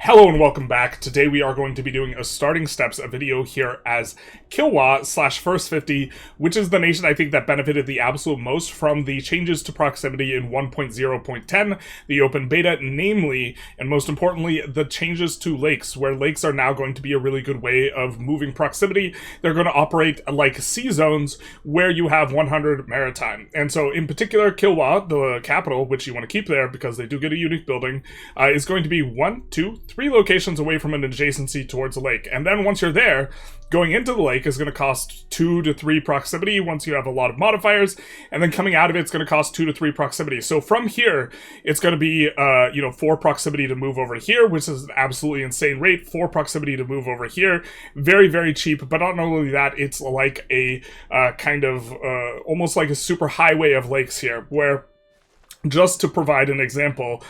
Hello and welcome back. Today we are going to be doing a starting steps video here as Kilwa / First 50, which is the nation I think that benefited the absolute most from the changes to proximity in 1.0.10, the open beta, namely, and most importantly, the changes to lakes, where lakes are now going to be a really good way of moving proximity. They're going to operate like sea zones where you have 100 maritime. And so in particular, Kilwa, the capital, which you want to keep there because they do get a unique building, is going to be 1, 2, 3 locations away from an adjacency towards a lake. And then once you're there, going into the lake is going to cost 2 to 3 proximity once you have a lot of modifiers, and then coming out of it, it's going to cost 2 to 3 proximity. So from here, it's going to be 4 proximity to move over here, which is an absolutely insane rate. 4 proximity to move over here, very, very cheap. But not only that, it's like a almost like a super highway of lakes here, where, just to provide an example,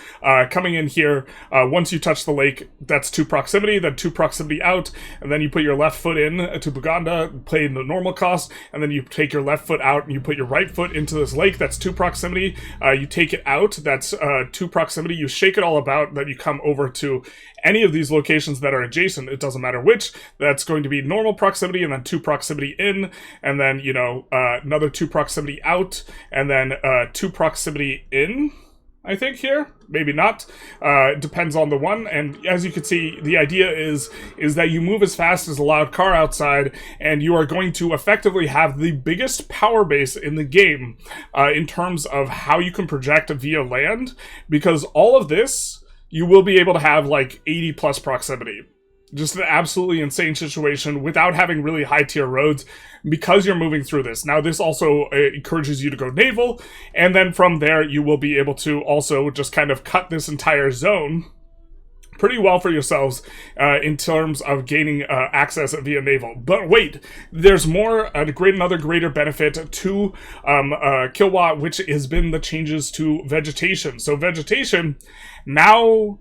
coming in here, once you touch the lake, that's 2 proximity, then 2 proximity out, and then you put your left foot in to Buganda, play in the normal cost, and then you take your left foot out and you put your right foot into this lake, that's 2 proximity, you take it out, that's 2 proximity, you shake it all about, then you come over to any of these locations that are adjacent, it doesn't matter which, that's going to be normal proximity, and then 2 proximity in, and then, another 2 proximity out, and then 2 proximity in, I think here, maybe not, depends on the one. And as you can see, the idea is that you move as fast as a loud car outside, and you are going to effectively have the biggest power base in the game in terms of how you can project via land, because all of this you will be able to have like 80 plus proximity. Just an absolutely insane situation without having really high tier roads, because you're moving through this. Now, this also encourages you to go naval, and then from there you will be able to also just kind of cut this entire zone pretty well for yourselves in terms of gaining access via naval. But wait, there's more, another greater benefit to Kilwa, which has been the changes to vegetation. So vegetation now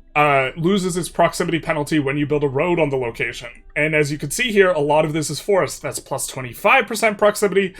loses its proximity penalty when you build a road on the location. And as you can see here, a lot of this is forest. That's plus 25% proximity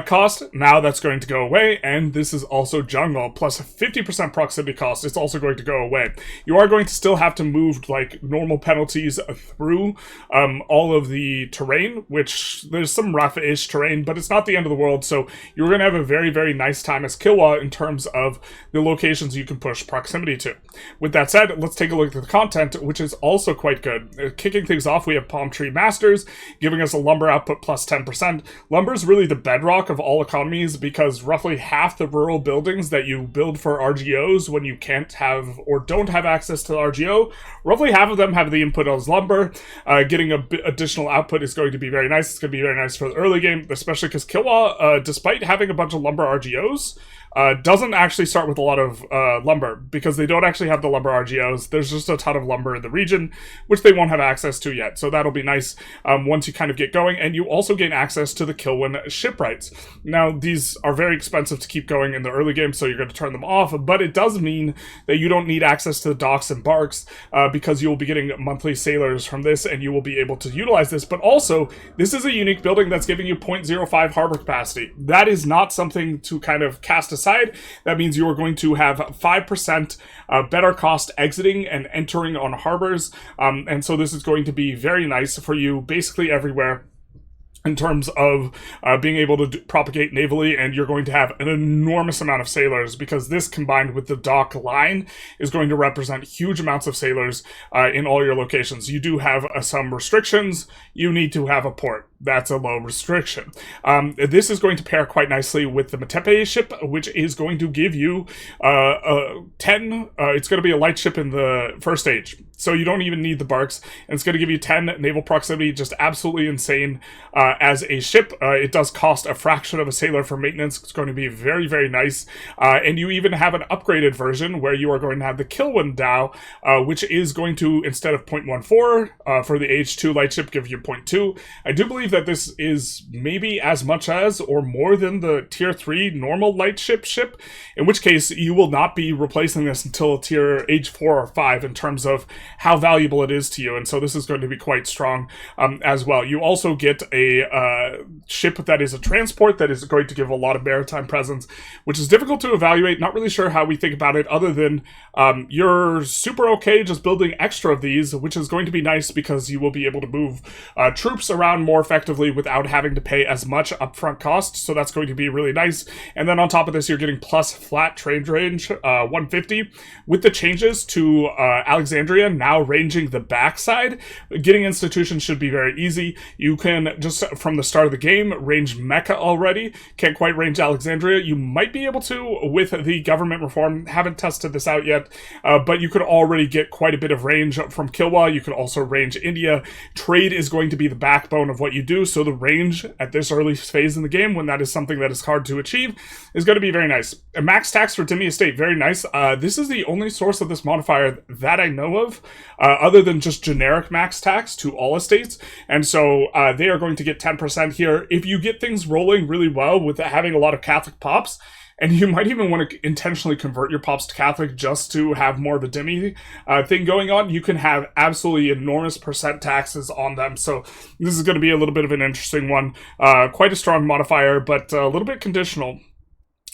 cost. Now that's going to go away, and this is also jungle, plus 50% proximity cost. It's also going to go away. You are going to still have to move like normal penalties through all of the terrain, which there's some rough-ish terrain, but it's not the end of the world. So you're going to have a very, very nice time as Kilwa in terms of the locations you can push proximity to. With that said, let's take a look at the content, which is also quite good. Kicking things off, we have Palm Tree Masters, giving us a lumber output plus 10%. Lumber is really the bedrock of all economies, because roughly half the rural buildings that you build for RGOs when you can't have or don't have access to the RGO, roughly half of them have the input as lumber. Getting a additional output is going to be very nice. It's going to be very nice for the early game, especially because Kilwa, despite having a bunch of lumber RGOs, doesn't actually start with a lot of lumber, because they don't actually have the lumber RGOs. There's just a ton of lumber in the region, which they won't have access to yet. So that'll be nice once you kind of get going. And you also gain access to the Kilwan shipwrights. Now, these are very expensive to keep going in the early game, so you're going to turn them off. But it does mean that you don't need access to the docks and barks, because you will be getting monthly sailors from this, and you will be able to utilize this. But also, this is a unique building that's giving you 0.05 harbor capacity. That is not something to kind of cast aside. That means you are going to have 5% better cost exiting and entering on harbors, and so this is going to be very nice for you basically everywhere in terms of being able to propagate navally, and you're going to have an enormous amount of sailors, because this combined with the dock line is going to represent huge amounts of sailors in all your locations. You do have some restrictions. You need to have a port. That's a low restriction. This is going to pair quite nicely with the Metepe ship, which is going to give you 10, it's going to be a light ship in the first stage, so you don't even need the barks, and it's going to give you 10 naval proximity, just absolutely insane as a ship. It does cost a fraction of a sailor for maintenance. It's going to be very, very nice, and you even have an upgraded version where you are going to have the Kilwan Dow, which is going to, instead of 0.14 for the H2 light ship, give you 0.2. I do believe that this is maybe as much as or more than the tier 3 normal lightship ship, in which case you will not be replacing this until tier age 4 or 5 in terms of how valuable it is to you, and so this is going to be quite strong as well. You also get a ship that is a transport that is going to give a lot of maritime presence, which is difficult to evaluate. Not really sure how we think about it other than you're super okay just building extra of these, which is going to be nice because you will be able to move troops around more effectively without having to pay as much upfront cost, so that's going to be really nice. And then on top of this, you're getting plus flat trade range 150 with the changes to Alexandria now ranging the backside. Getting institutions should be very easy. You can just from the start of the game range Mecca already. Can't quite range Alexandria. You might be able to with the government reform. Haven't tested this out yet, but you could already get quite a bit of range from Kilwa. You could also range India. Trade is going to be the backbone of what you do, so the range at this early phase in the game, when that is something that is hard to achieve, is going to be very nice. A max tax for Demi Estate, very nice. This is the only source of this modifier that I know of, other than just generic max tax to all estates, and so they are going to get 10% here. If you get things rolling really well with having a lot of Catholic pops, and you might even want to intentionally convert your pops to Catholic just to have more of a Demi thing going on, you can have absolutely enormous percent taxes on them. So this is going to be a little bit of an interesting one. Quite a strong modifier, but a little bit conditional.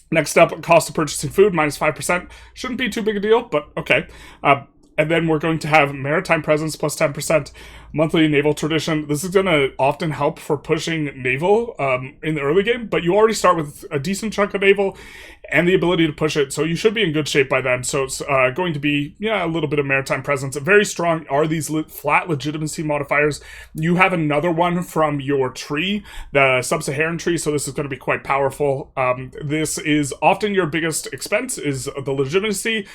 Next up, cost of purchasing food, minus 5%. Shouldn't be too big a deal, but okay. And then we're going to have maritime presence plus 10%. Monthly naval tradition. This is going to often help for pushing naval in the early game, but you already start with a decent chunk of naval and the ability to push it, so you should be in good shape by then. So it's going to be, a little bit of maritime presence. Very strong are these flat legitimacy modifiers. You have another one from your tree, the sub-Saharan tree, so this is going to be quite powerful. This is often your biggest expense, is the legitimacy.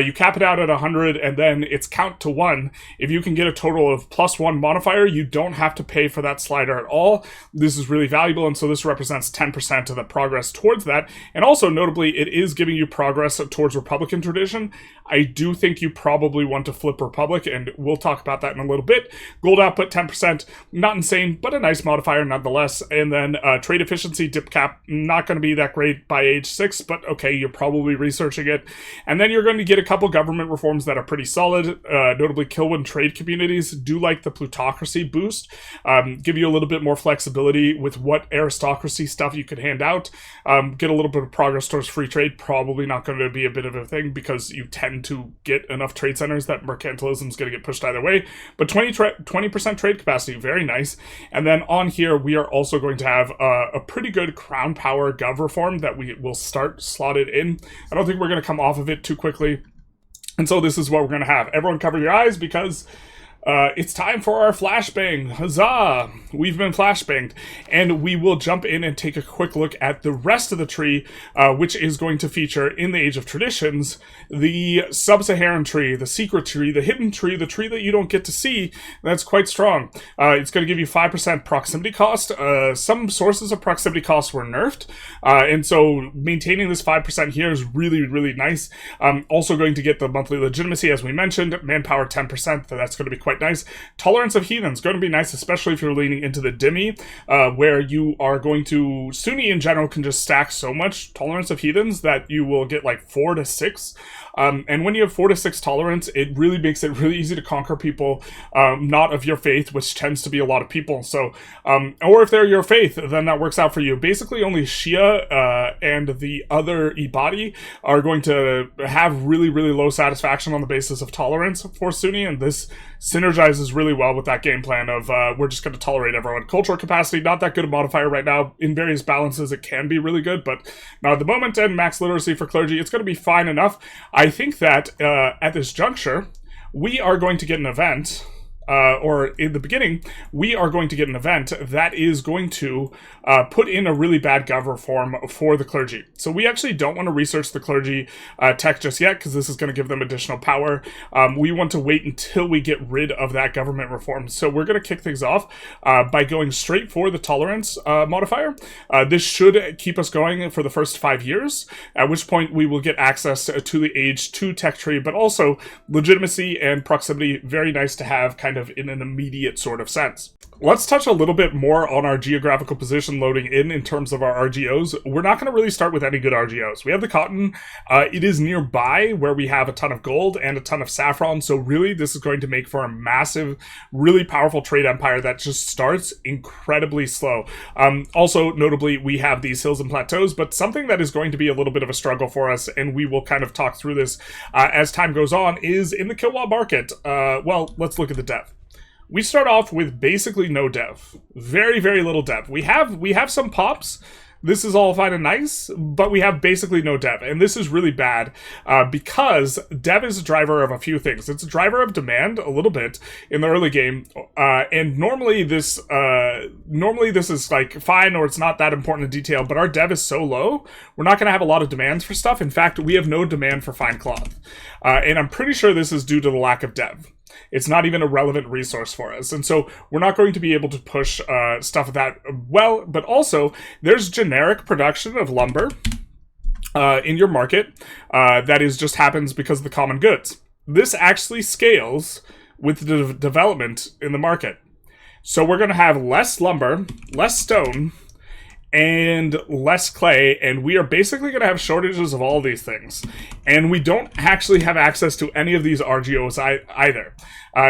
You cap it out at 100, and then it's count to 1. If you can get a total of plus 1 modifier, you don't have to pay for that slider at all. This is really valuable, and so this represents 10% of the progress towards that. And also, notably, it is giving you progress towards Republican tradition. I do think you probably want to flip Republic, and we'll talk about that in a little bit. Gold output, 10%. Not insane, but a nice modifier nonetheless. And then trade efficiency, dip cap, not going to be that great by age 6, but okay, you're probably researching it. And then you're going to get a couple government reforms that are pretty solid. Notably, Kilwan trade communities do like the plutocracy boost, give you a little bit more flexibility with what aristocracy stuff you could hand out, get a little bit of progress towards free trade. Probably not going to be a bit of a thing because you tend to get enough trade centers that mercantilism is going to get pushed either way, but 20% trade capacity, very nice. And then on here we are also going to have a pretty good crown power gov reform that we will start slotted in. I don't think we're going to come off of it too quickly, and so this is what we're going to have. Everyone cover your eyes because it's time for our flashbang. Huzzah! We've been flashbanged. And we will jump in and take a quick look at the rest of the tree, which is going to feature, in the Age of Traditions, the sub-Saharan tree, the secret tree, the hidden tree, the tree that you don't get to see. That's quite strong. It's going to give you 5% proximity cost. Some sources of proximity cost were nerfed, and so maintaining this 5% here is really, really nice. Also going to get the monthly legitimacy, as we mentioned, manpower 10%, so that's going to be quite nice. Tolerance of heathens, going to be nice, especially if you're leaning into the Demi, where you are going to, Sunni in general can just stack so much tolerance of heathens that you will get like 4 to 6. And when you have 4 to 6 tolerance, it really makes it really easy to conquer people not of your faith, which tends to be a lot of people. So, or if they're your faith, then that works out for you. Basically, only Shia and the other Ibadi are going to have really, really low satisfaction on the basis of tolerance for Sunni, and this synergizes really well with that game plan of we're just going to tolerate everyone. Cultural capacity, not that good a modifier right now. In various balances, it can be really good, but not at the moment. And max literacy for clergy, it's going to be fine enough. I think that at this juncture, we are going to get an event, or in the beginning, we are going to get an event that is going to put in a really bad gov reform for the clergy. So we actually don't want to research the clergy tech just yet, because this is going to give them additional power. We want to wait until we get rid of that government reform. So we're going to kick things off by going straight for the tolerance modifier. This should keep us going for the first 5 years, at which point we will get access to the age 2 tech tree, but also legitimacy and proximity, very nice to have kind kind of in an immediate sort of sense. Let's touch a little bit more on our geographical position loading in terms of our RGOs. We're not going to really start with any good RGOs. We have the cotton. It is nearby where we have a ton of gold and a ton of saffron. So really, this is going to make for a massive, really powerful trade empire that just starts incredibly slow. Also, notably, we have these hills and plateaus, but something that is going to be a little bit of a struggle for us, and we will kind of talk through this as time goes on, is in the Kilwa market. Well, let's look at the dev. We start off with basically no dev. Very, very little dev. We have some pops. This is all fine and nice, but we have basically no dev. And this is really bad because dev is a driver of a few things. It's a driver of demand a little bit in the early game. And normally this is like fine, or it's not that important in detail, but our dev is so low, we're not going to have a lot of demands for stuff. In fact, we have no demand for fine cloth. And I'm pretty sure this is due to the lack of dev. It's not even a relevant resource for us. And so we're not going to be able to push stuff that well, but also there's generic production of lumber in your market that is just happens because of the common goods. This actually scales with the development in the market. So we're going to have less lumber, less stone, and less clay, and we are basically going to have shortages of all these things. And we don't actually have access to any of these RGOs either.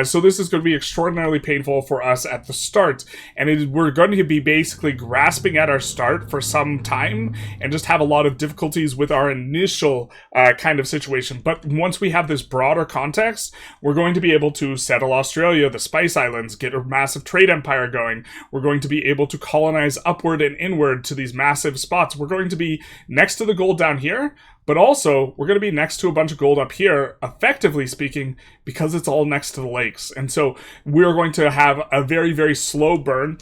So this is going to be extraordinarily painful for us at the start, and we're going to be basically grasping at our start for some time and just have a lot of difficulties with our initial kind of situation. But once we have this broader context, we're going to be able to settle Australia, the Spice Islands, get a massive trade empire going. We're going to be able to colonize upward and inward to these massive spots. We're going to be next to the gold down here, but also we're going to be next to a bunch of gold up here, effectively speaking, because it's all next to the lakes. And so we're going to have a very, very slow burn.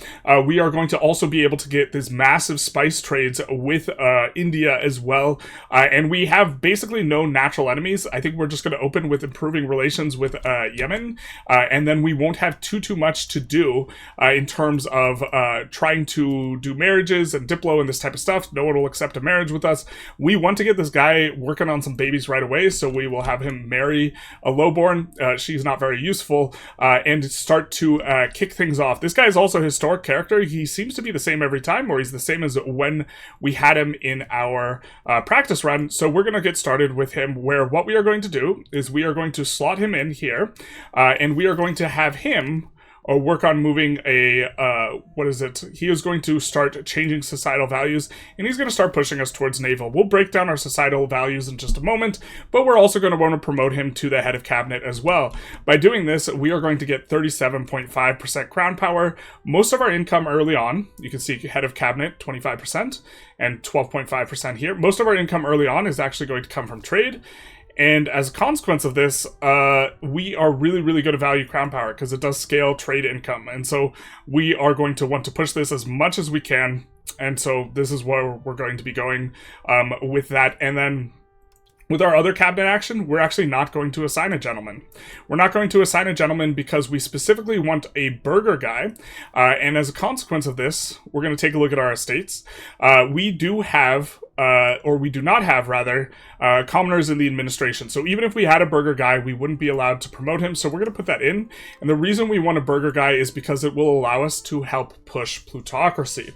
We are going to also be able to get these massive spice trades with India as well. And we have basically no natural enemies. I think we're just going to open with improving relations with Yemen. And then we won't have too much to do in terms of trying to do marriages and diplo and this type of stuff. No one will accept a marriage with us. We want to get this guy working on some babies right away, so we will have him marry a lowborn. She's not very useful, and start to kick things off. This guy is also a historic character. He seems to be the same every time, or he's the same as when we had him in our practice run. So we're going to get started with him, where what we are going to do is we are going to slot him in here, and we are going to have him or work on moving a, he is going to start changing societal values, and he's going to start pushing us towards naval. We'll break down our societal values in just a moment, but we're also going to want to promote him to the head of cabinet as well. By doing this, we are going to get 37.5% crown power, most of our income early on. You can see head of cabinet, 25%, and 12.5% here. Most of our income early on is actually going to come from trade. And as a consequence of this, we are really, really good at value crown power because it does scale trade income. And so we are going to want to push this as much as we can. And so this is where we're going to be going with that. And then with our other cabinet action, we're actually not going to assign a gentleman. We're not going to assign a gentleman because we specifically want a burgher guy. And as a consequence of this, we're going to take a look at our estates. We do have... or we do not have, rather, commoners in the administration. So even if we had a burger guy, we wouldn't be allowed to promote him. So we're going to put that in. And the reason we want a burger guy is because it will allow us to help push plutocracy.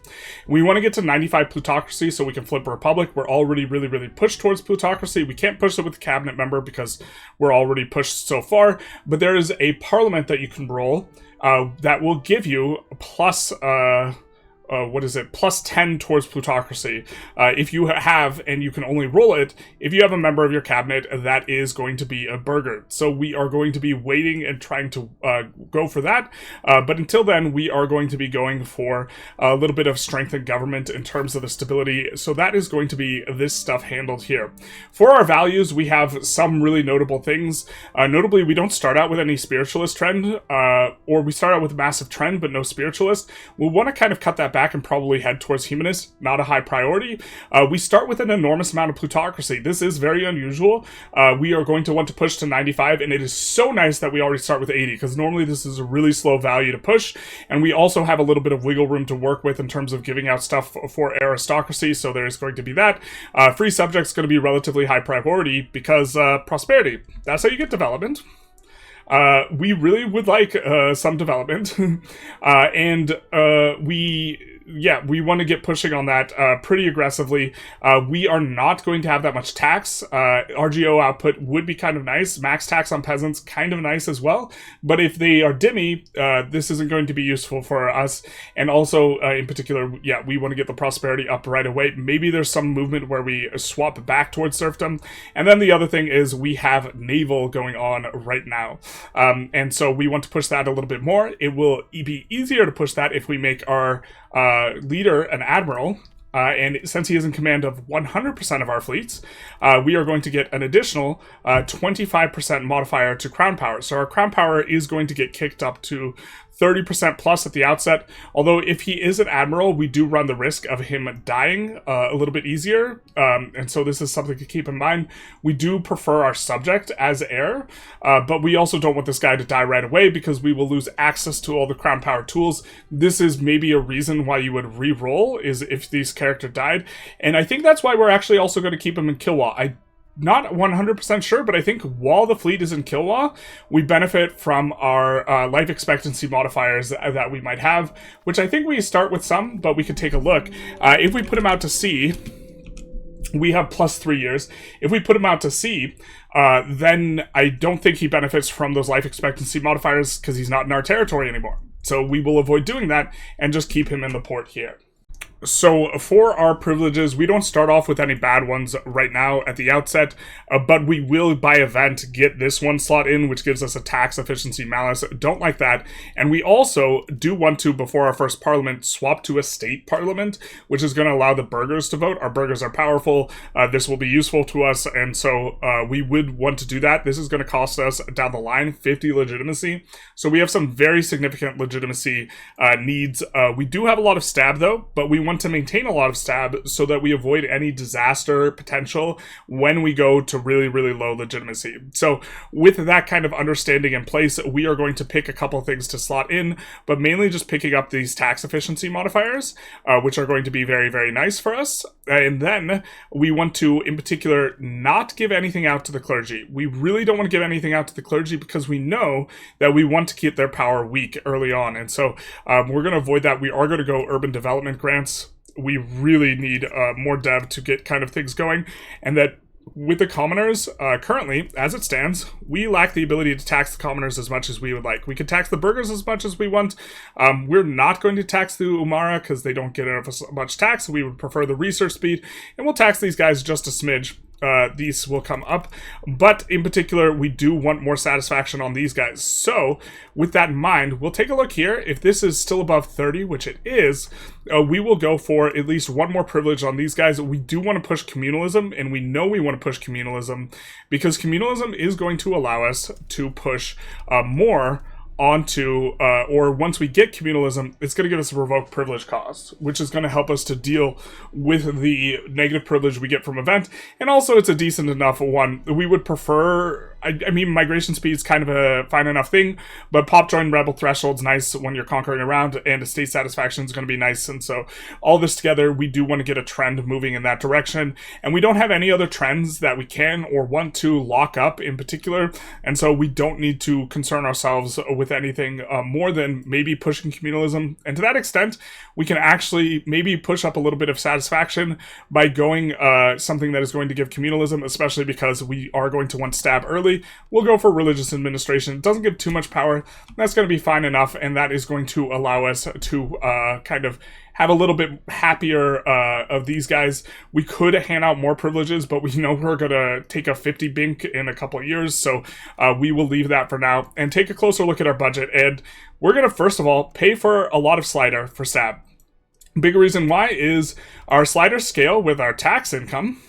We want to get to 95 plutocracy so we can flip a republic. We're already really, really pushed towards plutocracy. We can't push it with the cabinet member because we're already pushed so far. But there is a parliament that you can roll that will give you plus... plus 10 towards plutocracy. If you have, and you can only roll it, if you have a member of your cabinet that is going to be a burgher. So we are going to be waiting and trying to go for that. But until then, we are going to be going for a little bit of strength in government in terms of the stability. So that is going to be this stuff handled here. For our values, we have some really notable things. Notably, we don't start out with any spiritualist trend, or we start out with a massive trend, but no spiritualist. We'll want to kind of cut that back and probably head towards humanist, not a high priority. We start with an enormous amount of plutocracy. This is very unusual. We are going to want to push to 95, and it is so nice that we already start with 80, because normally this is a really slow value to push, and we also have a little bit of wiggle room to work with in terms of giving out stuff for aristocracy, so there's going to be that. Free subjects going to be relatively high priority, because prosperity, that's how you get development. we really would like some development, and we want to get pushing on that pretty aggressively. We are not going to have that much tax. RGO output would be kind of nice. Max tax on peasants, kind of nice as well. But if they are dimmy, this isn't going to be useful for us. And also, in particular, we want to get the prosperity up right away. Maybe there's some movement where we swap back towards serfdom. And then the other thing is we have naval going on right now. And so we want to push that a little bit more. It will be easier to push that if we make our leader an admiral, and since he is in command of 100% of our fleets, we are going to get an additional 25% modifier to crown power. So our crown power is going to get kicked up to 30% plus at the outset, although if he is an admiral, we do run the risk of him dying a little bit easier, and so this is something to keep in mind. We do prefer our subject as heir, but we also don't want this guy to die right away because we will lose access to all the crown power tools. This is maybe a reason why you would re-roll, is if this character died, and I think that's why we're actually also going to keep him in Kilwa. Not 100% sure, but I think while the fleet is in Kilwa, we benefit from our life expectancy modifiers that we might have, which I think we start with some, but we could take a look. If we put him out to sea, we have plus 3 years. If we put him out to sea, then I don't think he benefits from those life expectancy modifiers because he's not in our territory anymore. So we will avoid doing that and just keep him in the port here. So for our privileges, we don't start off with any bad ones right now at the outset, but we will by event get this one slot in, which gives us a tax efficiency malus. Don't like that. And we also do want to, before our first parliament, swap to a state parliament, which is going to allow the burghers to vote. Our burghers are powerful. This will be useful to us, and so we would want to do that. This is going to cost us down the line 50 legitimacy. So we have some very significant legitimacy needs. We do have a lot of stab though, but we want to maintain a lot of stab so that we avoid any disaster potential when we go to really, really low legitimacy. So with that kind of understanding in place, we are going to pick a couple things to slot in, but mainly just picking up these tax efficiency modifiers, which are going to be very, very nice for us. And then we want to, in particular, not give anything out to the clergy. We really don't want to give anything out to the clergy because we know that we want to keep their power weak early on. And so we're going to avoid that. We are going to go urban development grants. We really need more dev to get kind of things going, and that with the commoners, currently, as it stands, we lack the ability to tax the commoners as much as we would like. We could tax the burghers as much as we want. We're not going to tax the Umara because they don't get enough much tax. We would prefer the research speed, and we'll tax these guys just a smidge. These will come up, but in particular, we do want more satisfaction on these guys. So, with that in mind, we'll take a look here. If this is still above 30, which it is, we will go for at least one more privilege on these guys. We do want to push communalism, and we know we want to push communalism because communalism is going to allow us to push more onto, or once we get communalism, it's going to give us a revoked privilege cost, which is going to help us to deal with the negative privilege we get from event, and also it's a decent enough one. We would prefer, I mean, migration speed is kind of a fine enough thing, but pop join rebel threshold's nice when you're conquering around, and estate satisfaction is going to be nice, and so all this together, we do want to get a trend moving in that direction, and we don't have any other trends that we can or want to lock up in particular, and so we don't need to concern ourselves with anything more than maybe pushing communalism, and to that extent, we can actually maybe push up a little bit of satisfaction by going something that is going to give communalism, especially because we are going to want stab early. We'll go for religious administration. It doesn't give too much power. That's going to be fine enough, and that is going to allow us to kind of have a little bit happier of these guys. We could hand out more privileges, but we know we're going to take a 50 bink in a couple of years, so we will leave that for now and take a closer look at our budget. And we're going to, first of all, pay for a lot of slider for stab. Big reason why is our sliders scale with our tax income,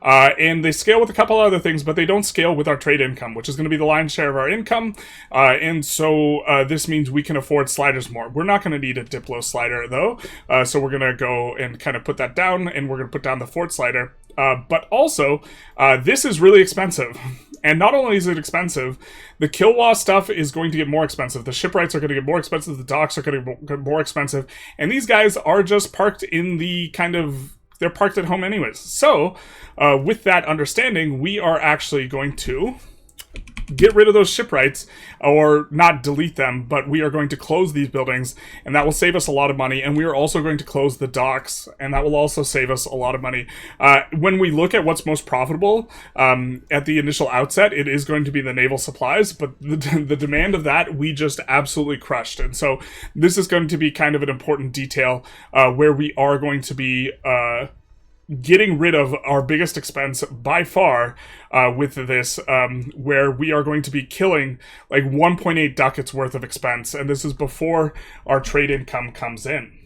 and they scale with a couple other things, but they don't scale with our trade income, which is going to be the lion's share of our income, and so this means we can afford sliders more. We're not going to need a Diplo slider, though, so we're going to go and kind of put that down, and we're going to put down the fort slider. But also, this is really expensive. And not only is it expensive, the Kilwa stuff is going to get more expensive. The shipwrights are going to get more expensive. The docks are going to get more expensive. And these guys are just parked in the kind of... They're parked at home anyways. So, with that understanding, we are actually going to get rid of those shipwrights, or not delete them, but we are going to close these buildings, and that will save us a lot of money. And we are also going to close the docks, and that will also save us a lot of money. When we look at what's most profitable at the initial outset, it is going to be the naval supplies, but the demand of that we just absolutely crushed. And so this is going to be kind of an important detail where we are going to be getting rid of our biggest expense by far with this, where we are going to be killing like 1.8 ducats worth of expense, and this is before our trade income comes in.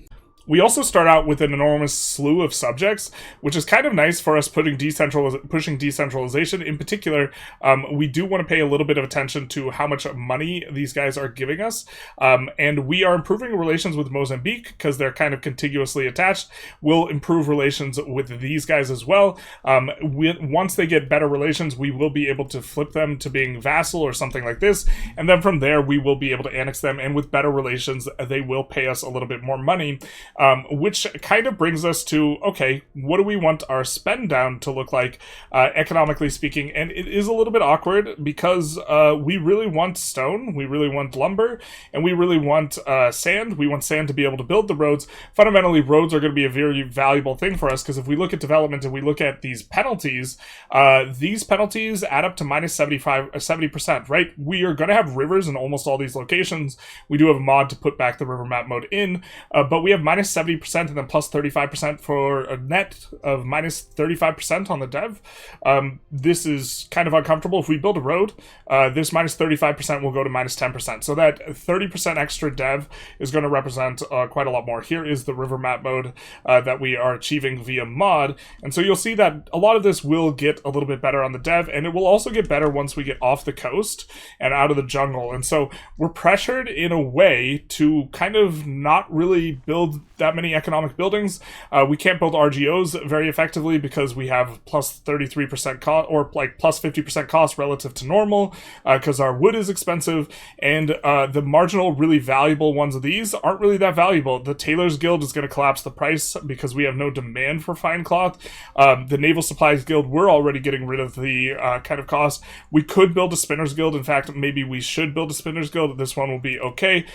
We also start out with an enormous slew of subjects, which is kind of nice for us pushing decentralization. In particular, we do want to pay a little bit of attention to how much money these guys are giving us. And we are improving relations with Mozambique because they're kind of contiguously attached. We'll improve relations with these guys as well. Once they get better relations, we will be able to flip them to being vassal or something like this. And then from there, we will be able to annex them. And with better relations, they will pay us a little bit more money. Which kind of brings us to, okay, what do we want our spend down to look like, economically speaking? And it is a little bit awkward because we really want stone, we really want lumber, and we really want sand. We want sand to be able to build the roads. Fundamentally, roads are going to be a very valuable thing for us because if we look at development and we look at these penalties add up to minus 70%, right? We are going to have rivers in almost all these locations. We do have a mod to put back the river map mode in, but we have minus 70% and then plus 35% for a net of minus 35% on the dev. This is kind of uncomfortable. If we build a road, this minus 35% will go to minus 10%. So that 30% extra dev is going to represent quite a lot more. Here is the river map mode that we are achieving via mod. And so you'll see that a lot of this will get a little bit better on the dev, and it will also get better once we get off the coast and out of the jungle. And so we're pressured in a way to kind of not really build that many economic buildings. We can't build RGOs very effectively because we have plus 33% cost, or like plus 50% cost relative to normal, because our wood is expensive, and the marginal really valuable ones of these aren't really that valuable. The Tailors Guild is going to collapse the price because we have no demand for fine cloth. The Naval Supplies Guild, we're already getting rid of the kind of cost. We could build a Spinners Guild. In fact, maybe we should build a Spinners Guild. This one will be okay.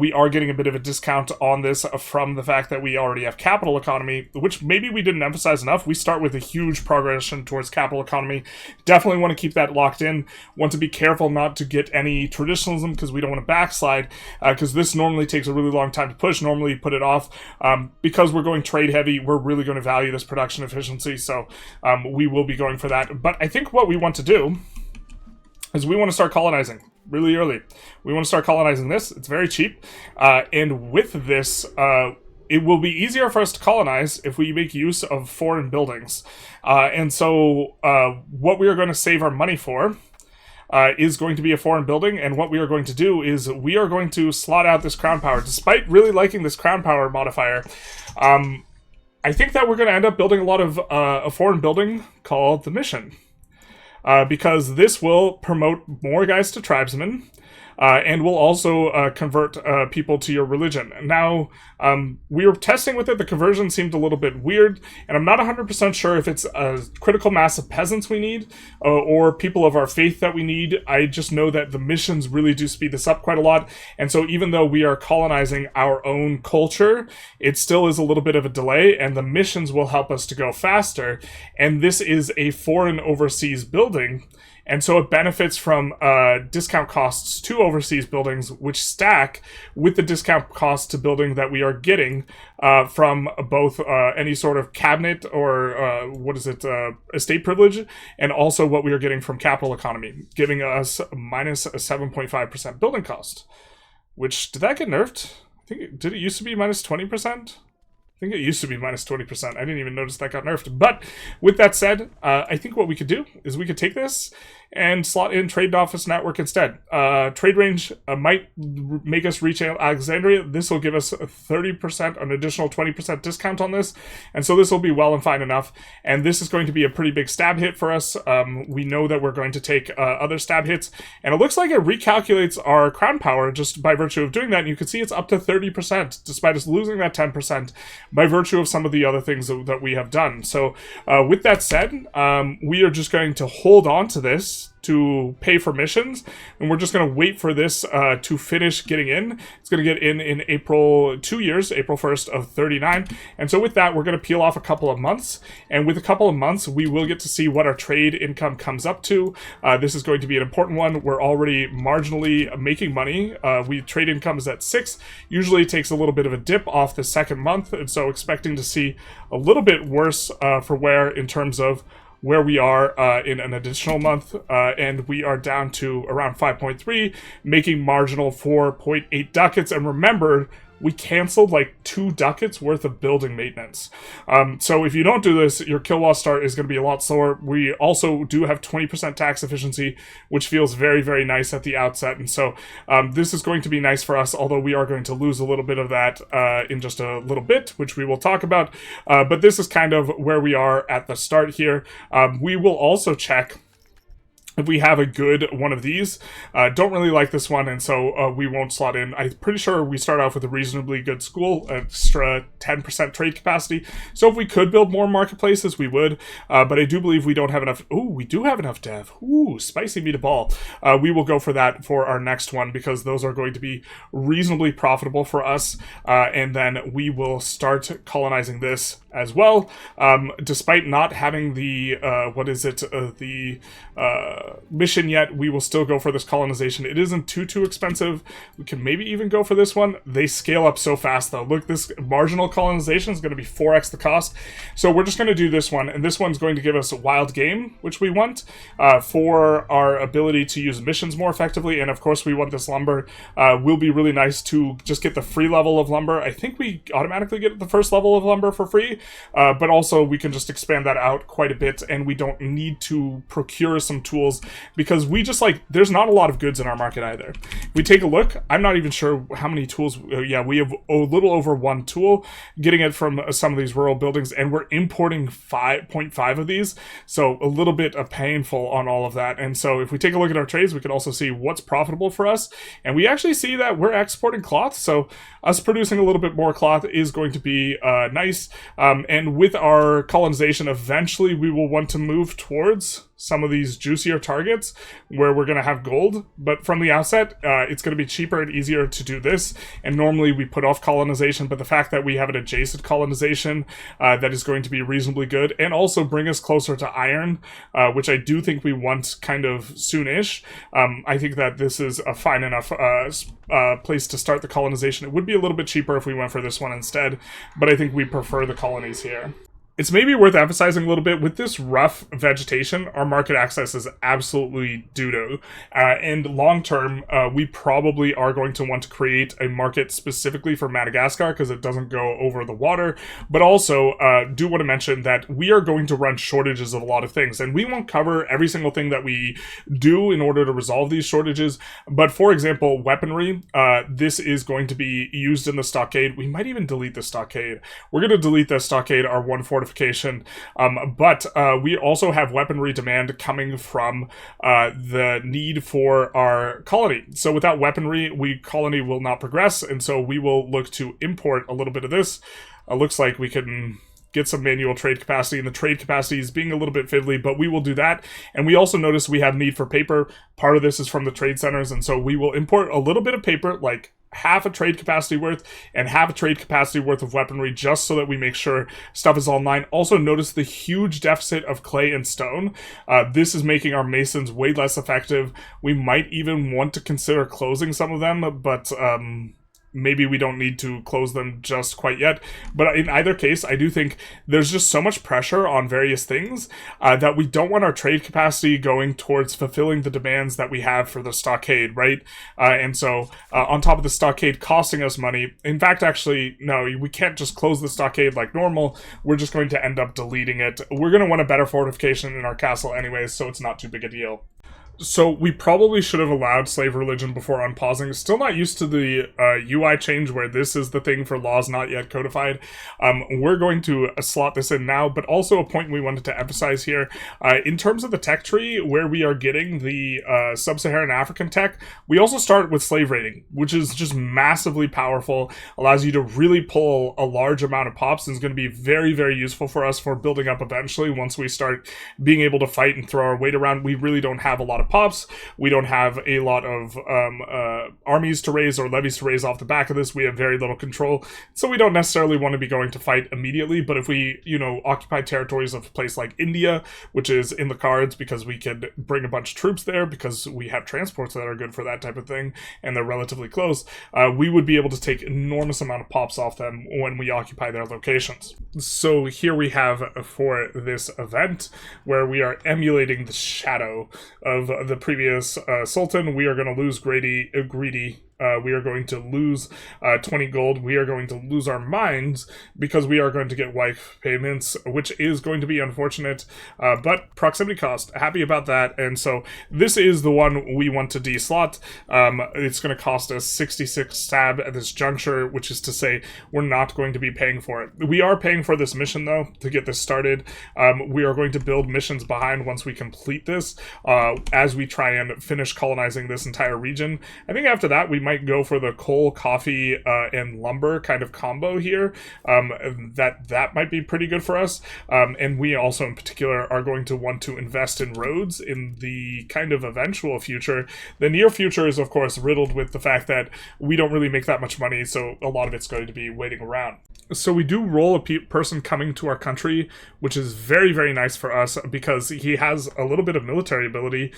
We are getting a bit of a discount on this from the fact that we already have capital economy, which maybe we didn't emphasize enough. We start with a huge progression towards capital economy. Definitely want to keep that locked in. Want to be careful not to get any traditionalism because we don't want to backslide, because this normally takes a really long time to push. Normally you put it off. Because we're going trade heavy, we're really going to value this production efficiency, so we will be going for that. But I think what we want to do is we want to start colonizing really early. We want to start colonizing this. It's very cheap. And with this, it will be easier for us to colonize if we make use of foreign buildings. And so what we are going to save our money for is going to be a foreign building, and what we are going to do is we are going to slot out this crown power. Despite really liking this crown power modifier, I think that we're going to end up building a lot of a foreign building called the Mission. Because this will promote more guys to tribesmen, and will also convert people to your religion. Now, we were testing with it. The conversion seemed a little bit weird, and I'm not 100% sure if it's a critical mass of peasants we need, or people of our faith that we need. I just know that the missions really do speed this up quite a lot, and so even though we are colonizing our own culture, it still is a little bit of a delay, and the missions will help us to go faster, and this is a foreign overseas building. And so it benefits from discount costs to overseas buildings, which stack with the discount cost to building that we are getting from both any sort of cabinet or estate privilege, and also what we are getting from capital economy, giving us minus a 7.5% building cost. Which, did that get nerfed? Did it used to be minus 20%? I think it used to be minus 20%. I didn't even notice that got nerfed. But with that said, I think what we could do is we could take this and slot in Trade Office Network instead. Trade range might make us reach Alexandria. This will give us 30%, an additional 20% discount on this. And so this will be well and fine enough. And this is going to be a pretty big stab hit for us. We know that we're going to take other stab hits. And it looks like it recalculates our crown power just by virtue of doing that. And you can see it's up to 30%, despite us losing that 10%, by virtue of some of the other things that we have done. So with that said, we are just going to hold on to this to pay for missions, and we're just going to wait for this to finish getting in. It's going to get in April, 2 years, April 1st of 39. And so with that, we're going to peel off a couple of months, and with a couple of months, we will get to see what our trade income comes up to. This is going to be an important one. We're already marginally making money. We trade income is at 6. Usually it takes a little bit of a dip off the second month, and so expecting to see a little bit worse for where in terms of where we are in an additional month, and we are down to around 5.3, making marginal 4.8 ducats. And remember, we canceled like 2 ducats worth of building maintenance. So if you don't do this, your Kilwa start is going to be a lot slower. We also do have 20% tax efficiency, which feels very, very nice at the outset. And so this is going to be nice for us, although we are going to lose a little bit of that in just a little bit, which we will talk about. But this is kind of where we are at the start here. We will also check if we have a good one of these. Don't really like this one, and so we won't slot in. I'm pretty sure we start off with a reasonably good school, extra 10% trade capacity. So if we could build more marketplaces, we would. But I do believe we don't have enough. Ooh, we do have enough dev. Ooh, spicy meatball. We will go for that for our next one, because those are going to be reasonably profitable for us. And then we will start colonizing this as well. Despite not having the, mission yet, we will still go for this colonization. It isn't too expensive. We can maybe even go for this one. They scale up so fast though. Look, this marginal colonization is going to be 4x the cost. So we're just going to do this one, and this one's going to give us a wild game, which we want for our ability to use missions more effectively. And of course we want this lumber. Will be really nice to just get the free level of lumber. I think we automatically get the first level of lumber for free, but also we can just expand that out quite a bit, and we don't need to procure some tools, because we just there's not a lot of goods in our market either. If we take a look, I'm not even sure how many tools. Yeah, we have a little over 1 tool, getting it from some of these rural buildings, and we're importing 5.5 of these, so a little bit painful on all of that. And so if we take a look at our trades, we can also see what's profitable for us, and we actually see that we're exporting cloth, so us producing a little bit more cloth is going to be nice. And with our colonization, eventually we will want to move towards some of these juicier targets where we're going to have gold, but from the outset, it's going to be cheaper and easier to do this, and normally we put off colonization, but the fact that we have an adjacent colonization that is going to be reasonably good, and also bring us closer to iron, which I do think we want kind of soonish. I think that this is a fine enough place to start the colonization. It would be a little bit cheaper if we went for this one instead, but I think we prefer the colonies here. It's maybe worth emphasizing a little bit, with this rough vegetation, our market access is absolutely doo-doo. And long-term, we probably are going to want to create a market specifically for Madagascar, because it doesn't go over the water. But also, do want to mention that we are going to run shortages of a lot of things, and we won't cover every single thing that we do in order to resolve these shortages. But for example, weaponry, this is going to be used in the stockade. We might even delete the stockade. We're going to delete the stockade, our one fortification. But we also have weaponry demand coming from the need for our colony. So without weaponry, colony will not progress, and so we will look to import a little bit of this. Looks like we can get some manual trade capacity, and the trade capacity is being a little bit fiddly, but we will do that. And we also notice we have need for paper. Part of this is from the trade centers, and so we will import a little bit of paper, like half a trade capacity worth and half a trade capacity worth of weaponry, just so that we make sure stuff is online. Also notice the huge deficit of clay and stone. This is making our masons way less effective. We might even want to consider closing some of them, but maybe we don't need to close them just quite yet. But in either case, I do think there's just so much pressure on various things that we don't want our trade capacity going towards fulfilling the demands that we have for the stockade, right? And so on top of the stockade costing us money, in fact, actually, no, we can't just close the stockade like normal. We're just going to end up deleting it. We're going to want a better fortification in our castle anyways, so it's not too big a deal. So we probably should have allowed slave religion before unpausing. Still not used to the UI change where this is the thing for laws not yet codified. We're going to slot this in now, but also a point we wanted to emphasize here. In terms of the tech tree, where we are getting the sub-Saharan African tech, we also start with slave raiding, which is just massively powerful, allows you to really pull a large amount of pops, and is going to be very, very useful for us for building up eventually once we start being able to fight and throw our weight around. We really don't have a lot of pops. We don't have a lot of armies to raise or levies to raise off the back of this. We have very little control, so we don't necessarily want to be going to fight immediately. But if we, occupy territories of a place like India, which is in the cards because we could bring a bunch of troops there because we have transports that are good for that type of thing and they're relatively close, we would be able to take enormous amount of pops off them when we occupy their locations. So here we have for this event where we are emulating the shadow of the previous sultan. We are going to lose greedy. We are going to lose 20 gold. We are going to lose our mines because we are going to get wife payments, which is going to be unfortunate, but proximity cost, happy about that. And so this is the one we want to deslot. It's going to cost us 66 stab at this juncture, which is to say we're not going to be paying for it. We are paying for this mission, though, to get this started. We are going to build missions behind once we complete this, as we try and finish colonizing this entire region. I think after that, we might go for the coal, coffee, and lumber kind of combo here. That might be pretty good for us. And we also, in particular, are going to want to invest in roads in the kind of eventual future. The near future is, of course, riddled with the fact that we don't really make that much money, so a lot of it's going to be waiting around. So we do roll a person coming to our country, which is very, very nice for us because he has a little bit of military ability,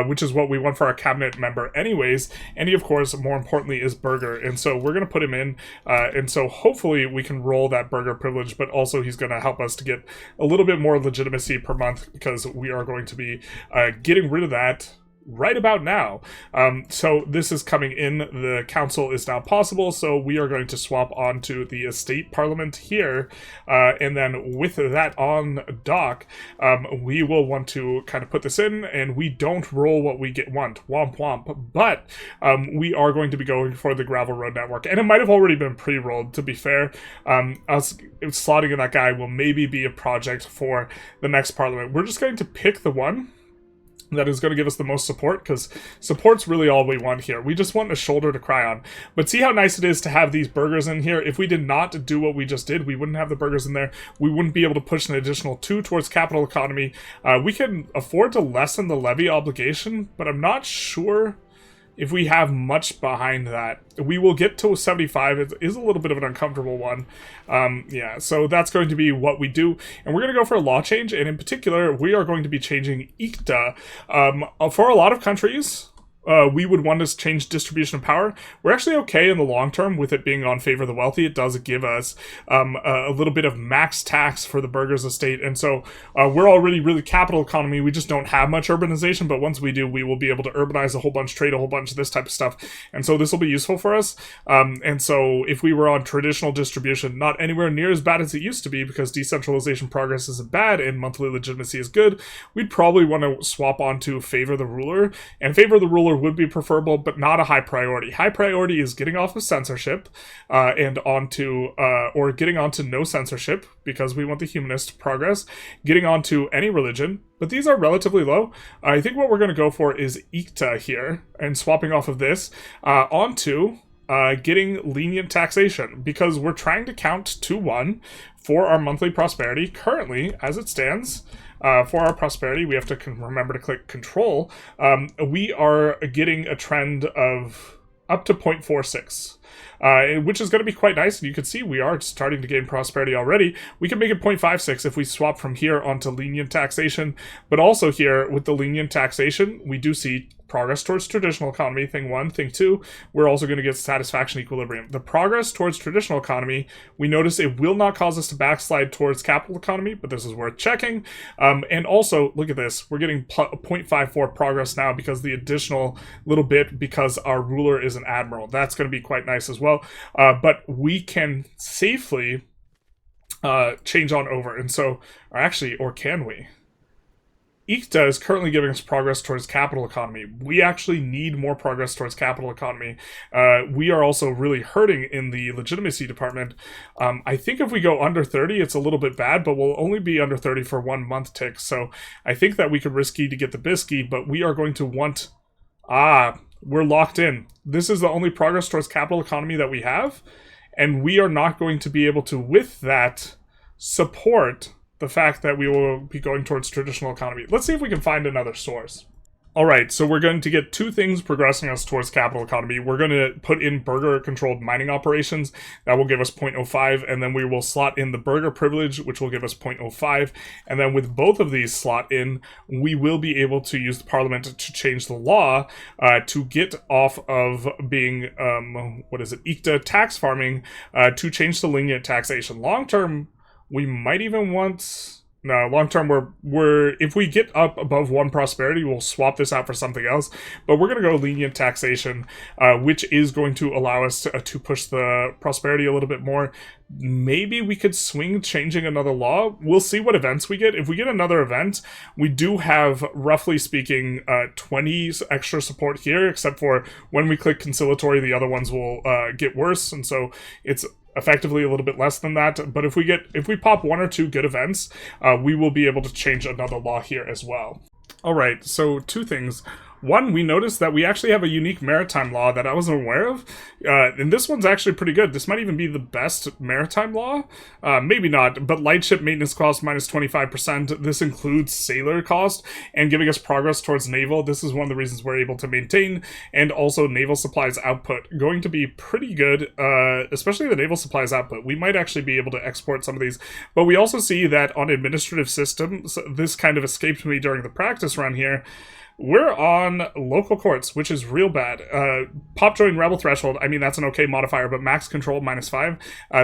which is what we want for our cabinet member anyways. And he, of course, more importantly, is Burger. And so we're going to put him in. And so hopefully we can roll that Burger privilege, but also he's going to help us to get a little bit more legitimacy per month because we are going to be getting rid of that right about now. So this is coming in. The council is now possible, so we are going to swap onto the estate parliament here, and then with that on dock, we will want to kind of put this in, and we don't roll what we want, womp womp, but we are going to be going for the gravel road network, and it might have already been pre-rolled, to be fair. Us slotting in that guy will maybe be a project for the next parliament. We're just going to pick the one that is going to give us the most support, because support's really all we want here. We just want a shoulder to cry on. But see how nice it is to have these burgers in here? If we did not do what we just did, we wouldn't have the burgers in there. We wouldn't be able to push an additional 2 towards capital economy. We can afford to lessen the levy obligation, but I'm not sure if we have much behind that. We will get to 75. It is a little bit of an uncomfortable one. Yeah, so that's going to be what we do. And we're going to go for a law change, and in particular, we are going to be changing ICTA. For a lot of countries, we would want to change distribution of power. We're actually okay in the long term with it being on favor of the wealthy. It does give us a little bit of max tax for the burgers estate, and so we're already really capital economy. We just don't have much urbanization, but once we do, we will be able to urbanize a whole bunch, trade a whole bunch of this type of stuff, and so this will be useful for us. And so if we were on traditional distribution, not anywhere near as bad as it used to be, because decentralization progress isn't bad and monthly legitimacy is good, we'd probably want to swap onto favor the ruler, and favor the ruler would be preferable, but not a high priority. High priority is getting off of censorship and onto, or getting onto no censorship, because we want the humanist progress, getting onto any religion, but these are relatively low. I think what we're going to go for is ICTA here, and swapping off of this onto getting lenient taxation, because we're trying to count to 1 for our monthly prosperity. Currently, as it stands, for our prosperity, we have to remember to click control. We are getting a trend of up to 0.46. Which is going to be quite nice, and you can see we are starting to gain prosperity already. We can make it 0.56 if we swap from here onto lenient taxation, but also here with the lenient taxation, we do see progress towards traditional economy, thing 1. Thing 2, we're also going to get satisfaction equilibrium. The progress towards traditional economy, we notice it will not cause us to backslide towards capital economy, but this is worth checking. And also, look at this, we're getting 0.54 progress now because the additional little bit, because our ruler is an admiral. That's going to be quite nice as well. But we can safely change on over, and so, or can we? ICTA is currently giving us progress towards capital economy. We actually need more progress towards capital economy. We are also really hurting in the legitimacy department. I think if we go under 30, it's a little bit bad, but we'll only be under 30 for 1 month tick. So I think that we could risky to get the bisky, but we are going to want... we're locked in. This is the only progress towards capital economy that we have, and we are not going to be able to, with that, support the fact that we will be going towards traditional economy. Let's see if we can find another source. Alright, so we're going to get two things progressing us towards capital economy. We're going to put in burger-controlled mining operations. That will give us 0.05, and then we will slot in the burger privilege, which will give us 0.05. And then with both of these slot in, we will be able to use the parliament to change the law to get off of being, ICTA tax farming, to change to lenient taxation. Long-term, we might even want... No, long term, we're if we get up above 1 prosperity, we'll swap this out for something else. But we're going to go lenient taxation, which is going to allow us to push the prosperity a little bit more. Maybe we could swing changing another law. We'll see what events we get. If we get another event, we do have, roughly speaking, 20 extra support here, except for when we click conciliatory, the other ones will get worse, and so it's effectively a little bit less than that. But if we pop 1 or 2 good events, we will be able to change another law here as well. Alright, so 2 things. One, we noticed that we actually have a unique maritime law that I wasn't aware of, and this one's actually pretty good. This might even be the best maritime law. Maybe not, but light ship maintenance cost minus 25%. This includes sailor cost, and giving us progress towards naval. This is one of the reasons we're able to maintain, and also naval supplies output. Going to be pretty good, especially the naval supplies output. We might actually be able to export some of these, but we also see that on administrative systems, this kind of escaped me during the practice run here. We're on local courts, which is real bad. Pop join rebel threshold, I mean, that's an okay modifier, but max control -5,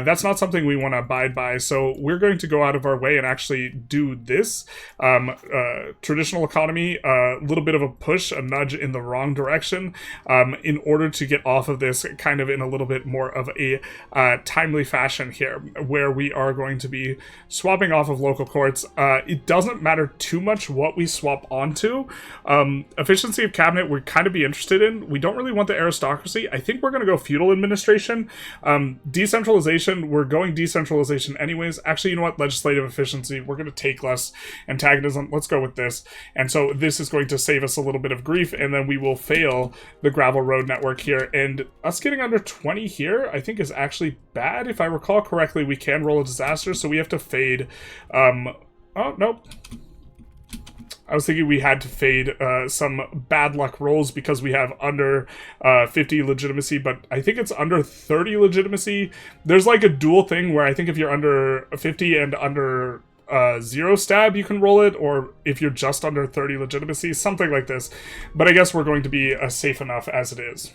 that's not something we want to abide by. So we're going to go out of our way and actually do this. Traditional economy, a little bit of a push, a nudge in the wrong direction, in order to get off of this kind of in a little bit more of a timely fashion here, where we are going to be swapping off of local courts. It doesn't matter too much what we swap onto. Efficiency of cabinet we'd kind of be interested in. We don't really want the aristocracy. I think we're going to go feudal administration. Decentralization, we're going decentralization anyways. Actually, you know what? Legislative efficiency, we're going to take less antagonism. Let's go with this. And so this is going to save us a little bit of grief, and then we will fail the gravel road network here. And us getting under 20 here, I think is actually bad. If I recall correctly, we can roll a disaster, so we have to fade. Oh, nope. I was thinking we had to fade some bad luck rolls because we have under 50 legitimacy, but I think it's under 30 legitimacy. There's like a dual thing where I think if you're under 50 and under 0 stab, you can roll it, or if you're just under 30 legitimacy, something like this. But I guess we're going to be safe enough as it is.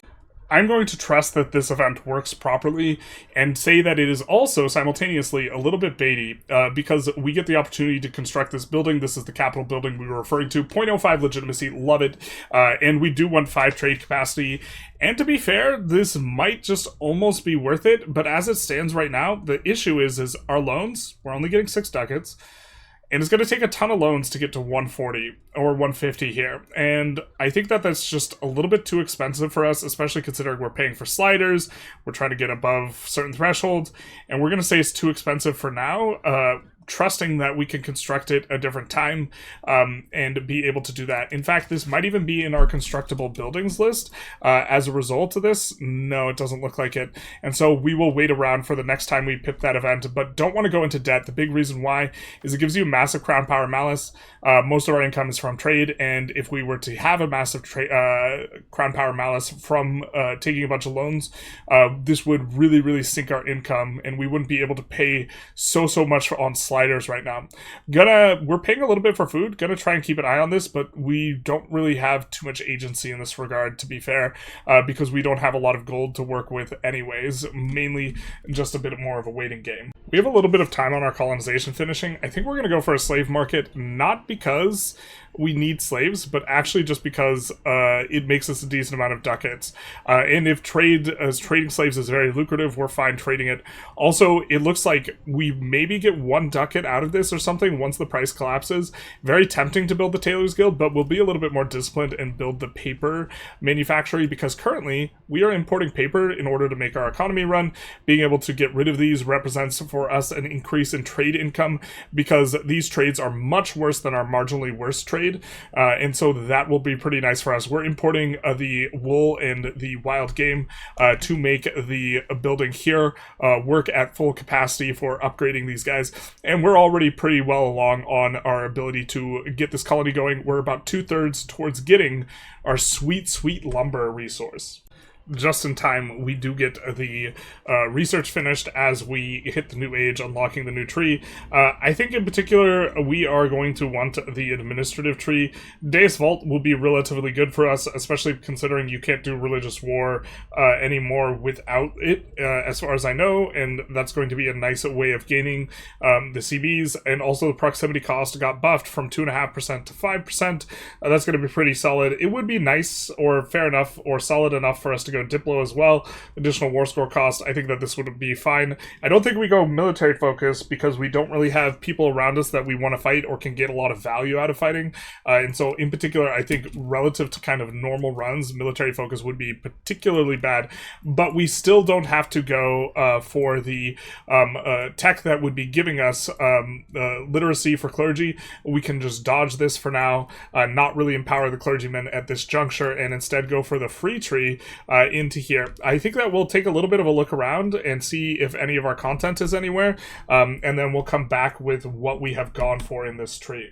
I'm going to trust that this event works properly and say that it is also simultaneously a little bit baity, because we get the opportunity to construct this building. This is the capital building we were referring to. 0.05 legitimacy, love it. And we do want 5 trade capacity. And to be fair, this might just almost be worth it, but as it stands right now, the issue is our loans. We're only getting 6 ducats. And it's going to take a ton of loans to get to 140 or 150 here. And I think that that's just a little bit too expensive for us, especially considering we're paying for sliders. We're trying to get above certain thresholds. And we're going to say it's too expensive for now. Trusting that we can construct it a different time and be able to do that. In fact, this might even be in our constructible buildings list as a result of this. No, it doesn't look like it. And so we will wait around for the next time we pip that event, but don't want to go into debt. The big reason why is it gives you massive crown power malice. Most of our income is from trade, and if we were to have a massive crown power malice from taking a bunch of loans, this would really, really sink our income, and we wouldn't be able to pay so much on sliders right now. We're paying a little bit for food. Gonna try and keep an eye on this, but we don't really have too much agency in this regard, to be fair, because we don't have a lot of gold to work with anyways. Mainly just a bit more of a waiting game. We have a little bit of time on our colonization finishing. I think we're going to go for a slave market, not because we need slaves, but actually just because it makes us a decent amount of ducats. And if trading slaves is very lucrative, we're fine trading it. Also, it looks like we maybe get 1 ducat out of this or something once the price collapses. Very tempting to build the Tailors Guild, but we'll be a little bit more disciplined and build the paper manufactory, because currently we are importing paper in order to make our economy run. Being able to get rid of these represents for us an increase in trade income, because these trades are much worse than our marginally worst trade. And so that will be pretty nice for us. We're importing the wool and the wild game to make the building here work at full capacity for upgrading these guys. And we're already pretty well along on our ability to get this colony going. We're about 2/3 towards getting our sweet, sweet lumber resource. Just in time, we do get the research finished as we hit the new age, unlocking the new tree. I think in particular, we are going to want the administrative tree. Deus Vault will be relatively good for us, especially considering you can't do religious war anymore without it, as far as I know, and that's going to be a nice way of gaining the CBs. And also the proximity cost got buffed from 2.5% to 5%. That's going to be pretty solid. It would be nice or fair enough or solid enough for us to go Diplo as well. Additional war score cost, I think that this would be fine. I don't think we go military focus because we don't really have people around us that we want to fight or can get a lot of value out of fighting. And so in particular, I think relative to kind of normal runs, military focus would be particularly bad. But we still don't have to go for the tech that would be giving us literacy for clergy. We can just dodge this for now, not really empower the clergymen at this juncture, and instead go for the free tree into here. I think that we'll take a little bit of a look around and see if any of our content is anywhere, and then we'll come back with what we have gone for in this tree.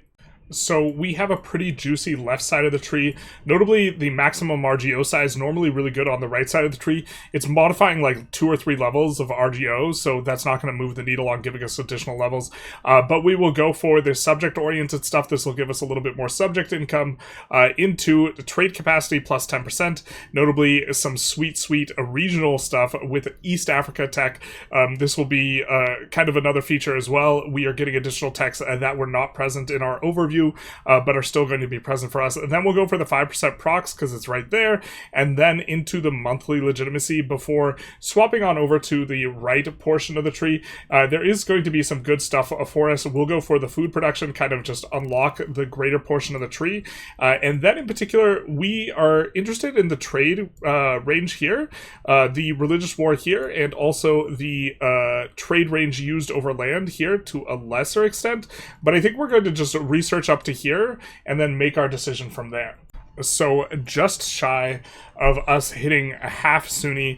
So we have a pretty juicy left side of the tree, notably the maximum RGO size, normally really good on the right side of the tree. It's modifying like 2 or 3 levels of RGO, so that's not going to move the needle on giving us additional levels. But we will go for the subject-oriented stuff. This will give us a little bit more subject income into the trade capacity plus 10%, notably some sweet, sweet regional stuff with East Africa tech. This will be kind of another feature as well. We are getting additional techs that were not present in our overview, but are still going to be present for us. And then we'll go for the 5% procs because it's right there, and then into the monthly legitimacy before swapping on over to the right portion of the tree. There is going to be some good stuff for us. We'll go for the food production, kind of just unlock the greater portion of the tree. And then in particular, we are interested in the trade range here, the religious war here, and also the trade range used over land here to a lesser extent. But I think we're going to just research up to here and then make our decision from there. So just shy of us hitting a half Sunni,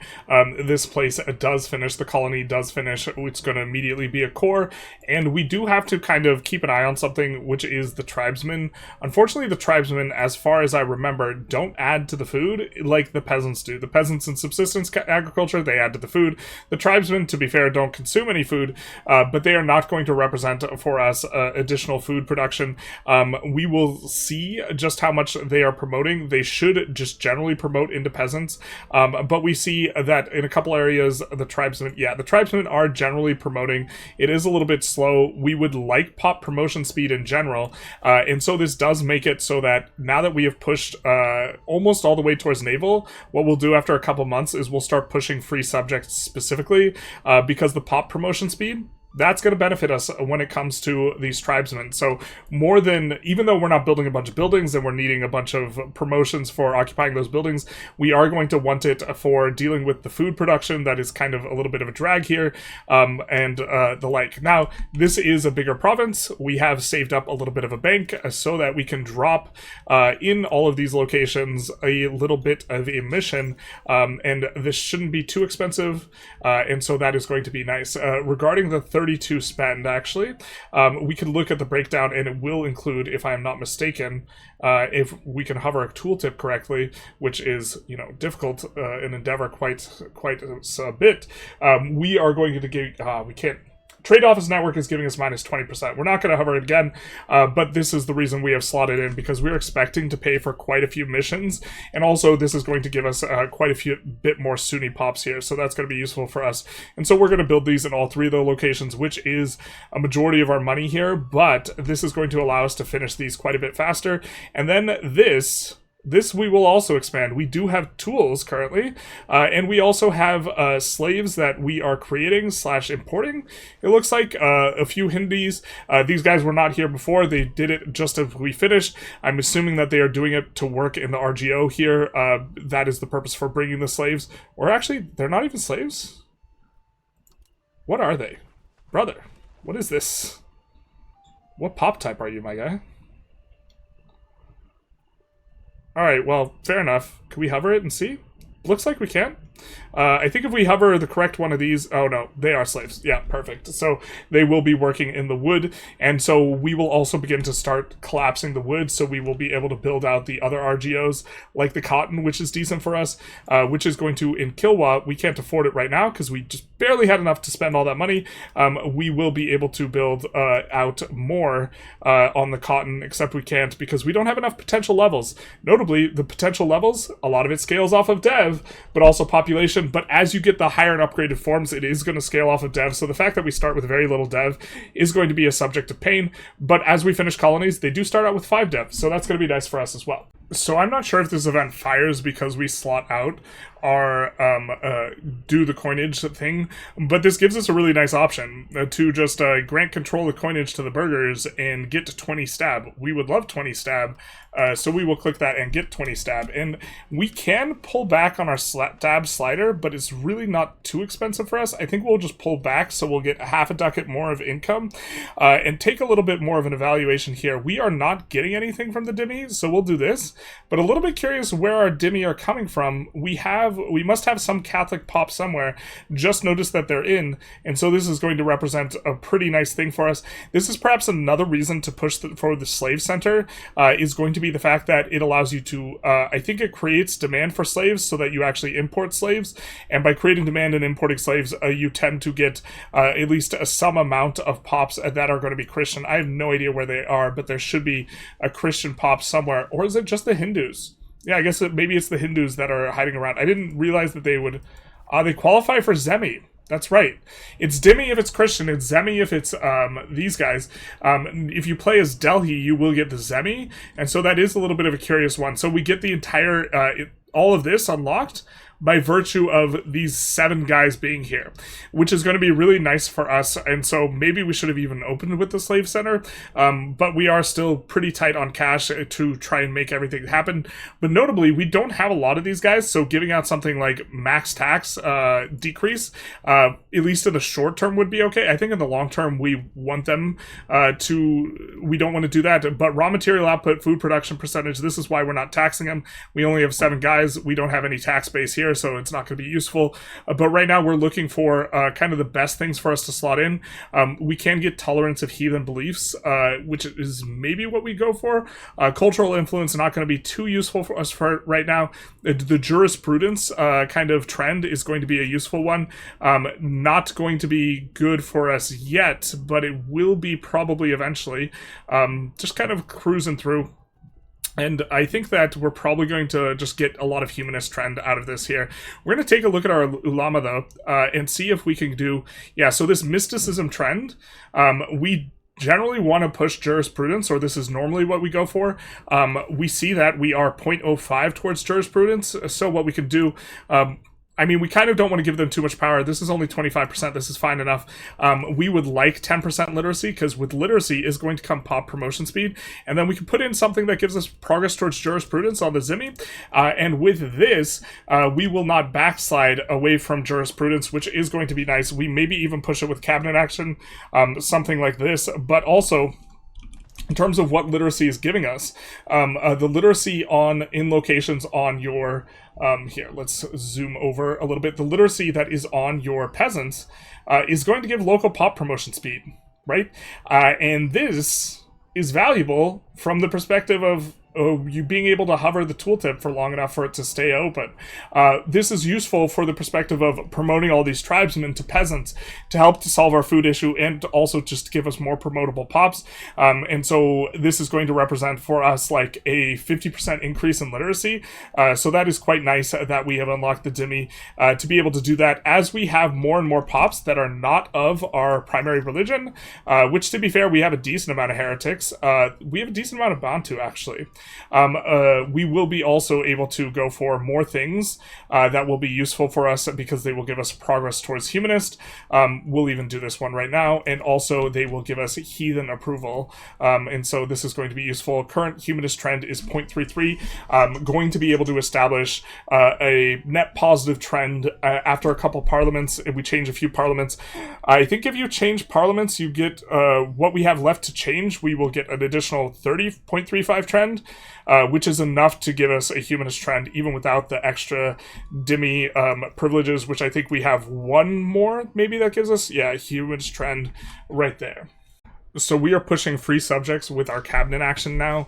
this place does finish, the colony does finish. It's going to immediately be a core, and we do have to kind of keep an eye on something, which is the tribesmen. Unfortunately, the tribesmen, as far as I remember, don't add to the food like the peasants do. The peasants in subsistence agriculture, they add to the food. The tribesmen, to be fair, don't consume any food, but they are not going to represent for us additional food production. We will see just how much they are promoting. They should just generally promote into peasants, but we see that in a couple areas the tribesmen are generally promoting. It is a little bit slow. We would like pop promotion speed in general, and so this does make it so that now that we have pushed almost all the way towards naval, what we'll do after a couple months is we'll start pushing free subjects specifically, because the pop promotion speed, that's going to benefit us when it comes to these tribesmen. So more than, even though we're not building a bunch of buildings and we're needing a bunch of promotions for occupying those buildings, we are going to want it for dealing with the food production that is kind of a little bit of a drag here, and the like. Now, this is a bigger province. We have saved up a little bit of a bank so that we can drop in all of these locations a little bit of emission, and this shouldn't be too expensive, and so that is going to be nice. Regarding the 32 spend, actually, we can look at the breakdown, and it will include, if I am not mistaken, if we can hover a tooltip correctly, which is, you know, difficult an endeavor quite a bit, we are going to give, we can't trade office network is giving us minus 20%. We're not going to hover it again, but this is the reason we have slotted in, because we're expecting to pay for quite a few missions, and also this is going to give us quite a bit more Sunni pops here, so that's going to be useful for us. And so we're going to build these in all 3 of the locations, which is a majority of our money here, but this is going to allow us to finish these quite a bit faster. And then this we will also expand. We do have tools currently, and we also have slaves that we are creating / importing. It looks like a few Hindis. These guys were not here before. They did it just as we finished. I'm assuming that they are doing it to work in the RGO here. That is the purpose for bringing the slaves. Or actually, they're not even slaves? What are they? Brother, what is this? What pop type are you, my guy? Alright, well, fair enough. Can we hover it and see? Looks like we can. I think if we hover the correct one of these... Oh, no. They are slaves. Yeah, perfect. So they will be working in the wood. And so we will also begin to start collapsing the wood. So we will be able to build out the other RGOs, like the cotton, which is decent for us, which is going to, in Kilwa, we can't afford it right now because we just barely had enough to spend all that money. We will be able to build out more on the cotton, except we can't because we don't have enough potential levels. Notably, the potential levels, a lot of it scales off of dev, but also population. But as you get the higher and upgraded forms, it is going to scale off of dev. So the fact that we start with very little dev is going to be a subject of pain. But as we finish colonies, they do start out with 5 dev. So that's going to be nice for us as well. So I'm not sure if this event fires because we slot out our do the coinage thing, but this gives us a really nice option to just grant control of coinage to the burghers and get to 20 stab. We would love 20 stab, so we will click that and get 20 stab. And we can pull back on our stab slider, but it's really not too expensive for us. I think we'll just pull back, so we'll get half a ducat more of income and take a little bit more of an evaluation here. We are not getting anything from the Dhimmi, so we'll do this. But a little bit curious where our Dhimmi are coming from. We must have some Catholic pop somewhere. Just noticed that they're in, and so this is going to represent a pretty nice thing for us. This is perhaps another reason to push for the slave center, is going to be the fact that it allows you to, I think it creates demand for slaves so that you actually import slaves, and by creating demand and importing slaves, you tend to get at least some amount of pops that are going to be Christian. I have no idea where they are, but there should be a Christian pop somewhere. Or is it just the Hindus? Yeah, I guess maybe it's the Hindus that are hiding around. I didn't realize that they would... they qualify for Zemi. That's right. It's Dhimmi if it's Christian. It's Zemi if it's these guys. If you play as Delhi, you will get the Zemi. And so that is a little bit of a curious one. So we get the entire... all of this unlocked by virtue of these 7 guys being here, which is going to be really nice for us. And so maybe we should have even opened with the slave center, but we are still pretty tight on cash to try and make everything happen. But notably, we don't have a lot of these guys, so giving out something like max tax decrease, at least in the short term, would be okay. I think in the long term, we want them we don't want to do that. But raw material output, food production percentage, this is why we're not taxing them. We only have 7 guys. We don't have any tax base here, so it's not going to be useful. But right now we're looking for kind of the best things for us to slot in. We can get tolerance of heathen beliefs, which is maybe what we go for. Cultural influence not going to be too useful for us for right now. The jurisprudence kind of trend is going to be a useful one. Not going to be good for us yet, but it will be probably eventually. Just kind of cruising through. And I think that we're probably going to just get a lot of humanist trend out of this here. We're going to take a look at our ulama, though, and see if we can do... Yeah, so this mysticism trend, we generally want to push jurisprudence, or this is normally what we go for. We see that we are 0.05 towards jurisprudence, so what we can do... I mean, we kind of don't want to give them too much power. This is only 25%. This is fine enough. We would like 10% literacy, because with literacy is going to come pop promotion speed. And then we can put in something that gives us progress towards jurisprudence on the Zimmi. And with this, we will not backslide away from jurisprudence, which is going to be nice. We maybe even push it with cabinet action, something like this. But also... in terms of what literacy is giving us, the literacy in locations on your, here, let's zoom over a little bit. The literacy that is on your peasants is going to give local pop promotion speed, right? And this is valuable from the perspective of you being able to hover the tooltip for long enough for it to stay open. This is useful for the perspective of promoting all these tribesmen to peasants to help to solve our food issue and also just to give us more promotable pops. And so this is going to represent for us like a 50% increase in literacy. So that is quite nice that we have unlocked the Dhimmi to be able to do that as we have more and more pops that are not of our primary religion, which, to be fair, we have a decent amount of heretics. We have a decent amount of Bantu, actually. We will be also able to go for more things that will be useful for us because they will give us progress towards humanist. We'll even do this one right now, and also they will give us heathen approval. And so this is going to be useful. Current humanist trend is 0.33. Going to be able to establish a net positive trend after a couple parliaments. If we change a few parliaments, I think if you change parliaments, you get what we have left to change. We will get an additional 30.35 trend, which is enough to give us a humanist trend, even without the extra Dhimmi privileges, which I think we have one more, maybe that gives us, yeah, humanist trend right there. So we are pushing free subjects with our cabinet action now,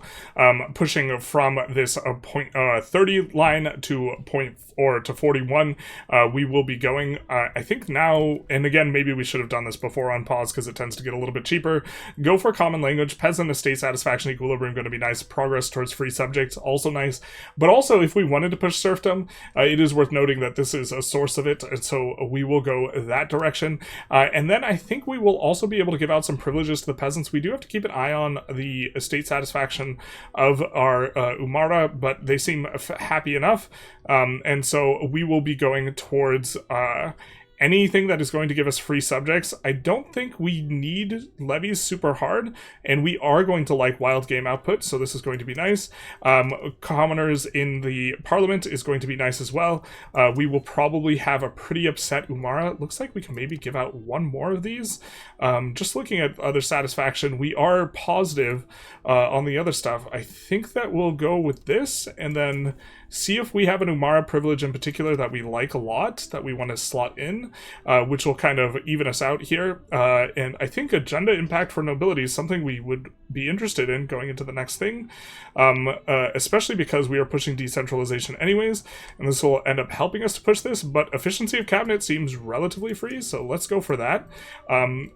pushing from this 30 line to to 41. We will be going, I think now, and again, maybe we should have done this before on pause because it tends to get a little bit cheaper. Go for common language, peasant estate satisfaction equilibrium, going to be nice. Progress towards free subjects, also nice. But also, if we wanted to push serfdom, it is worth noting that this is a source of it, and so we will go that direction. And then I think we will also be able to give out some privileges to the peasants. We do have to keep an eye on the estate satisfaction of our Umara, but they seem happy enough. And so we will be going towards anything that is going to give us free subjects. I don't think we need levies super hard, and we are going to like wild game output, so this is going to be nice. Commoners in the parliament is going to be nice as well. We will probably have a pretty upset Umara. It looks like we can maybe give out one more of these. Just looking at other satisfaction, we are positive on the other stuff. I think that we'll go with this, and then see if we have an Umara privilege in particular that we like a lot, that we want to slot in, which will kind of even us out here. And I think agenda impact for nobility is something we would be interested in going into the next thing, especially because we are pushing decentralization anyways, and this will end up helping us to push this, but efficiency of cabinet seems relatively free, so let's go for that.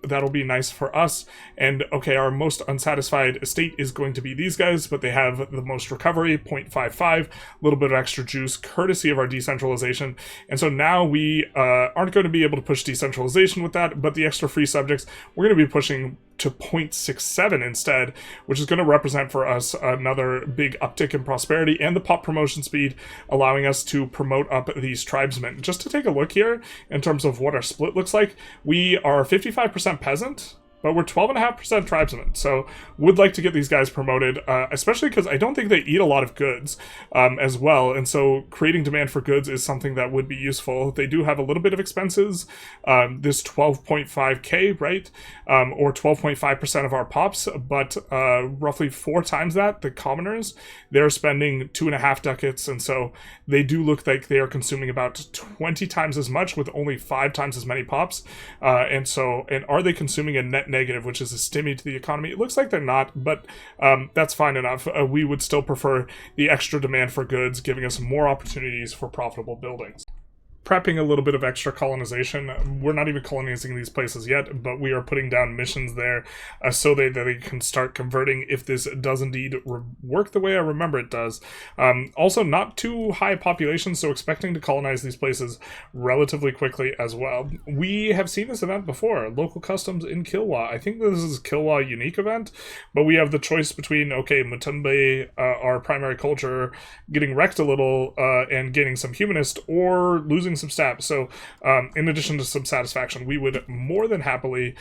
That'll be nice for us. And okay, our most unsatisfied estate is going to be these guys, but they have the most recovery, 0.55, a little bit of extra juice courtesy of our decentralization. And so now we aren't going to be able to push decentralization with that, but the extra free subjects we're going to be pushing to 0.67 instead, which is going to represent for us another big uptick in prosperity and the pop promotion speed, allowing us to promote up these tribesmen. Just to take a look here in terms of what our split looks like, we are 55% peasant, but we're 12.5% tribesmen, so would like to get these guys promoted, especially because I don't think they eat a lot of goods as well, and so creating demand for goods is something that would be useful. They do have a little bit of expenses, this 12.5k, right, or 12.5% of our pops, but roughly 4 times that, the commoners, they're spending 2.5 ducats, and so they do look like they are consuming about 20 times as much with only 5 times as many pops, and are they consuming a net negative, which is a stimmy to the economy? It looks like they're not, but that's fine enough. We would still prefer the extra demand for goods, giving us more opportunities for profitable buildings. Prepping a little bit of extra colonization. We're not even colonizing these places yet, but we are putting down missions there so that they can start converting if this does indeed work the way I remember it does. Also, not too high population, so expecting to colonize these places relatively quickly as well. We have seen this event before, local customs in Kilwa. I think this is a Kilwa unique event, but we have the choice between, okay, Mutumbe, our primary culture, getting wrecked a little and gaining some humanist, or losing some stats. So in addition to some satisfaction, we would more than happily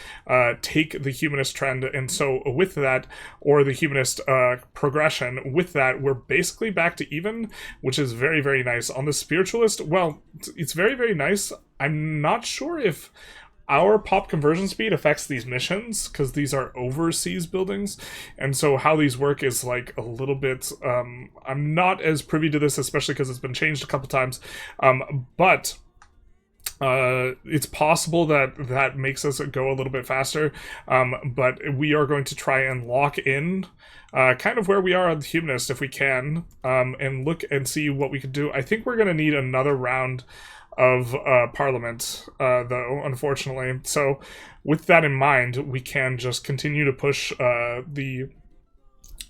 take the humanist trend, and so with that, or the humanist progression, with that, we're basically back to even, which is very, very nice. On the spiritualist, well, it's very, very nice. I'm not sure if our pop conversion speed affects these missions, because these are overseas buildings, and so how these work is like a little bit, I'm not as privy to this, especially because it's been changed a couple times, but It's possible that that makes us go a little bit faster, but we are going to try and lock in kind of where we are on the Humanist if we can, and look and see what we can do. I think we're going to need another round of Parliament, though, unfortunately. So with that in mind, we can just continue to push the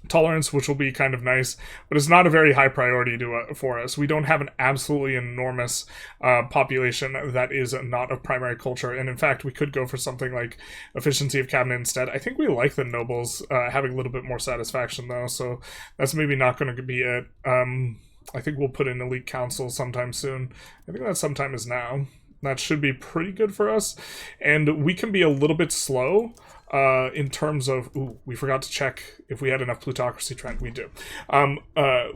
tolerance, which will be kind of nice, but it's not a very high priority for us. We don't have an absolutely enormous population that is not of primary culture, and in fact, we could go for something like efficiency of cabinet instead. I think we like the nobles having a little bit more satisfaction, though, so that's maybe not going to be it. I think we'll put in elite council sometime soon. I think that sometime is now. That should be pretty good for us, and we can be a little bit slow in terms of, ooh, we forgot to check if we had enough plutocracy trend. We do.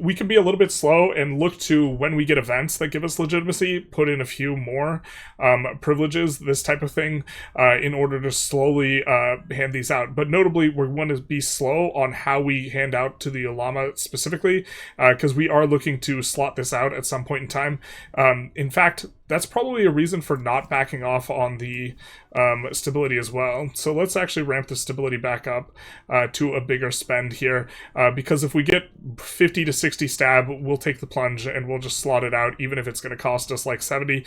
We can be a little bit slow and look to, when we get events that give us legitimacy, put in a few more privileges, this type of thing, in order to slowly hand these out. But notably, we're going to be slow on how we hand out to the ulama specifically, because we are looking to slot this out at some point in time. In fact, that's probably a reason for not backing off on the stability as well. So let's actually ramp the stability back up to a bigger spend here, because if we get 50 to 60 stab, we'll take the plunge and we'll just slot it out, even if it's going to cost us like 70,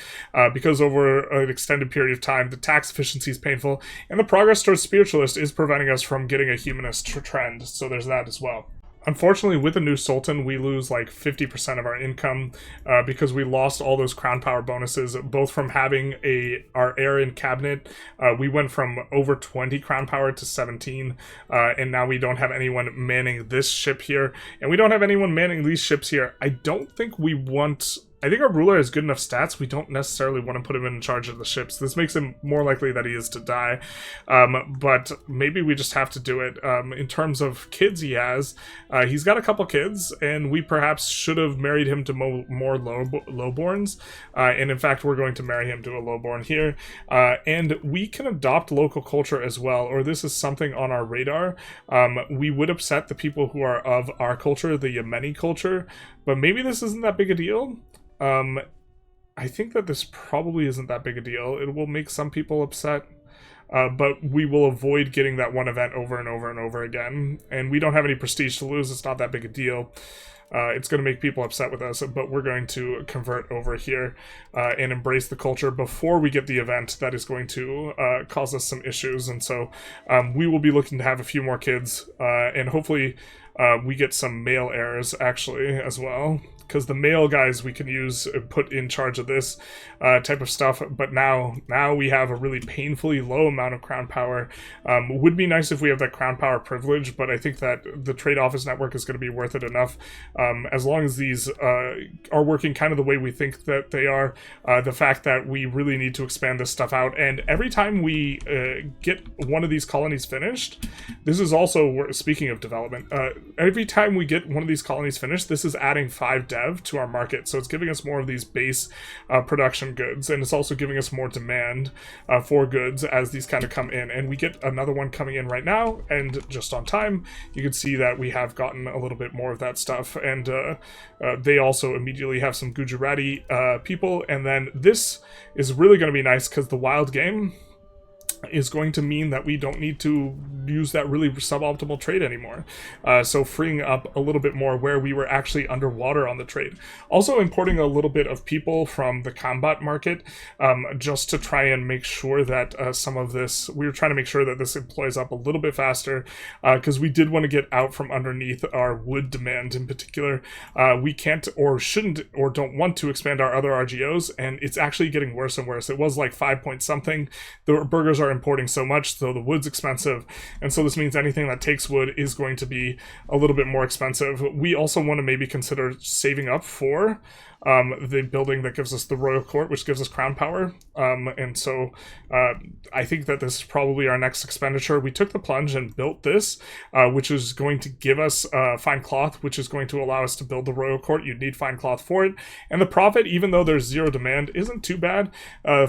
because over an extended period of time, the tax efficiency is painful, and the progress towards spiritualist is preventing us from getting a humanist trend, so there's that as well. Unfortunately, with the new Sultan, we lose like 50% of our income because we lost all those crown power bonuses, both from having our heir in cabinet. We went from over 20 crown power to 17, and now we don't have anyone manning this ship here, and we don't have anyone manning these ships here. I don't think we want... I think our ruler has good enough stats. We don't necessarily want to put him in charge of the ships. This makes him more likely that he is to die. But maybe we just have to do it. In terms of kids he's got a couple kids, and we perhaps should have married him to more lowborns. And in fact, we're going to marry him to a lowborn here. And we can adopt local culture as well, or this is something on our radar. We would upset the people who are of our culture, the Yemeni culture, but maybe this isn't that big a deal. I think that this probably isn't that big a deal. It will make some people upset, but we will avoid getting that one event over and over and over again. And we don't have any prestige to lose. It's not that big a deal. It's going to make people upset with us, but we're going to convert over here and embrace the culture before we get the event that is going to cause us some issues. And so we will be looking to have a few more kids, and hopefully we get some male heirs actually as well, because the male guys we can use, put in charge of this type of stuff, but now we have a really painfully low amount of crown power. Would be nice if we have that crown power privilege, but I think that the trade office network is going to be worth it enough, as long as these are working kind of the way we think that they are. The fact that we really need to expand this stuff out, and every time we get one of these colonies finished, this is also, speaking of development, every time we get one of these colonies finished, this is adding 5 dev to our market, so it's giving us more of these base production goods, and it's also giving us more demand for goods as these kind of come in. And we get another one coming in right now, and just on time. You can see that we have gotten a little bit more of that stuff, and they also immediately have some Gujarati people. And then this is really going to be nice because the wild game is going to mean that we don't need to use that really suboptimal trade anymore. So freeing up a little bit more where we were actually underwater on the trade. Also importing a little bit of people from the combat market, just to try and make sure that some of this, we were trying to make sure that this employs up a little bit faster, because we did want to get out from underneath our wood demand in particular. We can't or shouldn't or don't want to expand our other RGOs, and it's actually getting worse and worse. It was like 5 point something. The burghers are importing so much, so the wood's expensive, and so this means anything that takes wood is going to be a little bit more expensive. We also want to maybe consider saving up for the building that gives us the royal court, which gives us crown power, and so I think that this is probably our next expenditure. We took the plunge and built this, which is going to give us fine cloth, which is going to allow us to build the royal court. You'd need fine cloth for it, and the profit, even though there's zero demand, isn't too bad.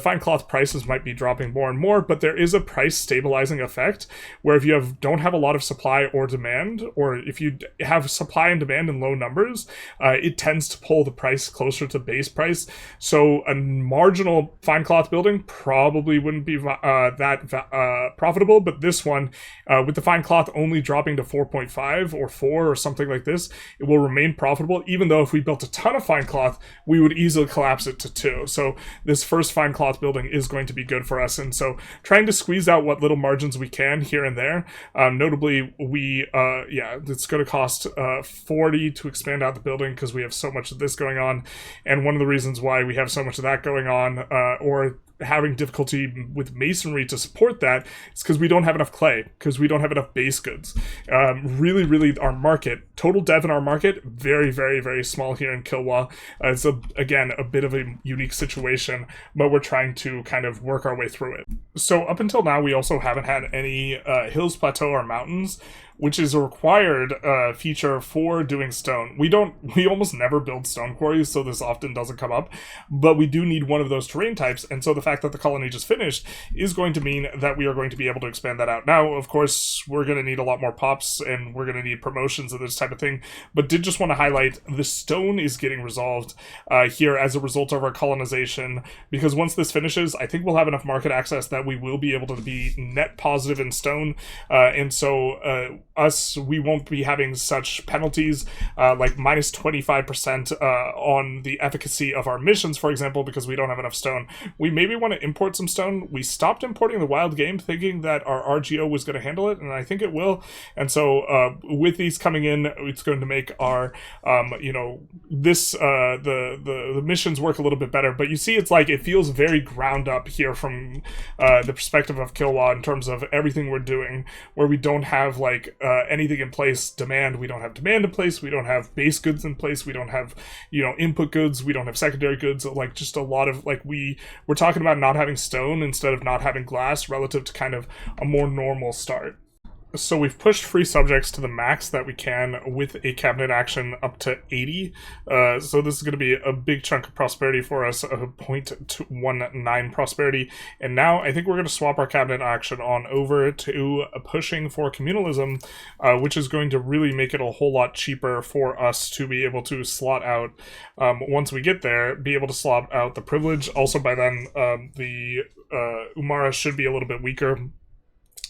Fine cloth prices might be dropping more and more, but there is a price stabilizing effect where if you don't have a lot of supply or demand, or if you have supply and demand in low numbers, it tends to pull the price closer to base price. So a marginal fine cloth building probably wouldn't be that profitable, but this one, with the fine cloth only dropping to 4.5 or 4 or something like this, it will remain profitable, even though if we built a ton of fine cloth, we would easily collapse it to 2. So this first fine cloth building is going to be good for us, and so trying to squeeze out what little margins we can here and there. Notably, it's going to cost 40 to expand out the building because we have so much of this going on, and one of the reasons why we have so much of that going on, or having difficulty with masonry to support that, is because we don't have enough clay, because we don't have enough base goods. Really, our market, total dev in our market, very, very, very small here in Kilwa. It's, again, a bit of a unique situation, but we're trying to kind of work our way through it. So up until now, we also haven't had any hills, plateau, or mountains, which is a required feature for doing stone. We almost never build stone quarries, so this often doesn't come up, but we do need one of those terrain types, and so the fact that the colony just finished is going to mean that we are going to be able to expand that out. Now, of course, we're going to need a lot more pops, and we're going to need promotions and this type of thing, but did just want to highlight the stone is getting resolved here as a result of our colonization, because once this finishes, I think we'll have enough market access that we will be able to be net positive in stone, and so we won't be having such penalties like minus 25% on the efficacy of our missions, for example, because we don't have enough stone. We maybe want to import some stone. We stopped importing the wild game thinking that our RGO was going to handle it, and I think it will. And so with these coming in, it's going to make our the missions work a little bit better. But you see, it's like it feels very ground up here from the perspective of Kilwa in terms of everything we're doing, where we don't have like anything in place. We don't have demand in place, we don't have base goods in place, we don't have input goods, we don't have secondary goods, like just a lot of like we're talking about not having stone instead of not having glass relative to kind of a more normal start. So we've pushed free subjects to the max that we can with a cabinet action up to 80. So this is going to be a big chunk of prosperity for us, 0.19 prosperity. And now I think we're going to swap our cabinet action on over to pushing for communalism, which is going to really make it a whole lot cheaper for us to be able to slot out, once we get there, be able to slot out the privilege. Also by then, the Umara should be a little bit weaker.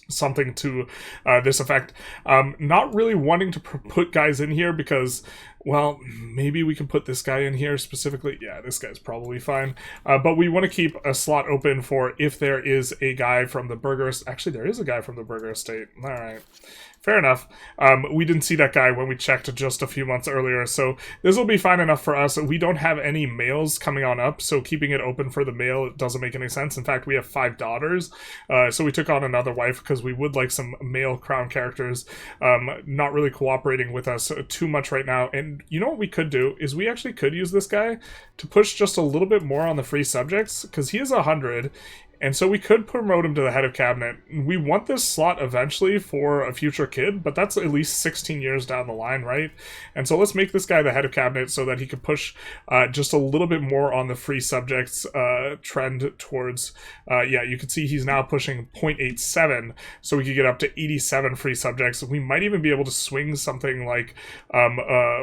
Something to this effect. Not really wanting to put guys in here because, well, maybe we can put this guy in here specifically. Yeah, this guy's probably fine. But we want to keep a slot open for if there is a guy from the Burger... Actually, there is a guy from the Burger Estate. All right. Fair enough. We didn't see that guy when we checked just a few months earlier, so this will be fine enough for us. We don't have any males coming on up, so keeping it open for the male doesn't make any sense. In fact, we have 5 daughters, so we took on another wife because we would like some male crown characters, not really cooperating with us too much right now. And you know what we could do is we actually could use this guy to push just a little bit more on the free subjects, because he is 100, and so we could promote him to the head of cabinet. We want this slot eventually for a future kid, but that's at least 16 years down the line, right? And so let's make this guy the head of cabinet so that he can push just a little bit more on the free subjects trend towards, you can see he's now pushing 0.87, so we could get up to 87 free subjects. We might even be able to swing something like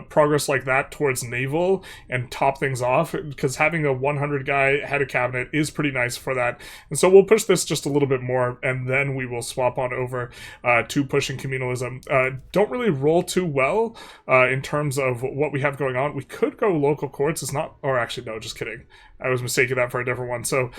progress like that towards naval and top things off, because having a 100 guy head of cabinet is pretty nice for that. And so we'll push this just a little bit more, and then we will swap on over to pushing communalism. Don't really roll too well in terms of what we have going on. We could go local courts. It's not, or actually, no, just kidding. I was mistaking that for a different one. So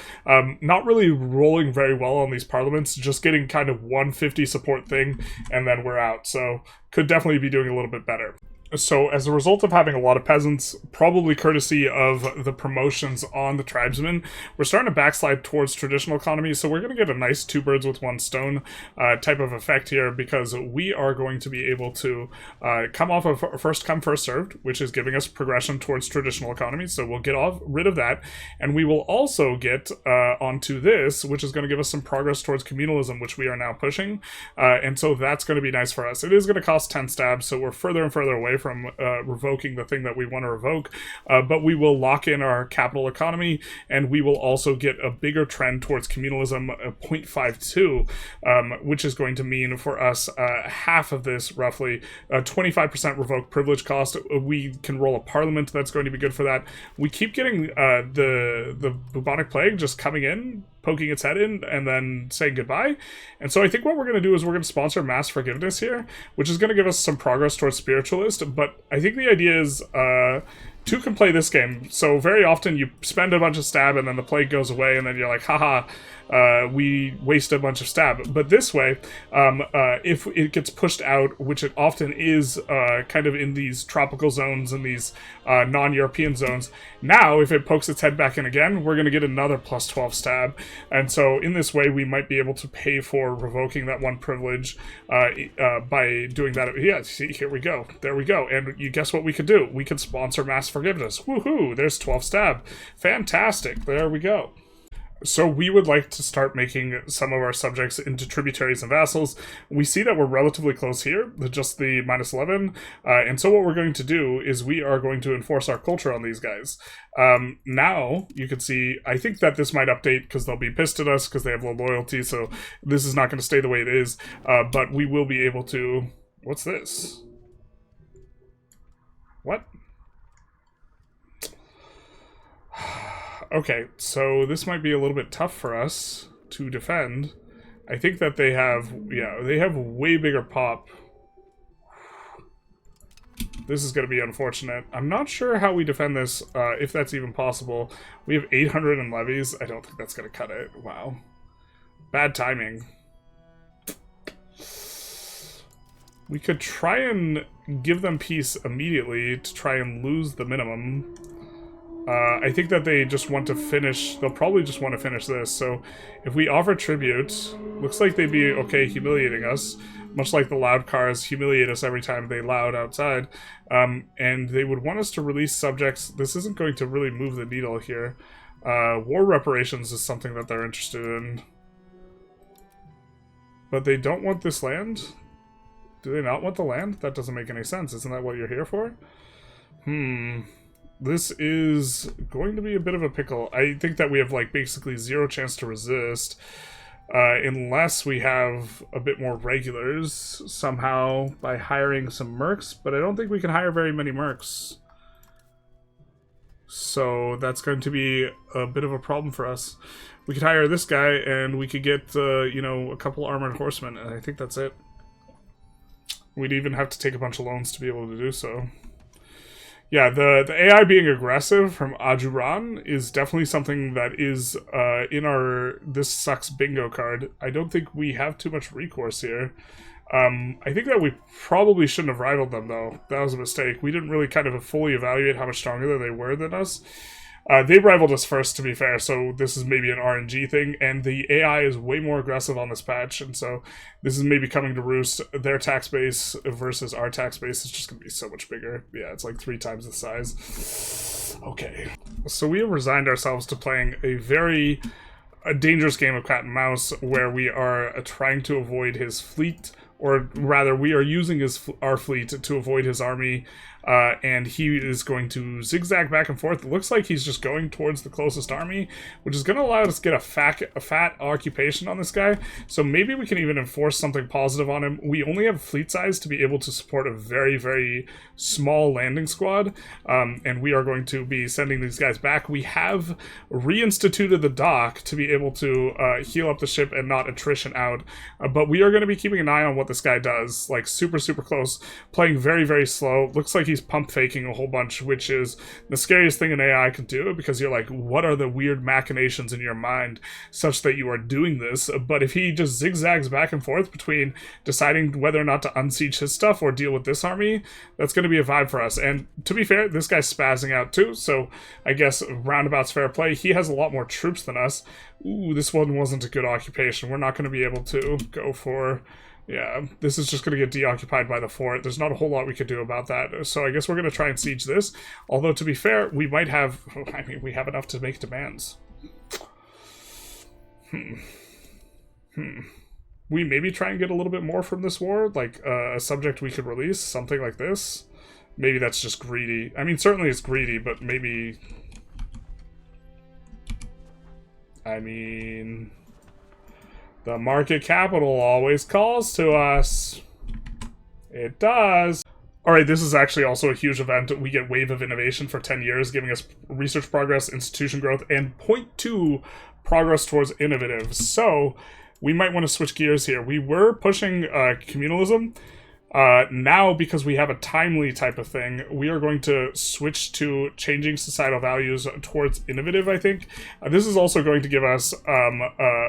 not really rolling very well on these parliaments, just getting kind of 150 support thing, and then we're out. So could definitely be doing a little bit better. So as a result of having a lot of peasants, probably courtesy of the promotions on the tribesmen, we're starting to backslide towards traditional economy. So we're going to get a nice 2 birds with 1 stone type of effect here, because we are going to be able to come off of first come, first served, which is giving us progression towards traditional economy. So we'll get rid of that. And we will also get onto this, which is going to give us some progress towards communalism, which we are now pushing. And so that's going to be nice for us. It is going to cost 10 stabs, so we're further and further away from revoking the thing that we want to revoke, but we will lock in our capital economy, and we will also get a bigger trend towards communalism, 0.52, which is going to mean for us half of this, roughly 25% revoked privilege cost. We can roll a parliament that's going to be good for that. We keep getting the bubonic plague just coming in, poking its head in, and then saying goodbye. And so I think what we're going to do is we're going to sponsor mass forgiveness here, which is going to give us some progress towards spiritualist. But I think the idea is two can play this game. So very often you spend a bunch of stab and then the plague goes away and then you're like, haha, we waste a bunch of stab. But this way, if it gets pushed out, which it often is kind of in these tropical zones and these non-European zones, now if it pokes its head back in again, we're going to get another plus 12 stab. And so in this way, we might be able to pay for revoking that one privilege by doing that. Yeah, see, here we go. There we go. And you guess what we could do? We could sponsor mass forgiveness. Woohoo! There's 12 stab. Fantastic. There we go. So we would like to start making some of our subjects into tributaries and vassals. We see that we're relatively close here, just the minus 11. And so what we're going to do is we are going to enforce our culture on these guys. Now, you can see, I think that this might update because they'll be pissed at us because they have low loyalty. So this is not going to stay the way it is. But we will be able to... What's this? What? Okay, so this might be a little bit tough for us to defend. I think that they have, yeah, they have way bigger pop. This is going to be unfortunate. I'm not sure how we defend this, if that's even possible. We have 800 in levies. I don't think that's going to cut it. Wow. Bad timing. We could try and give them peace immediately to try and lose the minimum. I think that they just want to finish, they'll probably just want to finish this, so if we offer tribute, looks like they'd be okay humiliating us, much like the loud cars humiliate us every time they loud outside, and they would want us to release subjects. This isn't going to really move the needle here. War reparations is something that they're interested in. But they don't want this land? Do they not want the land? That doesn't make any sense. Isn't that what you're here for? This is going to be a bit of a pickle. I think that we have, like, basically zero chance to resist. Unless we have a bit more regulars somehow by hiring some mercs. But I don't think we can hire very many mercs. So that's going to be a bit of a problem for us. We could hire this guy and we could get, you know, a couple armored horsemen. And I think that's it. We'd even have to take a bunch of loans to be able to do so. Yeah, the AI being aggressive from Ajuran is definitely something that is in our this sucks bingo card. I don't think we have too much recourse here. I think that we probably shouldn't have rivaled them, though. That was a mistake. We didn't really kind of fully evaluate how much stronger they were than us. They rivaled us first, to be fair, so this is maybe an RNG thing, and the AI is way more aggressive on this patch, and so this is maybe coming to roost. Their tax base versus our tax base is just going to be so much bigger. Yeah, it's like 3 times the size. Okay. So we have resigned ourselves to playing a dangerous game of cat and mouse, where we are trying to avoid his fleet, or rather, we are using our fleet to avoid his army, and he is going to zigzag back and forth. It looks like he's just going towards the closest army, which is going to allow us to get a fat occupation on this guy. So maybe we can even enforce something positive on him. We only have fleet size to be able to support a very, very small landing squad, and we are going to be sending these guys back. We have reinstituted the dock to be able to heal up the ship and not attrition out, but we are going to be keeping an eye on what this guy does, like super, super close, playing very, very slow. Looks like he's pump faking a whole bunch, which is the scariest thing an AI can do, because you're like, what are the weird machinations in your mind such that you are doing this? But if he just zigzags back and forth between deciding whether or not to unsiege his stuff or deal with this army, that's going to be a vibe for us. And to be fair, this guy's spazzing out too, so I guess roundabout's fair play. He has a lot more troops than us. Ooh, this one wasn't a good occupation. We're not going to be able to go for... Yeah, this is just going to get deoccupied by the fort. There's not a whole lot we could do about that. So I guess we're going to try and siege this. Although, to be fair, we might have... I mean, we have enough to make demands. We maybe try and get a little bit more from this war. Like, a subject we could release. Something like this. Maybe that's just greedy. I mean, certainly it's greedy, but maybe... I mean... The market capital always calls to us. It does. Alright, this is actually also a huge event. We get Wave of Innovation for 10 years, giving us research progress, institution growth, and 0.2 progress towards innovative. So, we might want to switch gears here. We were pushing communalism. Now, because we have a timely type of thing, we are going to switch to changing societal values towards innovative, I think. This is also going to give us,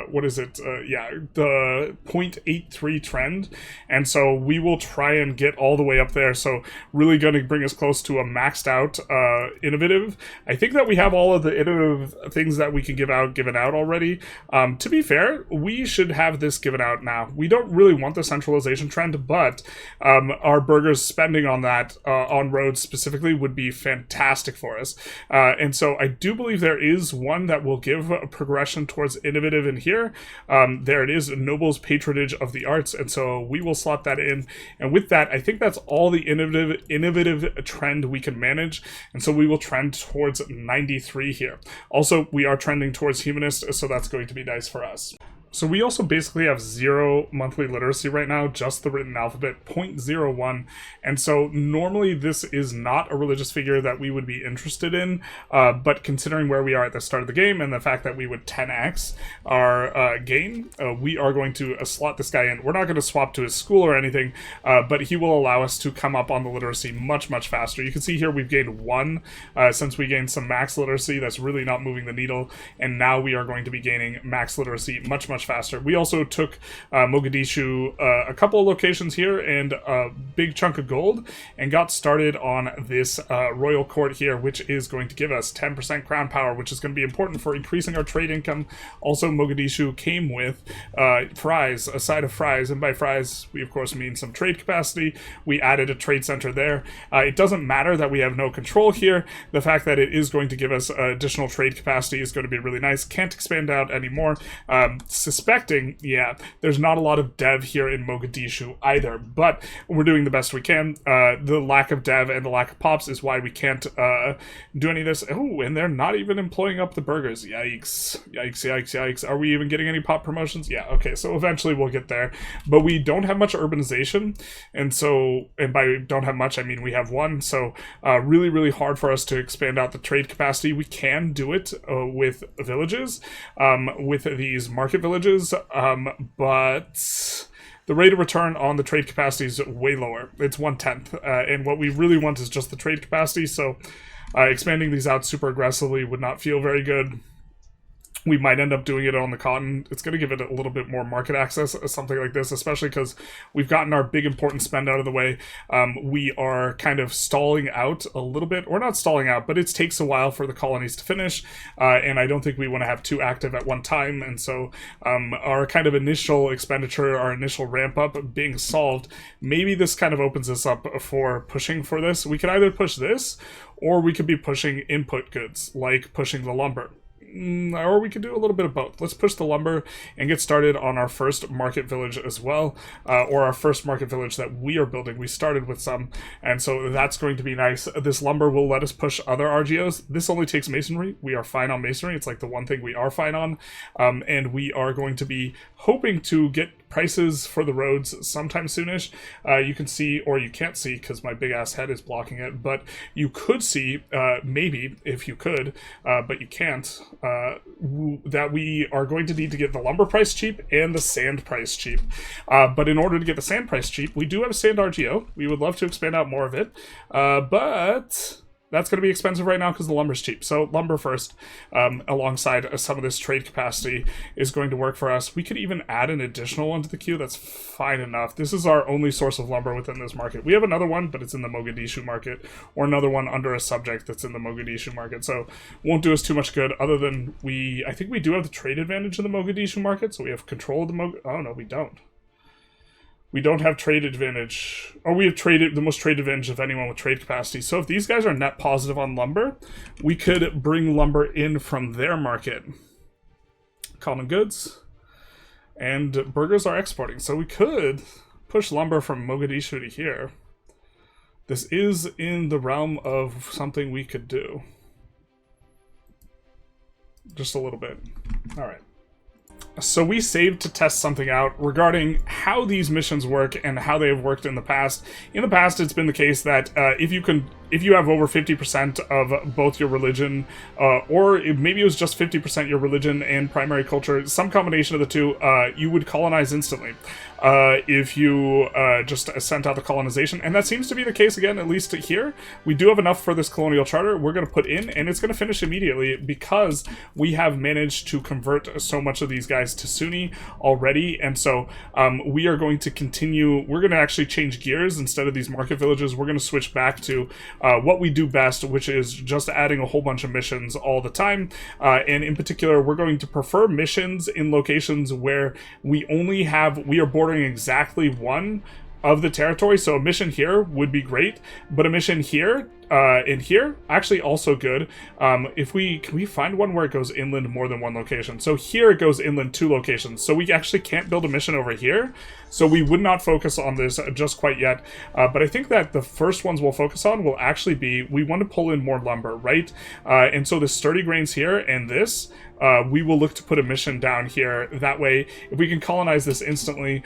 what is it? Yeah, the 0.83 trend. And so we will try and get all the way up there. So really going to bring us close to a maxed out innovative. I think that we have all of the innovative things that we can given out already. To be fair, we should have this given out now. We don't really want the centralization trend, but our burgers spending on that, on roads specifically, would be fantastic for us. And so I do believe there is one that will give a progression towards innovative in here. There it is, Noble's Patronage of the Arts, and so we will slot that in. And with that, I think that's all the innovative trend we can manage, and so we will trend towards 93 here. Also, we are trending towards humanist, so that's going to be nice for us. So we also basically have 0 monthly literacy right now, just the written alphabet, 0.01. And so normally this is not a religious figure that we would be interested in, but considering where we are at the start of the game and the fact that we would 10x our gain, we are going to slot this guy in. We're not going to swap to his school or anything, but he will allow us to come up on the literacy much, much faster. You can see here we've gained 1 since we gained some max literacy. That's really not moving the needle. And now we are going to be gaining max literacy much, much faster. We also took Mogadishu, a couple of locations here, and a big chunk of gold, and got started on this royal court here, which is going to give us 10% crown power, which is going to be important for increasing our trade income. Also, Mogadishu came with fries, a side of fries, and by fries, we of course mean some trade capacity. We added a trade center there. It doesn't matter that we have no control here. The fact that it is going to give us additional trade capacity is going to be really nice. Can't expand out anymore. Suspecting, yeah, there's not a lot of dev here in Mogadishu either, but we're doing the best we can. The lack of dev and the lack of pops is why we can't do any of this. Oh, and they're not even employing up the burgers. Yikes, yikes, yikes, yikes. Are we even getting any pop promotions? Yeah, okay, so eventually we'll get there, but we don't have much urbanization, and so, and by don't have much, I mean we have 1, so really, really hard for us to expand out the trade capacity. We can do it with villages, with these market villages, but the rate of return on the trade capacity is way lower. It's 1/10, and what we really want is just the trade capacity, so expanding these out super aggressively would not feel very good. We might end up doing it on the cotton. It's going to give it a little bit more market access, something like this, especially because we've gotten our big important spend out of the way. We are kind of stalling out a little bit, or not stalling out, but it takes a while for the colonies to finish, and I don't think we want to have 2 active at one time, and so our kind of initial expenditure, our initial ramp up being solved, maybe this kind of opens us up for pushing for this. We could either push this, or we could be pushing input goods, like pushing the lumber. Or we could do a little bit of both. Let's push the lumber and get started on our first market village as well, or our first market village that we are building. We started with some, and so that's going to be nice. This lumber will let us push other RGOs. This only takes masonry. We are fine on masonry. It's like the one thing we are fine on, and we are going to be hoping to get prices for the roads sometime soonish. You can see, or you can't see because my big ass head is blocking it, but you could see, maybe if you could, but you can't, that we are going to need to get the lumber price cheap and the sand price cheap. But in order to get the sand price cheap, we do have sand RGO. We would love to expand out more of it, but that's going to be expensive right now because the lumber's cheap. So lumber first, alongside some of this trade capacity, is going to work for us. We could even add an additional one to the queue. That's fine enough. This is our only source of lumber within this market. We have another one, but it's in the Mogadishu market, or another one under a subject that's in the Mogadishu market. So won't do us too much good, other than I think we do have the trade advantage in the Mogadishu market, so we have control of the oh no, we don't. We don't have trade advantage, or we have the most trade advantage of anyone with trade capacity. So if these guys are net positive on lumber, we could bring lumber in from their market. Common goods. And burgers are exporting. So we could push lumber from Mogadishu to here. this is in the realm of something we could do. Just a little bit. All right. So we saved to test something out regarding how these missions work and how they have worked in the past. In the past, it's been the case that if you have over 50% of both your religion, or maybe it was just 50% your religion and primary culture, some combination of the two, you would colonize instantly. If you just sent out the colonization, and that seems to be the case again, at least here. We do have enough for this colonial charter we're going to put in, and it's going to finish immediately because we have managed to convert so much of these guys to Sunni already, and so we are going to continue. We're going to actually change gears. Instead of these market villages, we're going to switch back to what we do best, which is just adding a whole bunch of missions all the time, and in particular, we're going to prefer missions in locations where we are bordering exactly one of the territory. So a mission here would be great, but a mission here in here actually also good. Can we find one where it goes inland more than one location? So here it goes inland 2 locations, so we actually can't build a mission over here, so we would not focus on this just quite yet, but I think that the first ones we'll focus on will actually be, we want to pull in more lumber, right? And so the sturdy grains here and this, we will look to put a mission down here. That way, if we can colonize this instantly,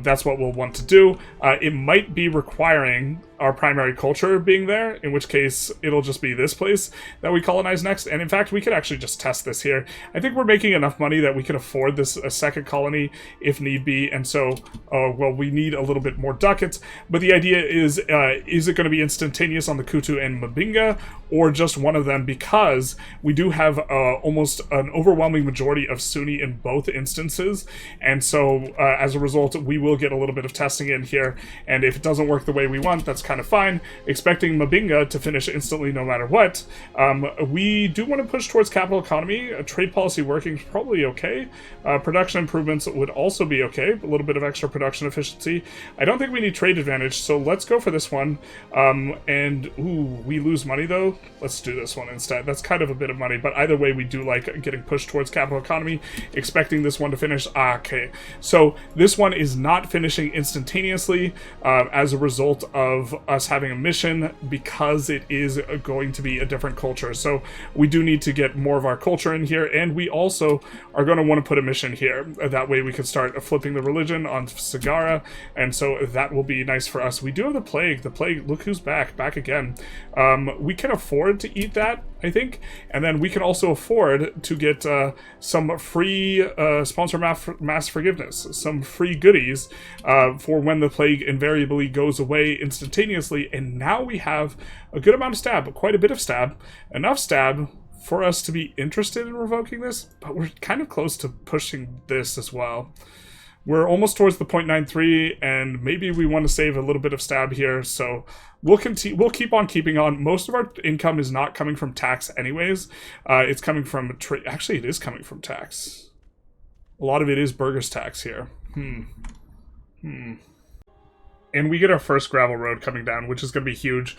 that's what we'll want to do. It might be requiring our primary culture being there, in which case it'll just be this place that we colonize next. And in fact, we could actually just test this here. I think we're making enough money that we can afford this a second colony if need be. And so, well, we need a little bit more ducats. But the idea is it going to be instantaneous on the Kutu and Mbinga, or just one of them? Because we do have almost an overwhelming majority of Sunni in both instances. And so, as a result, we will get a little bit of testing in here. And if it doesn't work the way we want, that's kind of fine. Expecting Mbinga to finish instantly no matter what. We do want to push towards capital economy. Trade policy working is probably okay. Production improvements would also be okay. A little bit of extra production efficiency. I don't think we need trade advantage, so let's go for this one. And, ooh, we lose money though. Let's do this one instead. That's kind of a bit of money, but either way, we do like getting pushed towards capital economy. Expecting this one to finish. Okay, so this one is not finishing instantaneously as a result of us having a mission, because it is going to be a different culture. So we do need to get more of our culture in here, and we also are going to want to put a mission here. That way we can start flipping the religion on Sagara, and so that will be nice for us. We do have the plague. The plague, look who's back again. We can afford to eat that, I think, and then we can also afford to get some free sponsor mass forgiveness, some free goodies for when the plague invariably goes away instantaneously. And now we have a good amount of stab, quite a bit of stab, enough stab for us to be interested in revoking this, but we're kind of close to pushing this as well. We're almost towards the 0.93, and maybe we want to save a little bit of stab here, so we'll keep on keeping on. Most of our income is not coming from tax anyways. It's coming from actually, it is coming from tax. A lot of it is burgers tax here. And we get our first gravel road coming down, which is going to be huge.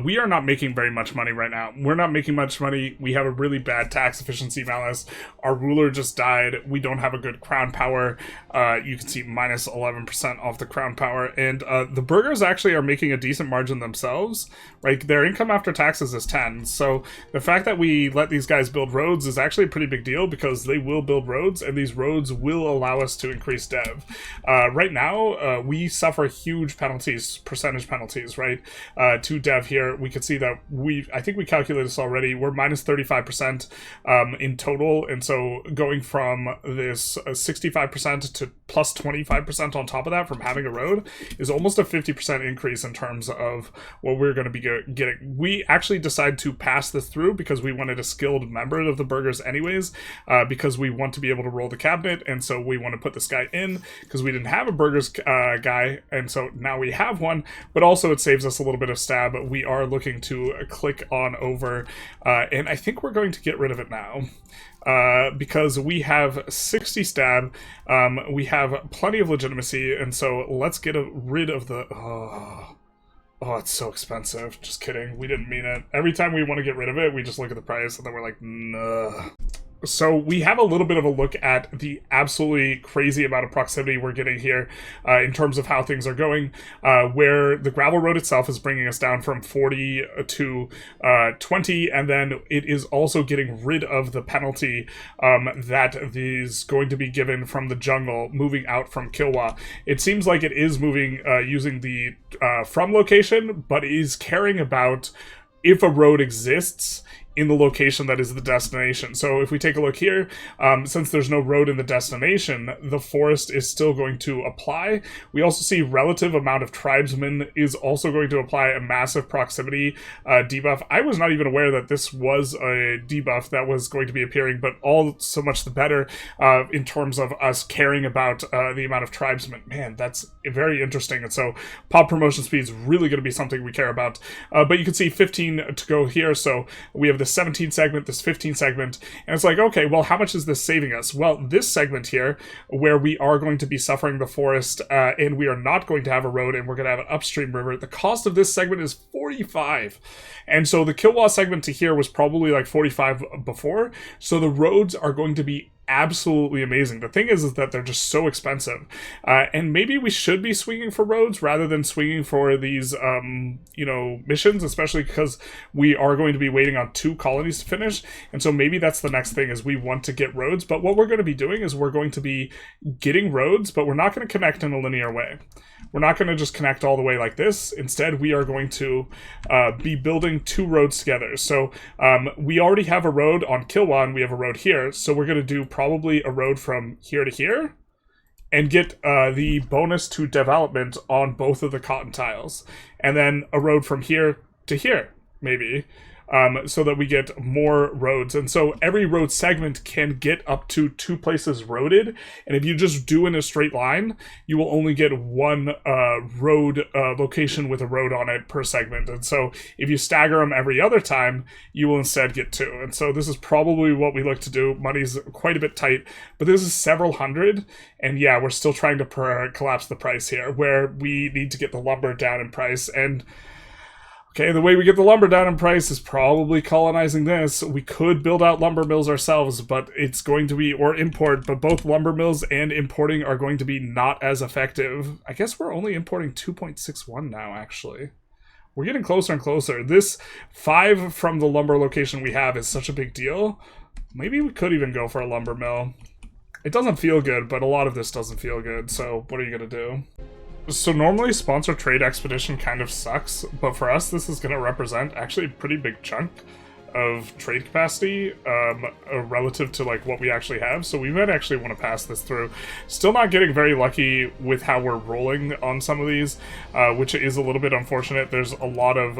We are not making very much money right now. We're not making much money. We have a really bad tax efficiency balance. Our ruler just died. We don't have a good crown power. You can see minus 11% off the crown power. And the burghers actually are making a decent margin themselves. Right? Their income after taxes is 10. So the fact that we let these guys build roads is actually a pretty big deal, because they will build roads, and these roads will allow us to increase dev. Right now, we suffer huge percentage penalties, right? To dev here, we can see that I think we calculated this already, we're minus 35% in total, and so going from this 65% to plus 25% on top of that from having a road is almost a 50% increase in terms of what we're going to be getting. We actually decided to pass this through because we wanted a skilled member of the burghers anyways, because we want to be able to roll the cabinet, and so we want to put this guy in because we didn't have a burghers guy, and so now we have one, but also it saves us a little bit of stab. We are looking to click on over, and I think we're going to get rid of it now. Because we have 60 stab, we have plenty of legitimacy, and so let's get rid of the... Oh, it's so expensive. Just kidding. We didn't mean it. Every time we want to get rid of it, we just look at the price, and then we're like, nah. So we have a little bit of a look at the absolutely crazy amount of proximity we're getting here in terms of how things are going, where the gravel road itself is bringing us down from 40 to 20, and then it is also getting rid of the penalty that is going to be given from the jungle moving out from Kilwa. It seems like it is moving using the from location, but is caring about if a road exists in the location that is the destination. So if we take a look here, since there's no road in the destination, the forest is still going to apply. We also see relative amount of tribesmen is also going to apply a massive proximity debuff. I was not even aware that this was a debuff that was going to be appearing, but all so much the better in terms of us caring about the amount of tribesmen. Man, that's very interesting. And so pop promotion speed is really going to be something we care about. But you can see 15 to go here. So we have this 17 segment, this 15 segment, and it's like, okay, well, how much is this saving us? Well, this segment here, where we are going to be suffering the forest, and we are not going to have a road, and we're going to have an upstream river, the cost of this segment is 45. And so the Kilwa segment to here was probably like 45 before, so the roads are going to be absolutely amazing. The thing is that they're just so expensive, and maybe we should be swinging for roads rather than swinging for these missions, especially because we are going to be waiting on 2 colonies to finish, and so maybe that's the next thing, is we want to get roads. But what we're going to be doing is we're going to be getting roads, but we're not going to connect in a linear way. We're not going to just connect all the way like this. Instead, we are going to be building 2 roads together. So we already have a road on Kilwa, and we have a road here. So we're going to do probably a road from here to here and get the bonus to development on both of the cotton tiles. And then a road from here to here, maybe. So that we get more roads. And so every road segment can get up to 2 places roaded. And if you just do in a straight line, you will only get 1 road location with a road on it per segment. And so if you stagger them every other time, you will instead get 2. And so this is probably what we look to do. Money's quite a bit tight, but this is several hundred. And yeah, we're still trying to collapse the price here, where we need to get the lumber down in price. And okay, the way we get the lumber down in price is probably colonizing this. We could build out lumber mills ourselves, but it's going to be, or import, but both lumber mills and importing are going to be not as effective. I guess we're only importing 2.61 now, actually. We're getting closer and closer. This 5 from the lumber location we have is such a big deal. Maybe we could even go for a lumber mill. It doesn't feel good, but a lot of this doesn't feel good, so what are you going to do? So normally sponsor trade expedition kind of sucks, but for us this is going to represent actually a pretty big chunk of trade capacity relative to like what we actually have. So we might actually want to pass this through. Still not getting very lucky with how we're rolling on some of these, which is a little bit unfortunate. There's a lot of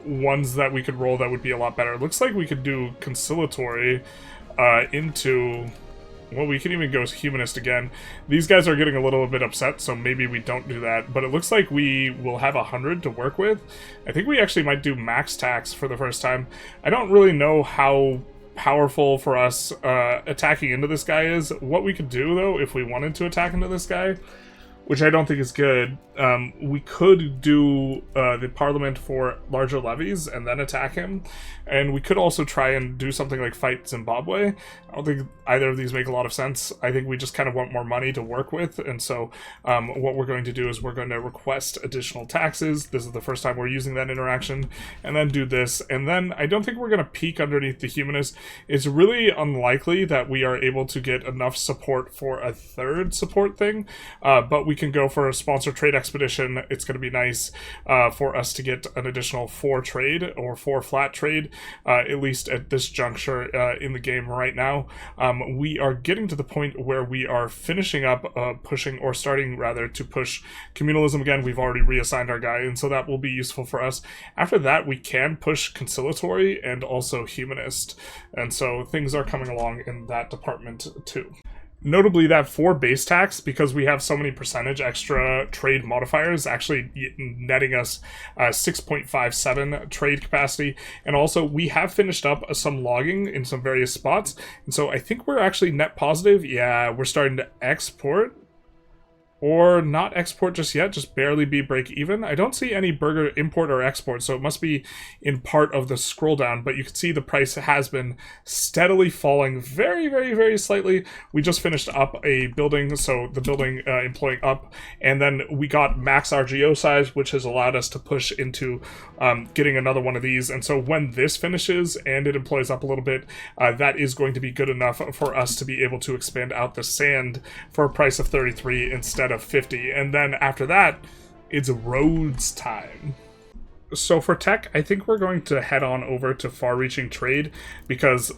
ones that we could roll that would be a lot better. It looks like we could do conciliatory into... Well, we can even go humanist again. These guys are getting a little bit upset, so maybe we don't do that. But it looks like we will have 100 to work with. I think we actually might do max tax for the first time. I don't really know how powerful for us attacking into this guy is. What we could do, though, if we wanted to attack into this guy, which I don't think is good, we could do the parliament for larger levies and then attack him. And we could also try and do something like fight Zimbabwe. I don't think either of these make a lot of sense. I think we just kind of want more money to work with. And so what we're going to do is we're going to request additional taxes. This is the first time we're using that interaction. And then do this. And then I don't think we're going to peek underneath the humanist. It's really unlikely that we are able to get enough support for a 3rd support thing. But we can go for a sponsor trade expedition. It's going to be nice for us to get an additional 4 trade or 4 flat trade, at least at this juncture in the game right now. We are getting to the point where we are finishing up pushing, or starting rather, to push communalism again. We've already reassigned our guy, and so that will be useful for us. After that, we can push conciliatory and also humanist, and so things are coming along in that department too. Notably, that 4 base tax, because we have so many percentage extra trade modifiers, actually netting us 6.57 trade capacity. And also, we have finished up some logging in some various spots. And so I think we're actually net positive. Yeah, we're starting to export. or not export just yet, just barely be break even. I don't see any burger import or export, so it must be in part of the scroll down, but you can see the price has been steadily falling very, very, very slightly. We just finished up a building, so the building employing up, and then we got max RGO size, which has allowed us to push into getting another one of these. And so when this finishes and it employs up a little bit, that is going to be good enough for us to be able to expand out the sand for a price of 33 instead of 50. And then after that, it's roads time. So for tech, I think we're going to head on over to far-reaching trade, because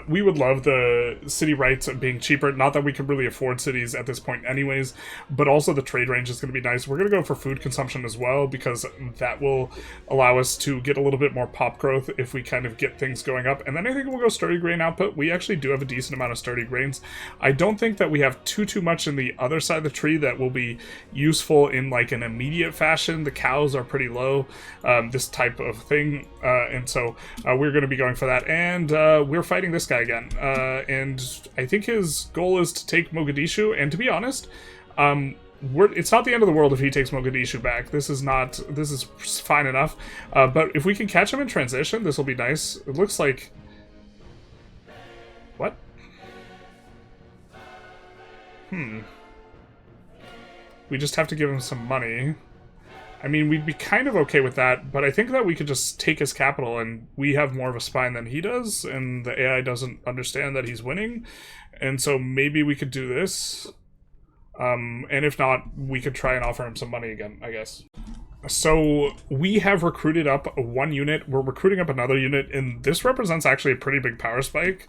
we would love the city rights being cheaper. Not that we can really afford cities at this point anyways, but also the trade range is going to be nice. We're going to go for food consumption as well, because that will allow us to get a little bit more pop growth if we kind of get things going up. And then I think we'll go sturdy grain output. We actually do have a decent amount of sturdy grains. I don't think that we have too much in the other side of the tree that will be useful in like an immediate fashion. The cows are pretty low. This type of thing, and so we're going to be going for that, and we're fighting this guy again, and I think his goal is to take Mogadishu, and to be honest, it's not the end of the world if he takes Mogadishu back. This is fine enough, but if we can catch him in transition, this will be nice. It looks like... What? We just have to give him some money. I mean, we'd be kind of okay with that, but I think that we could just take his capital, and we have more of a spine than he does, and the AI doesn't understand that he's winning, and so maybe we could do this. And if not, we could try and offer him some money again, I guess. So we have recruited up one unit, we're recruiting up another unit, and this represents actually a pretty big power spike.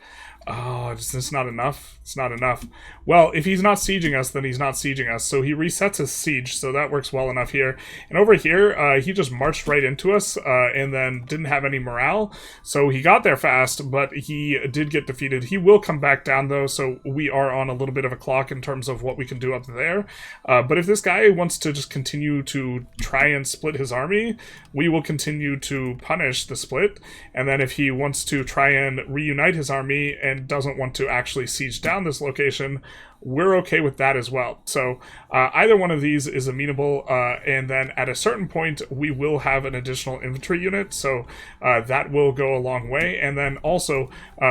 Oh, is this not enough? It's not enough. Well, if he's not sieging us, then he's not sieging us. So he resets his siege, so that works well enough here. And over here, he just marched right into us, and then didn't have any morale. So he got there fast, but he did get defeated. He will come back down, though, so we are on a little bit of a clock in terms of what we can do up there. But if this guy wants to just continue to try and split his army, we will continue to punish the split. And then if he wants to try and reunite his army and doesn't want to actually siege down this location, we're okay with that as well. So either one of these is amenable, and then at a certain point we will have an additional infantry unit, so that will go a long way. And then also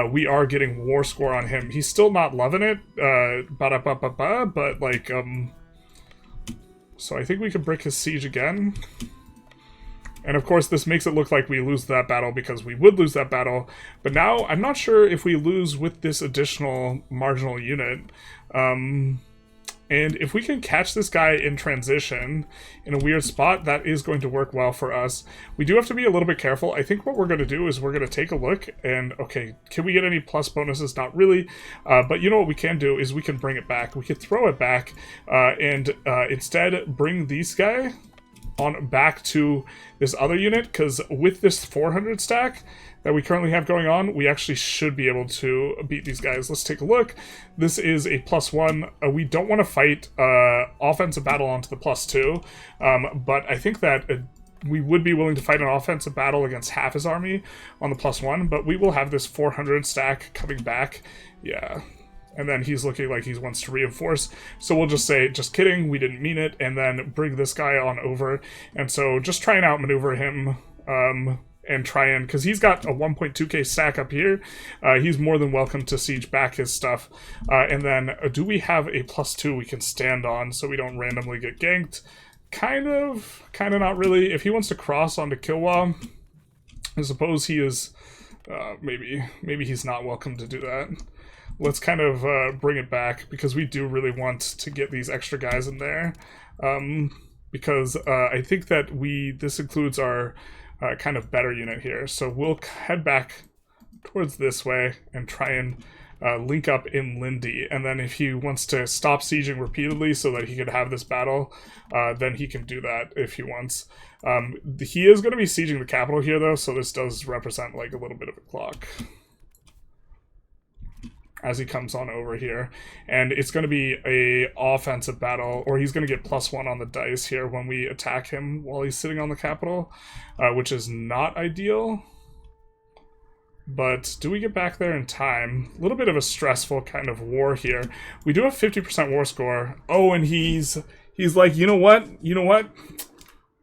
we are getting war score on him. He's still not loving it, but like so I think we could break his siege again. And of course, this makes it look like we lose that battle, because we would lose that battle. But now, I'm not sure if we lose with this additional marginal unit. And if we can catch this guy in transition in a weird spot, that is going to work well for us. We do have to be a little bit careful. I think what we're going to do is we're going to take a look and, okay, can we get any plus bonuses? Not really. But you know what we can do is we can bring it back. We could throw it back and instead bring these guys on back to this other unit, because with this 400 stack that we currently have going on, we actually should be able to beat these guys. Let's take a look. This is a +1. We don't want to fight offensive battle onto the +2, but I think that we would be willing to fight an offensive battle against half his army on the +1, but we will have this 400 stack coming back. Yeah. And then he's looking like he wants to reinforce. So we'll just say, just kidding, we didn't mean it, and then bring this guy on over. And so just try and outmaneuver him, and try and, because he's got a 1.2k stack up here, he's more than welcome to siege back his stuff. And then, do we have a +2 we can stand on so we don't randomly get ganked? Kind of not really. If he wants to cross onto Kilwa, I suppose he is, maybe he's not welcome to do that. Let's kind of bring it back, because we do really want to get these extra guys in there. Because I think that this includes our kind of better unit here. So we'll head back towards this way and try and link up in Lindy. And then if he wants to stop sieging repeatedly so that he could have this battle, then he can do that if he wants. He is going to be sieging the capital here, though, so this does represent like a little bit of a clock as he comes on over here, and it's going to be a offensive battle, or he's going to get +1 on the dice here when we attack him while he's sitting on the capital, which is not ideal. But do we get back there in time? A little bit of a stressful kind of war here. We do have 50% war score. Oh, and he's He's like, you know what? You know what?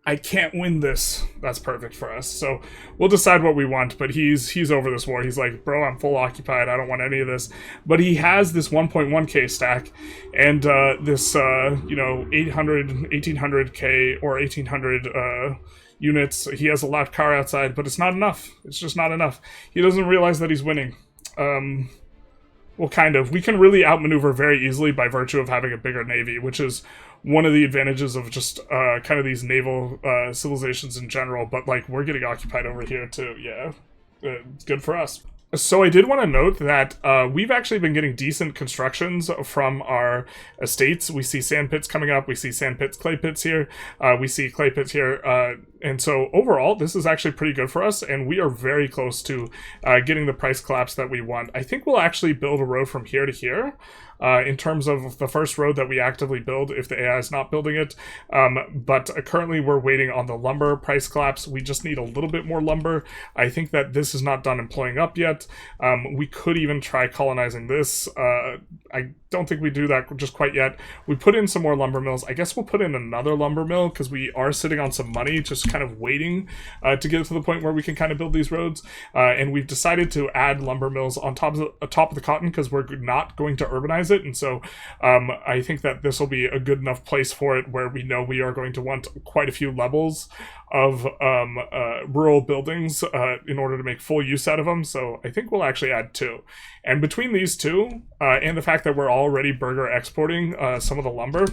I can't win this. That's perfect for us. So we'll decide what we want, but he's over this war. He's like, bro, I'm full occupied. I don't want any of this. But he has this 1.1k stack and this, 800, 1800k or 1800 units. He has a loud car outside, but it's not enough. It's just not enough. He doesn't realize that he's winning. Well, kind of. We can really outmaneuver very easily by virtue of having a bigger navy, which is one of the advantages of just kind of these naval civilizations in general. But, like, we're getting occupied over here, too. Yeah, it's good for us. So I did want to note that we've actually been getting decent constructions from our estates. We see sand pits coming up. We see sand pits, clay pits here. We see clay pits here. And so overall, this is actually pretty good for us. And we are very close to getting the price collapse that we want. I think we'll actually build a road from here to here. In terms of the first road that we actively build if the AI is not building it. But currently we're waiting on the lumber price collapse. We just need a little bit more lumber. I think that this is not done employing up yet. We could even try colonizing this. I don't think we do that just quite yet. We put in some more lumber mills. I guess we'll put in another lumber mill because we are sitting on some money just kind of waiting to get to the point where we can kind of build these roads. And we've decided to add lumber mills on top of the cotton because we're not going to urbanize it. And so I think that this will be a good enough place for it where we know we are going to want quite a few levels of rural buildings in order to make full use out of them. So I think we'll actually add 2. And between these 2 and the fact that we're already burger exporting some of the lumber,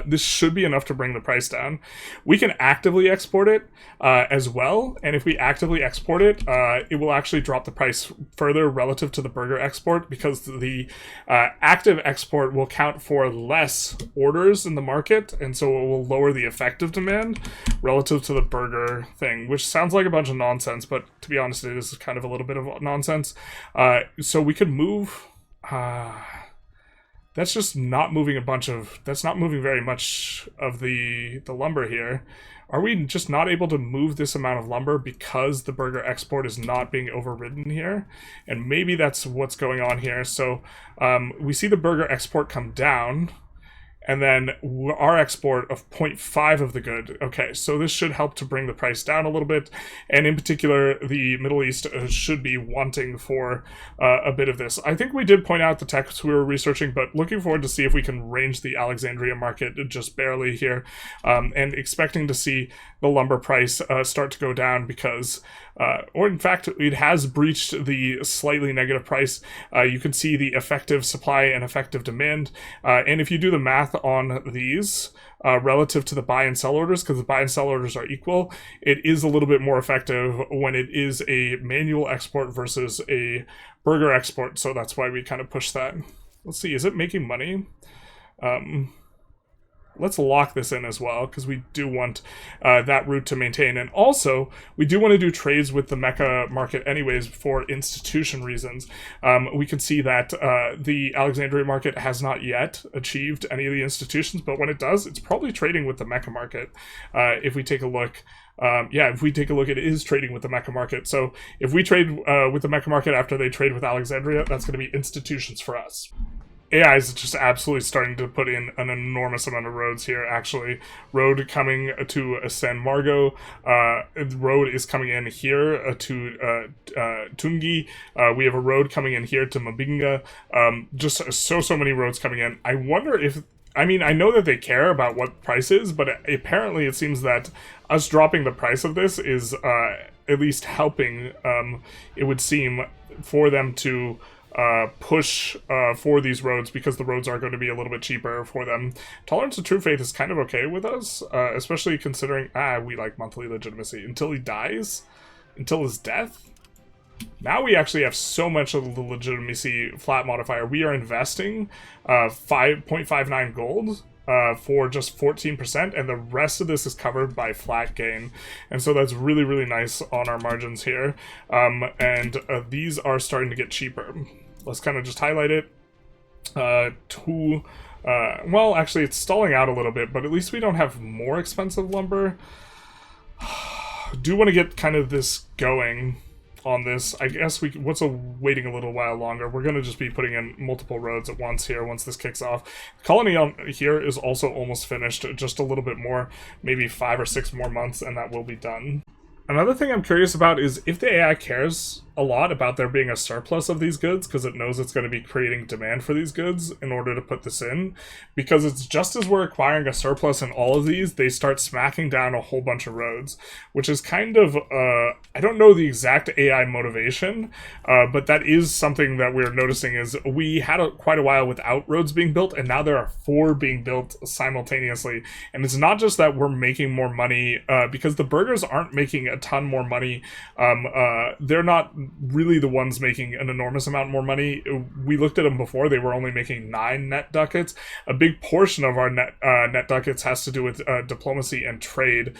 this should be enough to bring the price down. We can actively export it as well, and if we actively export it, it will actually drop the price further relative to the burger export because the active export will count for less orders in the market, and so it will lower the effective demand relative to the burger thing, which sounds like a bunch of nonsense, but to be honest, it is kind of a little bit of nonsense. So we could move... That's just not moving that's not moving very much of the lumber here. Are we just not able to move this amount of lumber because the burger export is not being overridden here? And maybe that's what's going on here. So we see the burger export come down, and then our export of 0.5 of the good. Okay, so this should help to bring the price down a little bit, and in particular, the Middle East should be wanting for a bit of this. I think we did point out the texts we were researching, but looking forward to see if we can range the Alexandria market just barely here, and expecting to see the lumber price start to go down because, or in fact, it has breached the slightly negative price. You can see the effective supply and effective demand, and if you do the math on these relative to the buy and sell orders, because the buy and sell orders are equal, it is a little bit more effective when it is a manual export versus a burger export, so that's why we kind of push that. Let's see, is it making money? Let's lock this in as well, because we do want that route to maintain. And also, we do want to do trades with the Mecca market anyways for institution reasons. We can see that the Alexandria market has not yet achieved any of the institutions, but when it does, it's probably trading with the Mecca market. If we take a look, if we take a look, it is trading with the Mecca market. So if we trade with the Mecca market after they trade with Alexandria, that's going to be institutions for us. AI is just absolutely starting to put in an enormous amount of roads here, actually. Road coming to San Margo. Road is coming in here to Tungi. We have a road coming in here to Mabinga. Just so many roads coming in. I wonder if... I mean, I know that they care about what price is, but apparently it seems that us dropping the price of this is at least helping, it would seem, for them to... push for these roads because the roads are going to be a little bit cheaper for them. Tolerance of True Faith is kind of okay with us, especially considering, we like monthly legitimacy. Until he dies? Until his death? Now we actually have so much of the legitimacy flat modifier. We are investing 5.59 gold for just 14%, and the rest of this is covered by flat gain. And so that's really, really nice on our margins here. These are starting to get cheaper. Let's kind of just highlight it. Well, actually, it's stalling out a little bit, but at least we don't have more expensive lumber. Do want to get kind of this going. on this. I guess waiting a little while longer. We're going to just be putting in multiple roads at once here once this kicks off. Colony on here is also almost finished, just a little bit more, maybe 5 or 6 more months, and that will be done. Another thing I'm curious about is if the AI cares a lot about there being a surplus of these goods, because it knows it's going to be creating demand for these goods in order to put this in, because it's just as we're acquiring a surplus in all of these, they start smacking down a whole bunch of roads, which is kind of, I don't know the exact AI motivation, but that is something that we're noticing is we had quite a while without roads being built, and now there are 4 being built simultaneously, and it's not just that we're making more money, because the burgers aren't making a ton more money, they're not really the ones making an enormous amount more money. We looked at them before, they were only making 9 net ducats. A big portion of our net ducats has to do with diplomacy and trade,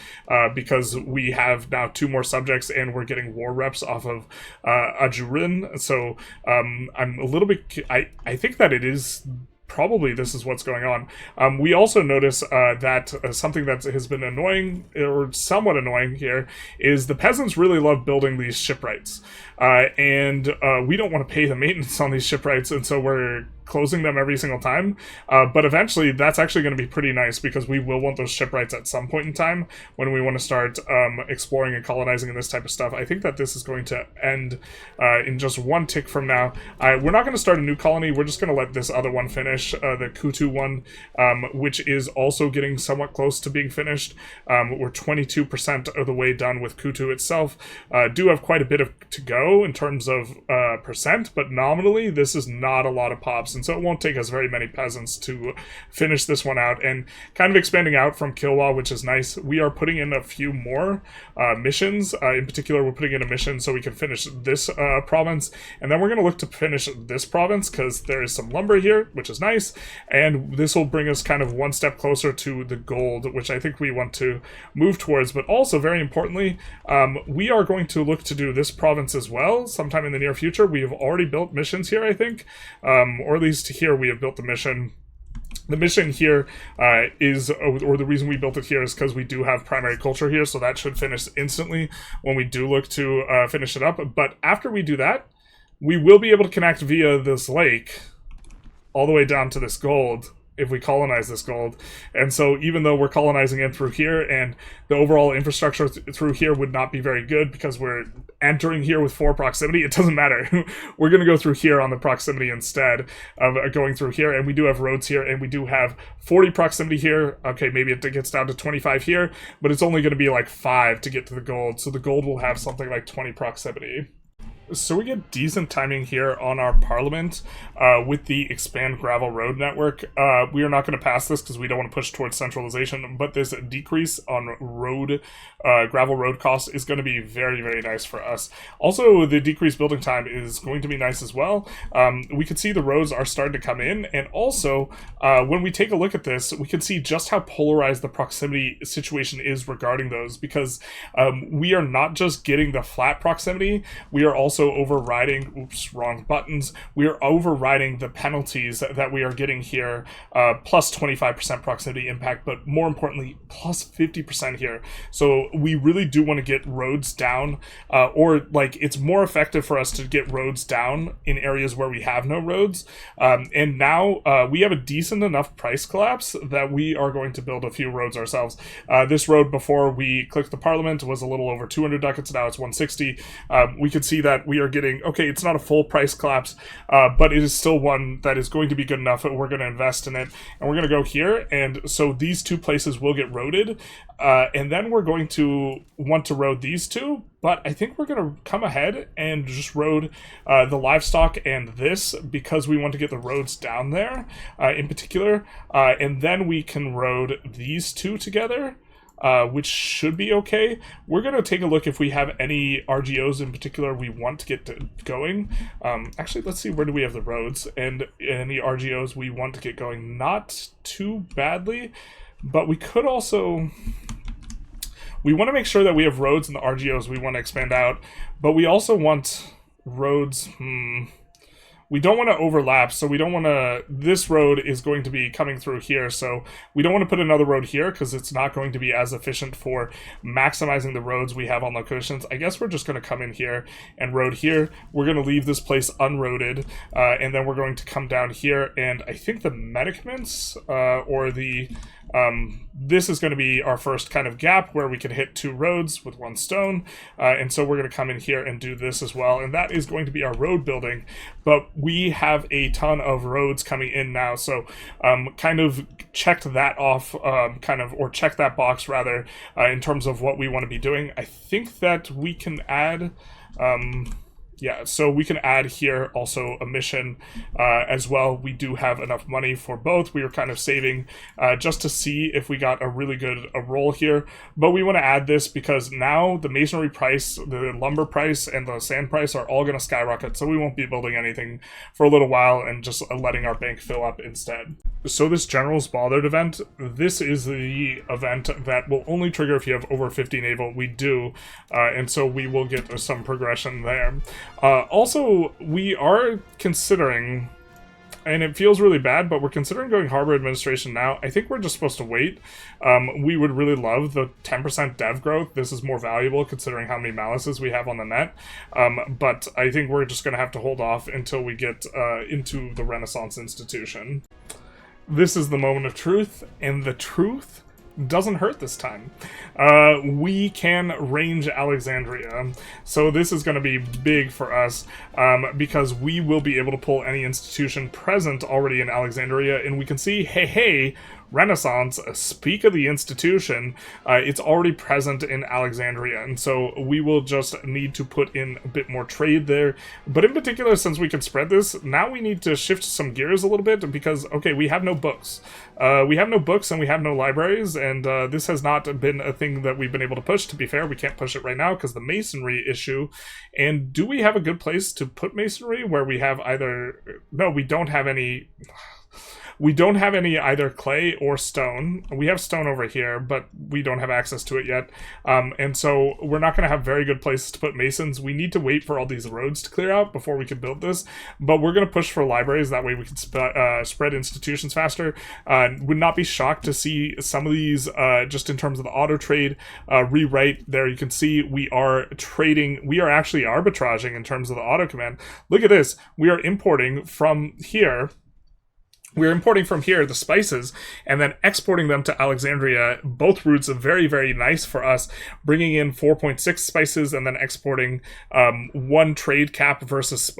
because we have now 2 more subjects and we're getting war reps off of Ajurin. So I'm a little bit, I think that it is probably this is what's going on. We also notice that something that has been annoying, or somewhat annoying here, is the peasants really love building these shipwrights. And we don't want to pay the maintenance on these shipwrights, and so we're closing them every single time. But eventually, that's actually going to be pretty nice, because we will want those shipwrights at some point in time when we want to start exploring and colonizing and this type of stuff. I think that this is going to end in just 1 tick from now. We're not going to start a new colony. We're just going to let this other one finish, the Kutu one, which is also getting somewhat close to being finished. We're 22% of the way done with Kutu itself. Do have quite a bit to go in terms of percent, but nominally this is not a lot of pops, and so it won't take us very many peasants to finish this one out. And kind of expanding out from Kilwa, which is nice, we are putting in a few more missions. In particular, we're putting in a mission so we can finish this province, and then we're going to look to finish this province because there is some lumber here, which is nice, and this will bring us kind of 1 step closer to the gold, which I think we want to move towards. But also, very importantly, we are going to look to do this province as well sometime in the near future. We have already built missions here, I think, or at least here we have built the mission. The mission here is, or the reason we built it here is because we do have primary culture here, so that should finish instantly when we do look to finish it up. But after we do that, we will be able to connect via this lake all the way down to this gold if we colonize this gold. And so even though we're colonizing it through here, and the overall infrastructure through here would not be very good because we're entering here with 4 proximity, it doesn't matter. We're going to go through here on the proximity instead of going through here, and we do have roads here, and we do have 40 proximity here. Okay, maybe it gets down to 25 here, but it's only going to be like 5 to get to the gold, so the gold will have something like 20 proximity. So we get decent timing here on our parliament with the expand gravel road network. We are not going to pass this because we don't want to push towards centralization, but this decrease on gravel road costs is going to be very, very nice for us. Also, the decreased building time is going to be nice as well. We can see the roads are starting to come in, and also when we take a look at this, we can see just how polarized the proximity situation is regarding those, because we are not just getting the flat proximity, we are also overriding, oops, wrong buttons, we are overriding the penalties that we are getting here, plus 25% proximity impact, but more importantly, plus 50% here. So we really do want to get roads down, or like it's more effective for us to get roads down in areas where we have no roads. And now we have a decent enough price collapse that we are going to build a few roads ourselves. This road before we clicked the parliament was a little over 200 ducats, now it's 160. We could see that we are getting, okay, it's not a full price collapse, but it is still one that is going to be good enough that we're going to invest in it. And we're going to go here, and so these 2 places will get roaded, and then we're going to want to road these 2, but I think we're going to come ahead and just road the livestock and this, because we want to get the roads down there in particular, and then we can road these 2 together, which should be okay. We're going to take a look if we have any RGOs in particular we want to get going. Actually, let's see, where do we have the roads and any RGOs we want to get going? Not too badly, but we could also... We want to make sure that we have roads in the RGOs we want to expand out, but we also want roads... we don't want to overlap, so we don't want to, this road is going to be coming through here, so we don't want to put another road here because it's not going to be as efficient for maximizing the roads we have on locations. I guess we're just going to come in here and road here. We're going to leave this place unroaded, and then we're going to come down here, and I think the medicaments, or the, this is going to be our first kind of gap where we can hit 2 roads with 1 stone, and so we're going to come in here and do this as well, and that is going to be our road building. But we have a ton of roads coming in now, so kind of checked that off, or check that box rather, in terms of what we want to be doing. I think that we can add, yeah, so we can add here also a mission as well. We do have enough money for both. We were kind of saving just to see if we got a really good roll here. But we want to add this because now the masonry price, the lumber price, and the sand price are all going to skyrocket. So we won't be building anything for a little while and just letting our bank fill up instead. So this General's Bothered event, this is the event that will only trigger if you have over 50 naval. We do, and so we will get some progression there. Also, we are considering, and it feels really bad, but we're considering going Harbor Administration now. I think we're just supposed to wait. We would really love the 10% dev growth. This is more valuable considering how many malices we have on the net. But I think we're just going to have to hold off until we get into the Renaissance institution. This is the moment of truth, and the truth doesn't hurt this time. We can range Alexandria, so this is going to be big for us, because we will be able to pull any institution present already in Alexandria, and we can see, hey, Renaissance, speak of the institution, it's already present in Alexandria, and so we will just need to put in a bit more trade there. But in particular, since we can spread this, now we need to shift some gears a little bit, because, okay, we have no books. We have no books and we have no libraries, and this has not been a thing that we've been able to push. To be fair, we can't push it right now because the masonry issue. And do we have a good place to put masonry where we have either... No, we don't have any... We don't have any either clay or stone. We have stone over here, but we don't have access to it yet. And so we're not going to have very good places to put masons. We need to wait for all these roads to clear out before we can build this. But we're going to push for libraries. That way we can spread institutions faster. Would not be shocked to see some of these, just in terms of the auto trade, rewrite. There you can see we are trading. We are actually arbitraging in terms of the auto command. Look at this. We are importing from here. We're importing from here the spices and then exporting them to Alexandria. Both routes are very, very nice for us, bringing in 4.6 spices and then exporting 1 trade cap versus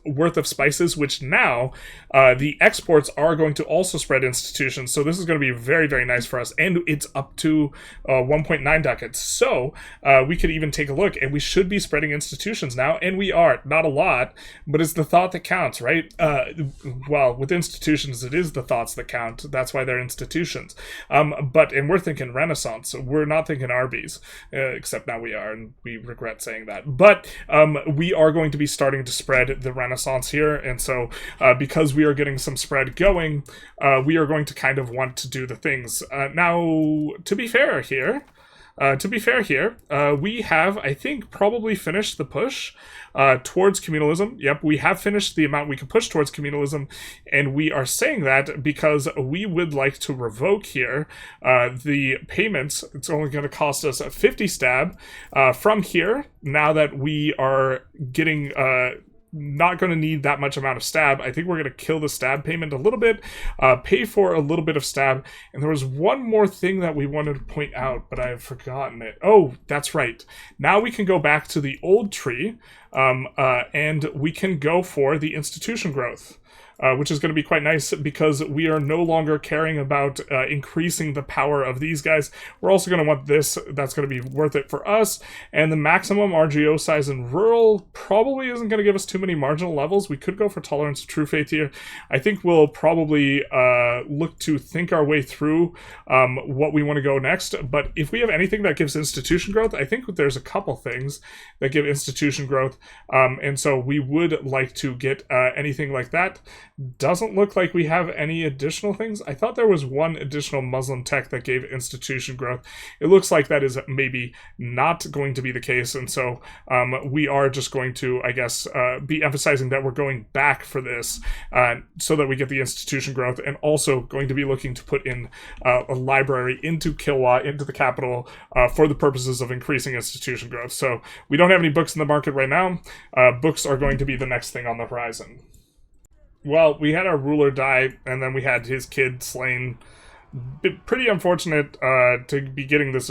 worth of spices, which now the exports are going to also spread institutions. So this is going to be very, very nice for us. And it's up to 1.9 ducats. So we could even take a look, and we should be spreading institutions now. And we are. Not a lot, but it's the thought that counts, right? Well, with institutions, it is the thoughts that count. That's why they're institutions. And we're thinking Renaissance. We're not thinking Arby's, except now we are, and we regret saying that. But we are going to be starting to spread the Renaissance here, and so because we are getting some spread going, we are going to kind of want to do the things. Now, to be fair here, we have, I think, probably finished the push towards communalism. Yep, we have finished the amount we can push towards communalism, and we are saying that because we would like to revoke here the payments. It's only going to cost us 50 stab from here, now that we are getting... not going to need that much amount of stab. I think we're going to kill the stab payment a little bit, pay for a little bit of stab, and there was one more thing that we wanted to point out, but I have forgotten it. Oh, that's right. Now we can go back to the old tree, and we can go for the institution growth. Which is going to be quite nice because we are no longer caring about increasing the power of these guys. We're also going to want this. That's going to be worth it for us. And the maximum RGO size in rural probably isn't going to give us too many marginal levels. We could go for tolerance of true faith here. I think we'll probably look to think our way through what we want to go next. But if we have anything that gives institution growth, I think there's a couple things that give institution growth. And so we would like to get anything like that. Doesn't look like we have any additional things. I thought there was one additional Muslim tech that gave institution growth. It looks like that is maybe not going to be the case, and so we are just going to, I guess, be emphasizing that we're going back for this so that we get the institution growth, and also going to be looking to put in a library into Kilwa, into the capital, for the purposes of increasing institution growth. So we don't have any books in the market right now. Books are going to be the next thing on the horizon. Well, we had our ruler die, and then we had his kid slain. Pretty unfortunate to be getting this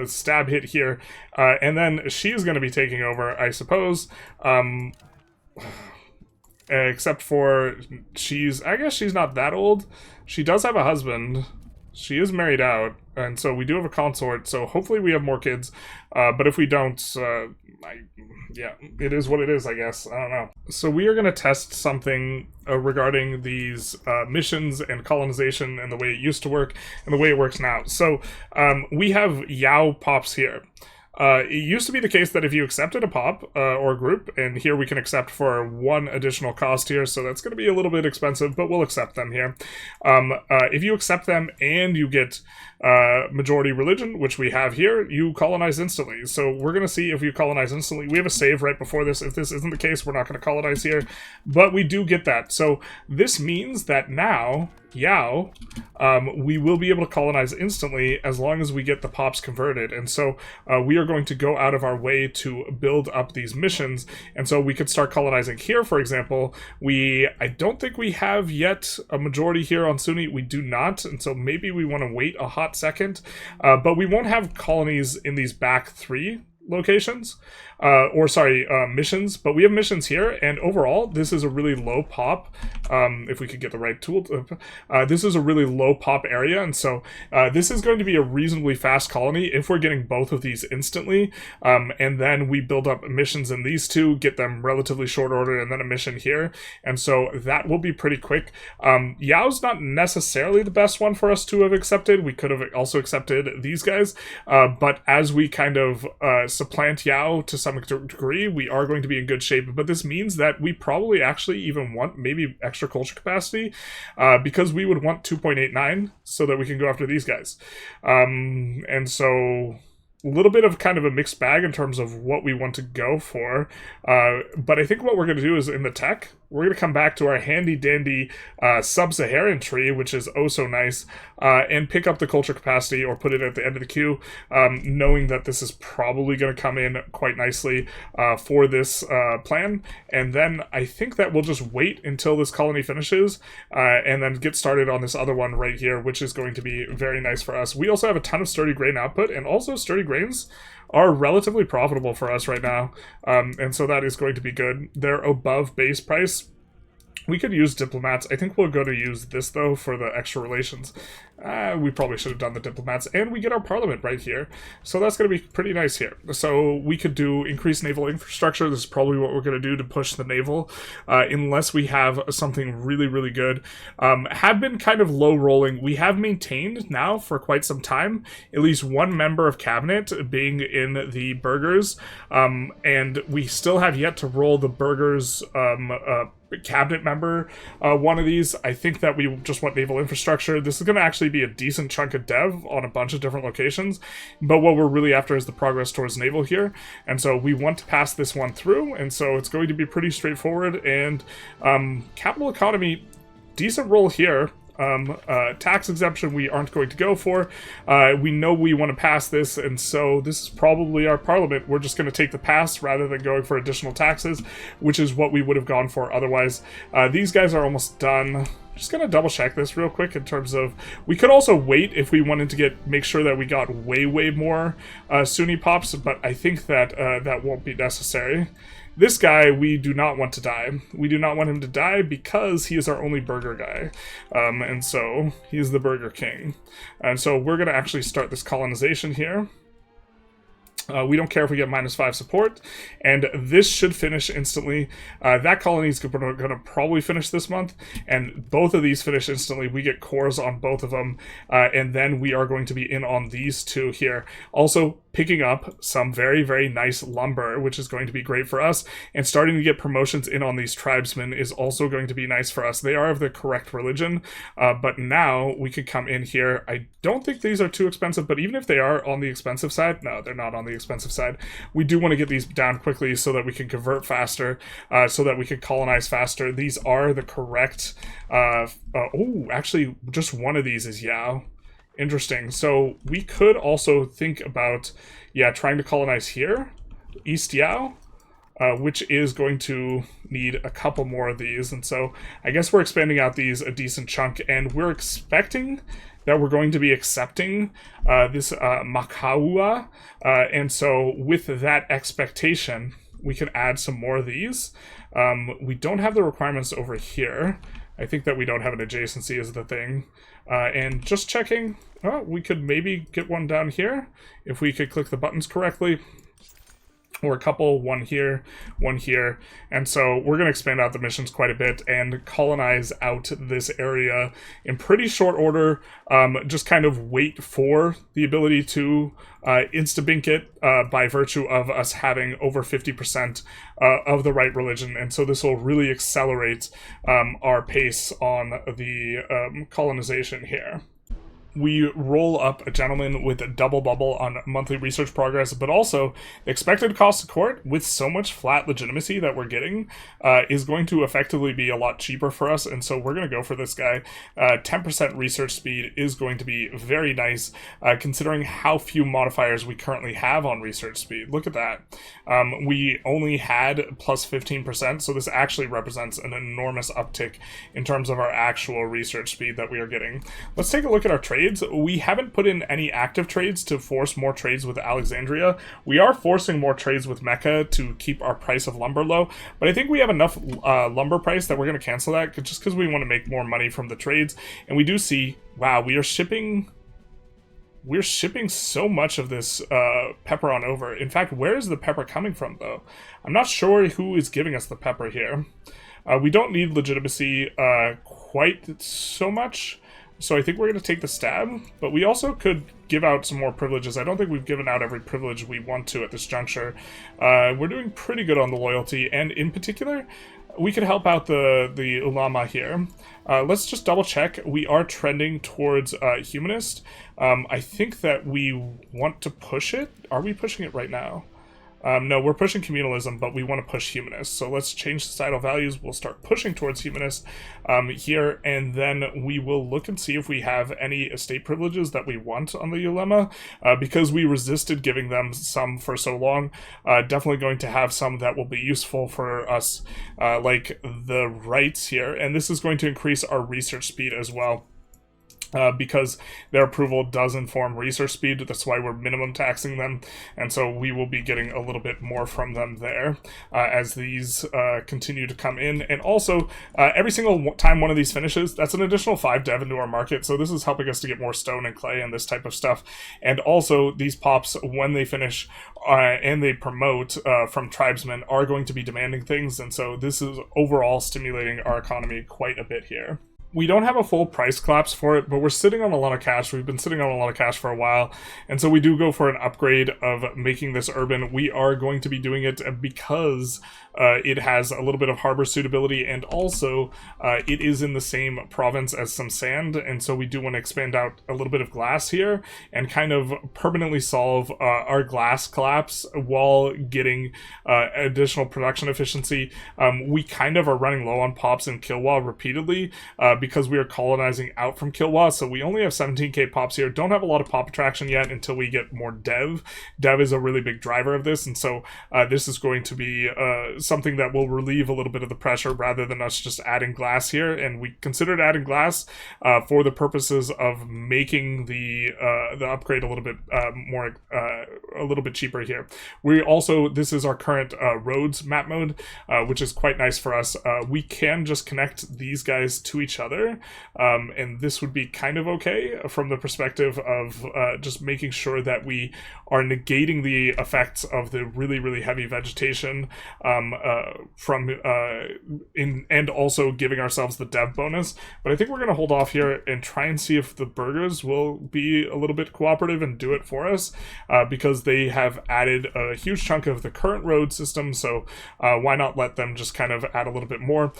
stab hit here. And then she's going to be taking over, I suppose. Except for I guess she's not that old. She does have a husband. She is married out, and so we do have a consort, so hopefully we have more kids. But if we don't, yeah, it is what it is, I guess. I don't know. So we are going to test something regarding these missions and colonization and the way it used to work and the way it works now. So we have Yao pops here. It used to be the case that if you accepted a pop or a group, and here we can accept for one additional cost here, so that's going to be a little bit expensive, but we'll accept them here. If you accept them and you get majority religion, which we have here, you colonize instantly. So we're going to see if you colonize instantly. We have a save right before this. If this isn't the case, we're not going to colonize here, but we do get that. So this means that now, Yao, we will be able to colonize instantly as long as we get the pops converted. And so we are going to go out of our way to build up these missions. And so we could start colonizing here, for example. I don't think we have yet a majority here on Sunni. We do not. And so maybe we want to wait a hot second. But we won't have colonies in these back 3 locations, missions, but we have missions here, and overall this is a really low pop. If we could get the right tool this is a really low pop area, and so this is going to be a reasonably fast colony if we're getting both of these instantly, and then we build up missions in these two, get them relatively short order, and then a mission here, and so that will be pretty quick. Yao's not necessarily the best one for us to have accepted. We could have also accepted these guys, but as we kind of supplant Yao to some degree, we are going to be in good shape. But this means that we probably actually even want maybe extra culture capacity, because we would want 2.89 so that we can go after these guys. And so a little bit of kind of a mixed bag in terms of what we want to go for. But I think what we're going to do is in the tech, we're going to come back to our handy-dandy sub-Saharan tree, which is oh so nice, and pick up the culture capacity or put it at the end of the queue, knowing that this is probably going to come in quite nicely for this plan. And then I think that we'll just wait until this colony finishes and then get started on this other one right here, which is going to be very nice for us. We also have a ton of sturdy grain output, and also sturdy grains are relatively profitable for us right now, and so that is going to be good. They're above base price. We could use diplomats. I think we'll go to use this, though, for the extra relations. We probably should have done the diplomats. And we get our parliament right here. So that's going to be pretty nice here. So we could do increased naval infrastructure. This is probably what we're going to do to push the naval, unless we have something really, really good. Have been kind of low rolling. We have maintained now for quite some time at least one member of cabinet being in the burghers. And we still have yet to roll the burghers cabinet member one of these. I think that we just want naval infrastructure. This is going to actually be a decent chunk of dev on a bunch of different locations, but what we're really after is the progress towards naval here, and so we want to pass this one through, and so it's going to be pretty straightforward. And capital economy, decent roll here. Tax exemption we aren't going to go for. We know we want to pass this, and so this is probably our parliament. We're just going to take the pass rather than going for additional taxes, which is what we would have gone for otherwise. These guys are almost done. Just going to double check this real quick in terms of, we could also wait if we wanted to make sure that we got way more Sunni pops, but I think that that won't be necessary. This guy, we do not want to die. We do not want him to die because he is our only burger guy. And so, he is the Burger King. And so, we're going to actually start this colonization here. We don't care if we get -5 support, and this should finish instantly. That colony is going to probably finish this month, and both of these finish instantly. We get cores on both of them, and then we are going to be in on these two here. Also, picking up some very, very nice lumber, which is going to be great for us. And starting to get promotions in on these tribesmen is also going to be nice for us. They are of the correct religion, but now we could come in here. I don't think these are too expensive, but even if they are on the expensive side, no, they're not on the expensive side. We do want to get these down quickly so that we can convert faster, so that we can colonize faster. These are the correct... oh, actually, just one of these is Yao. Interesting. So we could also think about, yeah, trying to colonize here, East Yao, which is going to need a couple more of these. And so I guess we're expanding out these a decent chunk, and we're expecting that we're going to be accepting this Makaua. And so with that expectation, we can add some more of these. We don't have the requirements over here. I think that we don't have an adjacency is the thing. And just checking, we could maybe get one down here if we could click the buttons correctly. Or a couple, one here. And so we're going to expand out the missions quite a bit and colonize out this area in pretty short order. Just kind of wait for the ability to insta-bink it by virtue of us having over 50% of the right religion. And so this will really accelerate our pace on the colonization here. We roll up a gentleman with a double bubble on monthly research progress, but also the expected cost of court with so much flat legitimacy that we're getting is going to effectively be a lot cheaper for us. And so we're going to go for this guy. 10% research speed is going to be very nice considering how few modifiers we currently have on research speed. Look at that. We only had plus 15%, so this actually represents an enormous uptick in terms of our actual research speed that we are getting. Let's take a look at our trades. We haven't put in any active trades to force more trades with Alexandria. We are forcing more trades with Mecca to keep our price of lumber low, but I think we have enough lumber price that we're going to cancel that just because we want to make more money from the trades. And we do see, wow, we're shipping so much of this pepper on over. In fact, where is the pepper coming from, though? I'm not sure who is giving us the pepper here. We don't need legitimacy quite so much. So I think we're going to take the stab, but we also could give out some more privileges. I don't think we've given out every privilege we want to at this juncture. We're doing pretty good on the loyalty, and in particular, we could help out the ulama here. Let's just double check. We are trending towards humanist. I think that we want to push it. Are we pushing it right now? No, we're pushing communalism, but we want to push humanist. So let's change societal values. We'll start pushing towards humanist here, and then we will look and see if we have any estate privileges that we want on the ulema, because we resisted giving them some for so long. Definitely going to have some that will be useful for us, like the rights here, and this is going to increase our research speed as well. Because their approval does inform research speed, that's why we're minimum taxing them, and so we will be getting a little bit more from them there as these continue to come in. And also, every single time one of these finishes, that's an additional 5 dev into our market, so this is helping us to get more stone and clay and this type of stuff. And also, these pops, when they finish and they promote from tribesmen, are going to be demanding things, and so this is overall stimulating our economy quite a bit here. We don't have a full price collapse for it, but we're sitting on a lot of cash. We've been sitting on a lot of cash for a while, and so we do go for an upgrade of making this urban. We are going to be doing it because it has a little bit of harbor suitability, and also it is in the same province as some sand, and so we do want to expand out a little bit of glass here and kind of permanently solve our glass collapse while getting additional production efficiency. We kind of are running low on pops in Kilwa repeatedly, because we are colonizing out from Kilwa, so we only have 17k pops here. Don't have a lot of pop attraction yet until we get more dev. Dev is a really big driver of this, and so this is going to be something that will relieve a little bit of the pressure rather than us just adding glass here. And we considered adding glass for the purposes of making the upgrade a little bit a little bit cheaper here. We also, this is our current roads map mode, which is quite nice for us. We can just connect these guys to each other. other, and this would be kind of okay from the perspective of just making sure that we are negating the effects of the really, really heavy vegetation and also giving ourselves the dev bonus. But I think we're going to hold off here and try and see if the burgers will be a little bit cooperative and do it for us, because they have added a huge chunk of the current road system, so why not let them just kind of add a little bit more.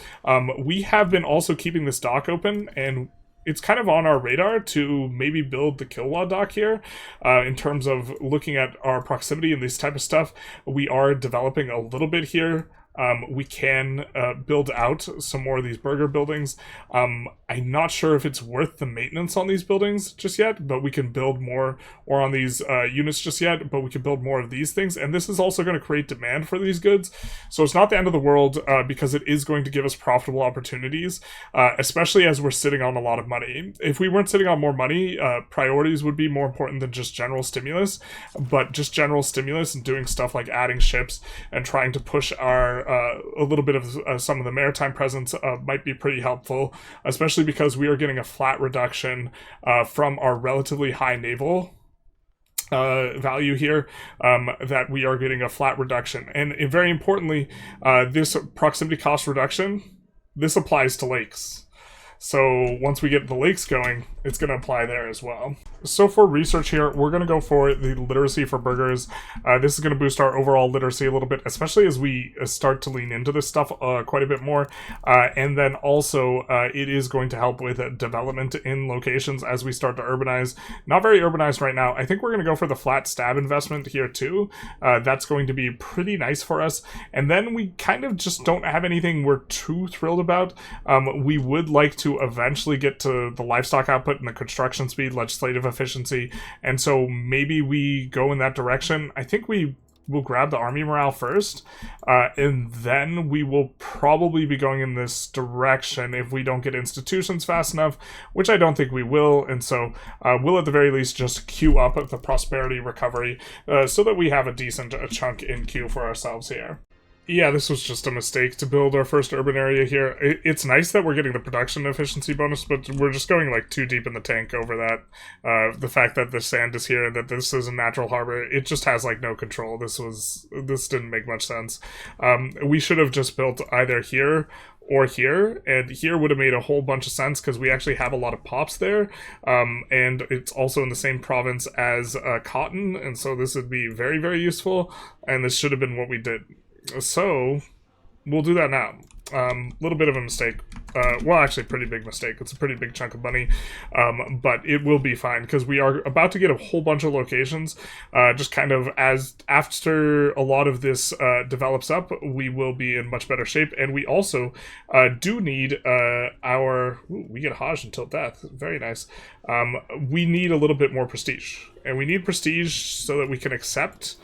We have been also keeping this dock open, and it's kind of on our radar to maybe build the Kilwa dock here. In terms of looking at our proximity and this type of stuff, we are developing a little bit here. We can build out some more of these burger buildings. I'm not sure if it's worth the maintenance on these buildings just yet, but we can build more, or on these units just yet, but we can build more of these things. And this is also going to create demand for these goods. So it's not the end of the world, because it is going to give us profitable opportunities, especially as we're sitting on a lot of money. If we weren't sitting on more money, priorities would be more important than just general stimulus, but just general stimulus and doing stuff like adding ships and trying to push our a little bit of some of the maritime presence might be pretty helpful, especially because we are getting a flat reduction from our relatively high naval value here, that we are getting a flat reduction. And very importantly, this proximity cost reduction, this applies to lakes. So once we get the lakes going, it's going to apply there as well. So for research here, we're going to go for the literacy for burgers. This is going to boost our overall literacy a little bit, especially as we start to lean into this stuff quite a bit more. And then also, it is going to help with development in locations as we start to urbanize. Not very urbanized right now. I think we're going to go for the flat stab investment here too. That's going to be pretty nice for us. And then we kind of just don't have anything we're too thrilled about. We would like to eventually get to the livestock output and the construction speed, legislative efficiency, and so maybe we go in that direction. I think we will grab the army morale first, and then we will probably be going in this direction if we don't get institutions fast enough, which I don't think we will, and so we'll at the very least just queue up the prosperity recovery so that we have a decent chunk in queue for ourselves here. Yeah, this was just a mistake to build our first urban area here. It's nice that we're getting the production efficiency bonus, but we're just going like too deep in the tank over that. The fact that the sand is here and that this is a natural harbor, it just has like no control. This didn't make much sense. We should have just built either here or here, and here would have made a whole bunch of sense because we actually have a lot of pops there, and it's also in the same province as cotton, and so this would be very, very useful, and this should have been what we did. So we'll do that now. Little bit of a mistake. Well, actually, pretty big mistake. It's a pretty big chunk of money, but it will be fine because we are about to get a whole bunch of locations. Just kind of as after a lot of this develops up, we will be in much better shape, and we also do need we get Hajj until death. Very nice. We need a little bit more prestige, and we need prestige so that we can accept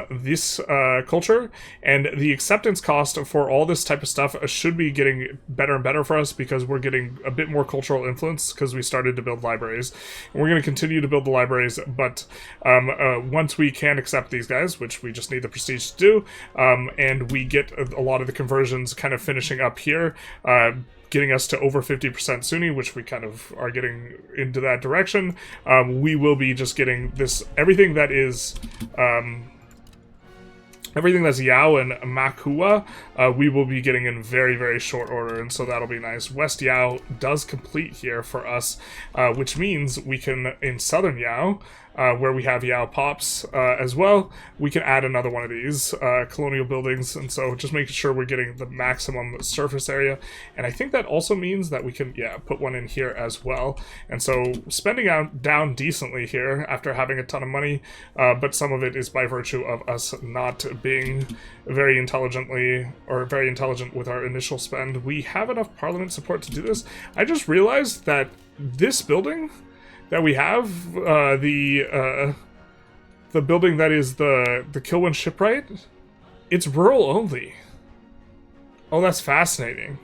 this culture, and the acceptance cost for all this type of stuff should be getting better and better for us because we're getting a bit more cultural influence because we started to build libraries, and we're going to continue to build the libraries, but once we can accept these guys, which we just need the prestige to do, and we get a lot of the conversions kind of finishing up here, getting us to over 50% Sunni, which we kind of are getting into that direction, we will be just getting this, everything that's Yao and Makua, we will be getting in very, very short order, and so that'll be nice. West Yao does complete here for us, which means we can, in Southern Yao, where we have Yao Pops as well, we can add another one of these colonial buildings, and so just making sure we're getting the maximum surface area. And I think that also means that we can, put one in here as well. And so spending down decently here after having a ton of money, but some of it is by virtue of us not being very intelligent with our initial spend. We have enough parliament support to do this. I just realized that this building that we have, the building that is the Kilwan shipwright, it's rural only. Oh, that's fascinating.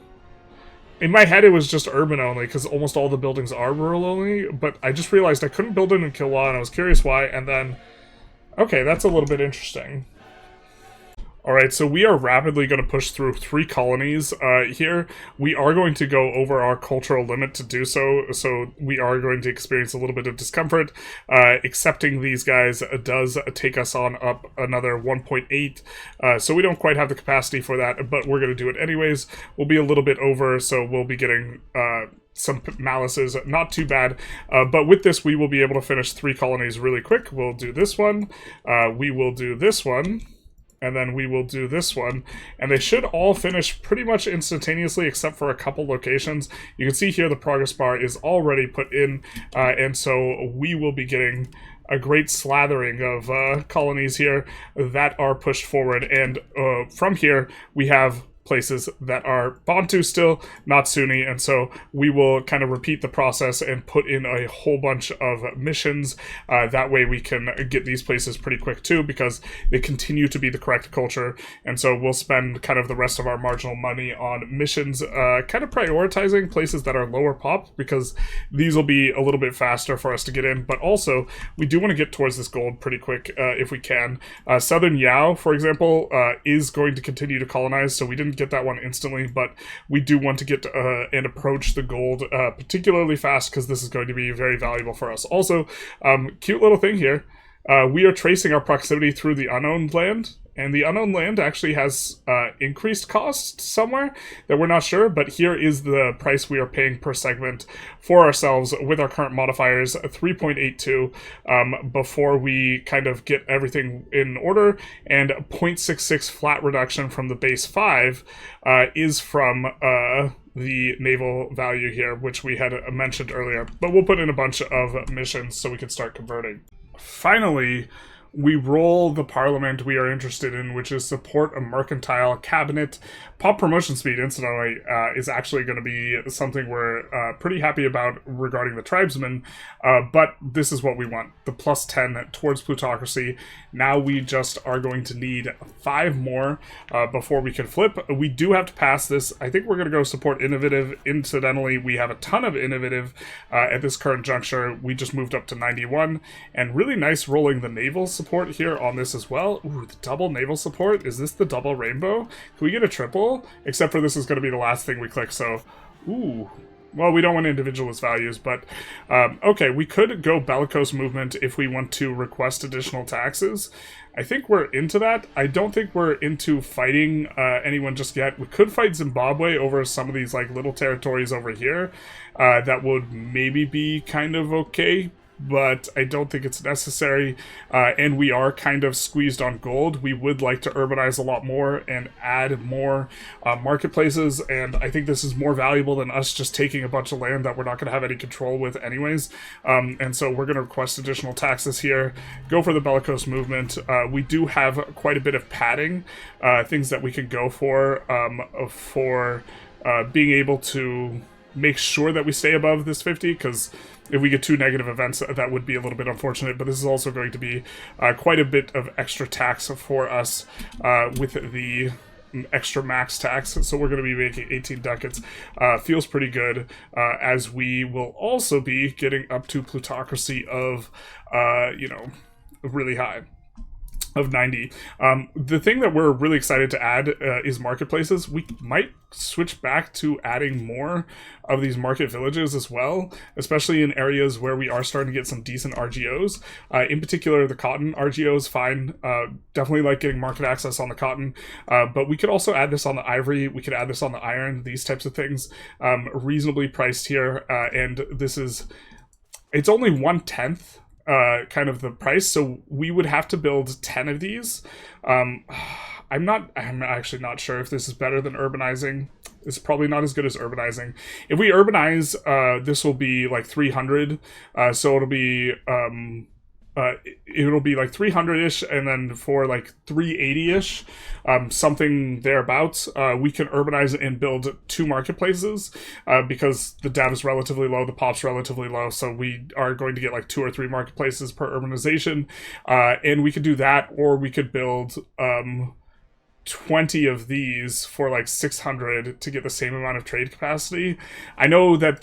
In my head, it was just urban only, because almost all the buildings are rural only, but I just realized I couldn't build it in Kilwa, and I was curious why, and then, okay, that's a little bit interesting. All right, so we are rapidly going to push through 3 colonies here. We are going to go over our cultural limit to do so, so we are going to experience a little bit of discomfort. Accepting these guys does take us on up another 1.8, so we don't quite have the capacity for that, but we're going to do it anyways. We'll be a little bit over, so we'll be getting some malices, not too bad, but with this we will be able to finish 3 colonies really quick. We'll do this one, we will do this one, and then we will do this one, and they should all finish pretty much instantaneously except for a couple locations. You can see here the progress bar is already put in, and so we will be getting a great slathering of colonies here that are pushed forward, and from here we have places that are Bantu still, not Sunni, and so we will kind of repeat the process and put in a whole bunch of missions. That way we can get these places pretty quick too, because they continue to be the correct culture, and so we'll spend kind of the rest of our marginal money on missions, kind of prioritizing places that are lower pop, because these will be a little bit faster for us to get in, but also we do want to get towards this gold pretty quick if we can. Southern Yao, for example, is going to continue to colonize, so we didn't get that one instantly, but we do want to get and approach the gold particularly fast, because this is going to be very valuable for us. Also, cute little thing here, we are tracing our proximity through the unowned land, and the unowned land actually has increased cost somewhere that we're not sure, but here is the price we are paying per segment for ourselves with our current modifiers, 3.82, before we kind of get everything in order, and 0.66 flat reduction from the base 5 is from the naval value here, which we had mentioned earlier, but we'll put in a bunch of missions so we can start converting. Finally, we roll the parliament we are interested in, which is support a mercantile cabinet. Pop promotion speed, incidentally, is actually going to be something we're pretty happy about regarding the tribesmen, but this is what we want, the plus 10 towards plutocracy. Now we just are going to need 5 more before we can flip. We do have to pass this. I think we're going to go support innovative. Incidentally, we have a ton of innovative at this current juncture. We just moved up to 91, and really nice rolling the naval support here on this as well. Ooh, the double naval support. Is this the double rainbow? Can we get a triple? Except for this is going to be the last thing we click, so ooh. Well, we don't want individualist values, but okay, we could go bellicose movement if we want to request additional taxes. I think we're into that. I don't think we're into fighting anyone just yet. We could fight Zimbabwe over some of these like little territories over here. That would maybe be kind of okay, but I don't think it's necessary, and we are kind of squeezed on gold. We would like to urbanize a lot more and add more marketplaces, and I think this is more valuable than us just taking a bunch of land that we're not going to have any control with anyways, and so we're going to request additional taxes here, go for the bellicose movement. We do have quite a bit of padding, things that we can go for being able to make sure that we stay above this 50, because if we get 2 negative events, that would be a little bit unfortunate, but this is also going to be quite a bit of extra tax for us with the extra max tax, so we're going to be making 18 ducats. Feels pretty good, as we will also be getting up to plutocracy of, you know, really high. Of 90. The thing that we're really excited to add is marketplaces. We might switch back to adding more of these market villages as well, especially in areas where we are starting to get some decent RGOs. In particular, the cotton RGO is fine. Definitely like getting market access on the cotton, but we could also add this on the ivory. We could add this on the iron, these types of things. Reasonably priced here, and this is, it's only 1/10 kind of the price, so we would have to build 10 of these. I'm actually not sure if this is better than urbanizing. It's probably not as good as urbanizing. If we urbanize, this will be like 300, so it'll be like 300-ish, and then for like 380-ish, something thereabouts, we can urbanize and build 2 marketplaces, because the dev is relatively low, the pop's relatively low, so we are going to get like 2 or 3 marketplaces per urbanization, and we could do that, or we could build 20 of these for like 600 to get the same amount of trade capacity. I know that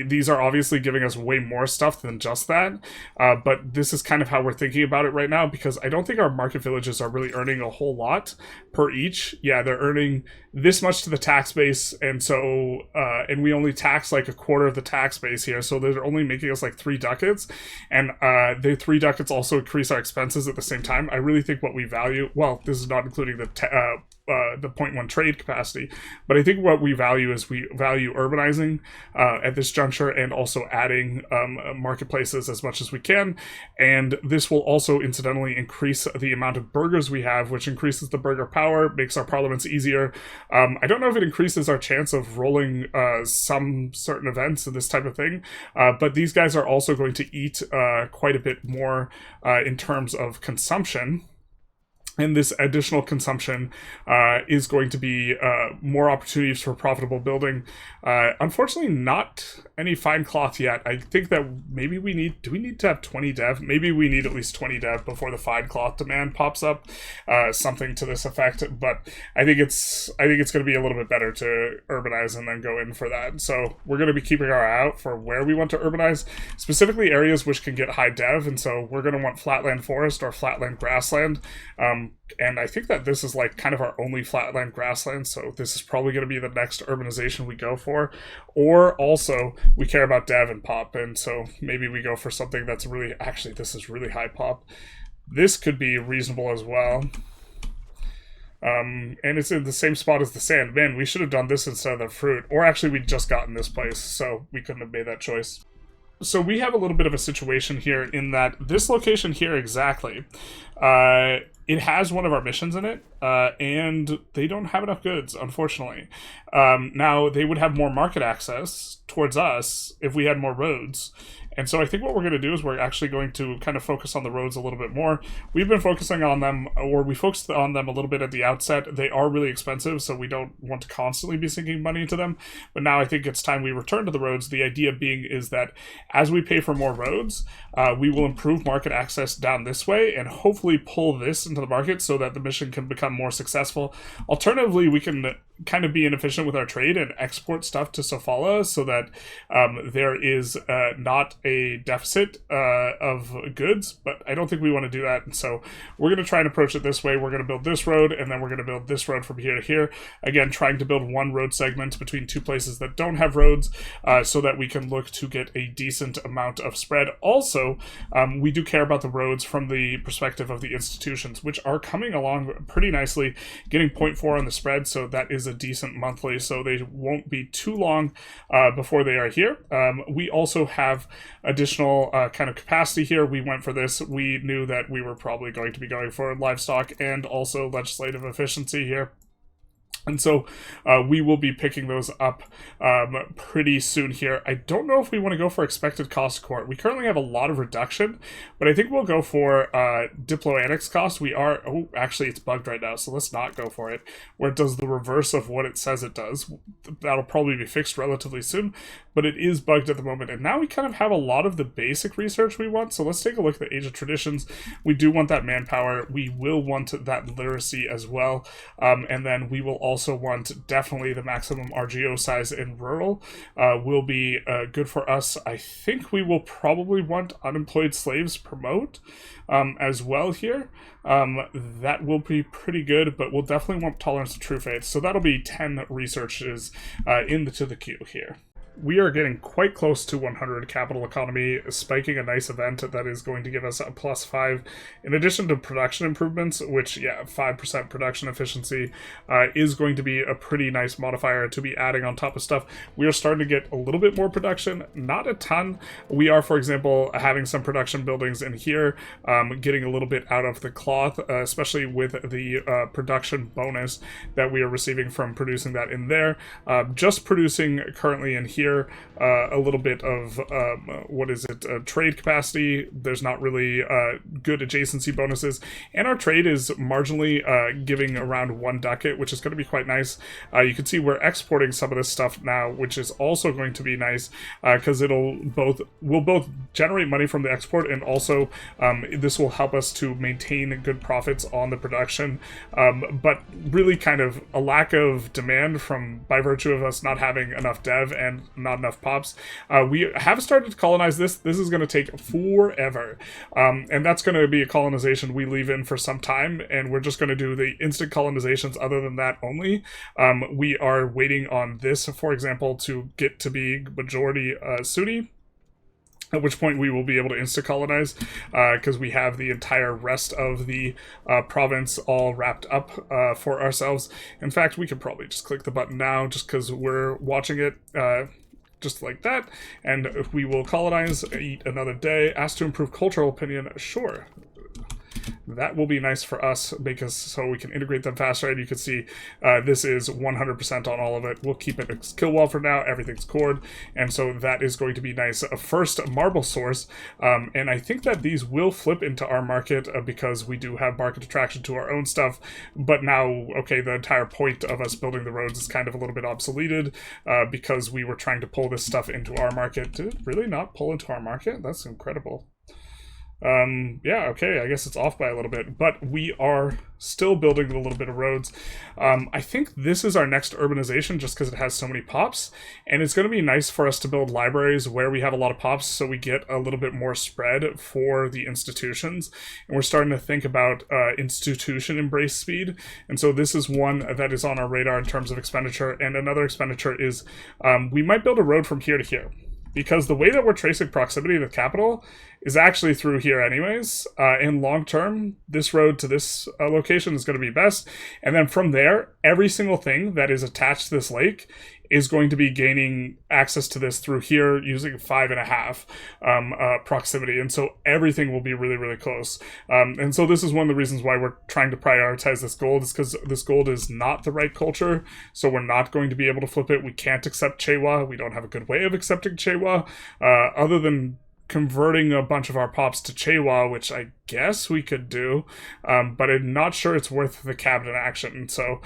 these are obviously giving us way more stuff than just that, but this is kind of how we're thinking about it right now, because I don't think our market villages are really earning a whole lot per each. Yeah, they're earning this much to the tax base, and so and we only tax like a quarter of the tax base here, so they're only making us like 3 ducats, and the 3 ducats also increase our expenses at the same time. I really think what we value, well, this is not including the 0.1 trade capacity, but I think what we value is we value urbanizing at this juncture, and also adding marketplaces as much as we can, and this will also incidentally increase the amount of burghers we have, which increases the burgher power, makes our parliaments easier. I don't know if it increases our chance of rolling some certain events and this type of thing, but these guys are also going to eat quite a bit more in terms of consumption. And this additional consumption is going to be more opportunities for profitable building. Unfortunately, not any fine cloth yet. I think that maybe do we need to have 20 dev? Maybe we need at least 20 dev before the fine cloth demand pops up. Something to this effect. But I think it's going to be a little bit better to urbanize and then go in for that. So we're going to be keeping our eye out for where we want to urbanize, specifically areas which can get high dev. And so we're going to want flatland forest or flatland grassland. And I think that this is like kind of our only flatland grassland, so this is probably going to be the next urbanization we go for. Or also, we care about dev and pop, and so maybe we go for something that's really, actually this is really high pop. This could be reasonable as well. And it's in the same spot as the sand. Man, we should have done this instead of the fruit. Or actually, we'd just gotten this place, so we couldn't have made that choice. So we have a little bit of a situation here in that this location here exactly, it has one of our missions in it, and they don't have enough goods, unfortunately. Now, they would have more market access towards us if we had more roads. And so I think what we're going to do is we're actually going to kind of focus on the roads a little bit more. We've been focusing on them, or we focused on them a little bit at the outset. They are really expensive, so we don't want to constantly be sinking money into them. But now I think it's time we return to the roads. The idea being is that as we pay for more roads, we will improve market access down this way and hopefully pull this into the market so that the mission can become more successful. Alternatively, we can kind of be inefficient with our trade and export stuff to Sofala so that there is not a deficit of goods, but I don't think we want to do that, and so we're going to try and approach it this way. We're going to build this road, and then we're going to build this road from here to here, again trying to build one road segment between 2 places that don't have roads, so that we can look to get a decent amount of spread. Also, we do care about the roads from the perspective of the institutions, which are coming along pretty nicely, getting 0.4 on the spread, so that is a decent monthly, so they won't be too long before they are here. We also have additional kind of capacity here. We went for this. We knew that we were probably going to be going for livestock and also legislative efficiency here. And so we will be picking those up pretty soon here. I don't know if we want to go for expected cost court. We currently have a lot of reduction, but I think we'll go for Diplo Annex cost. We are, oh, actually it's bugged right now, so let's not go for it, where it does the reverse of what it says it does. That'll probably be fixed relatively soon, but it is bugged at the moment. And now we kind of have a lot of the basic research we want, so let's take a look at the Age of Traditions. We do want that manpower. We will want that literacy as well, and then we will also want definitely the maximum RGO size in rural will be good for us. I think we will probably want unemployed slaves promote as well here. That will be pretty good, but we'll definitely want tolerance to true faith. So that'll be 10 researches into the queue here. We are getting quite close to 100 capital economy, spiking a nice event that is going to give us a +5, in addition to production improvements, which, yeah, 5% production efficiency is going to be a pretty nice modifier to be adding on top of stuff. We are starting to get a little bit more production, not a ton. We are, for example, having some production buildings in here, getting a little bit out of the cloth, especially with the production bonus that we are receiving from producing that in there. Just producing currently in here here, a little bit of, what is it, trade capacity. There's not really good adjacency bonuses, and our trade is marginally giving around 1 ducat, which is going to be quite nice. You can see we're exporting some of this stuff now, which is also going to be nice, because we'll both generate money from the export, and also this will help us to maintain good profits on the production, but really kind of a lack of demand by virtue of us not having enough dev and not enough pops. We have started to colonize this. This is going to take forever, and that's going to be a colonization we leave in for some time, and we're just going to do the instant colonizations other than that only. We are waiting on this, for example, to get to be majority Sunni, at which point we will be able to insta-colonize, because we have the entire rest of the province all wrapped up for ourselves. In fact, we could probably just click the button now, just because we're watching it, just like that, and we will colonize, eat another day, ask to improve cultural opinion, sure. That will be nice for us, because so we can integrate them faster, and you can see this is 100% on all of it. We'll keep it as Kilwa for now, everything's cored, and so that is going to be nice. A first marble source, and I think that these will flip into our market, because we do have market attraction to our own stuff, but now, okay, the entire point of us building the roads is kind of a little bit obsoleted, because we were trying to pull this stuff into our market. Did it really not pull into our market? That's incredible. Yeah, okay, I guess it's off by a little bit, but we are still building a little bit of roads. I think this is our next urbanization, just because it has so many pops, and it's going to be nice for us to build libraries where we have a lot of pops, so we get a little bit more spread for the institutions, and we're starting to think about institution embrace speed, and so this is one that is on our radar in terms of expenditure. And another expenditure is we might build a road from here to here, because the way that we're tracing proximity to the capital is actually through here anyways. In long term, this road to this location is going to be best. And then from there, every single thing that is attached to this lake is going to be gaining access to this through here using 5.5 proximity. And so everything will be really, really close. And so this is one of the reasons why we're trying to prioritize this gold, is because this gold is not the right culture. So we're not going to be able to flip it. We can't accept Chewa. We don't have a good way of accepting Chewa, other than converting a bunch of our pops to Chewa, which I guess we could do, but I'm not sure it's worth the cabinet action. So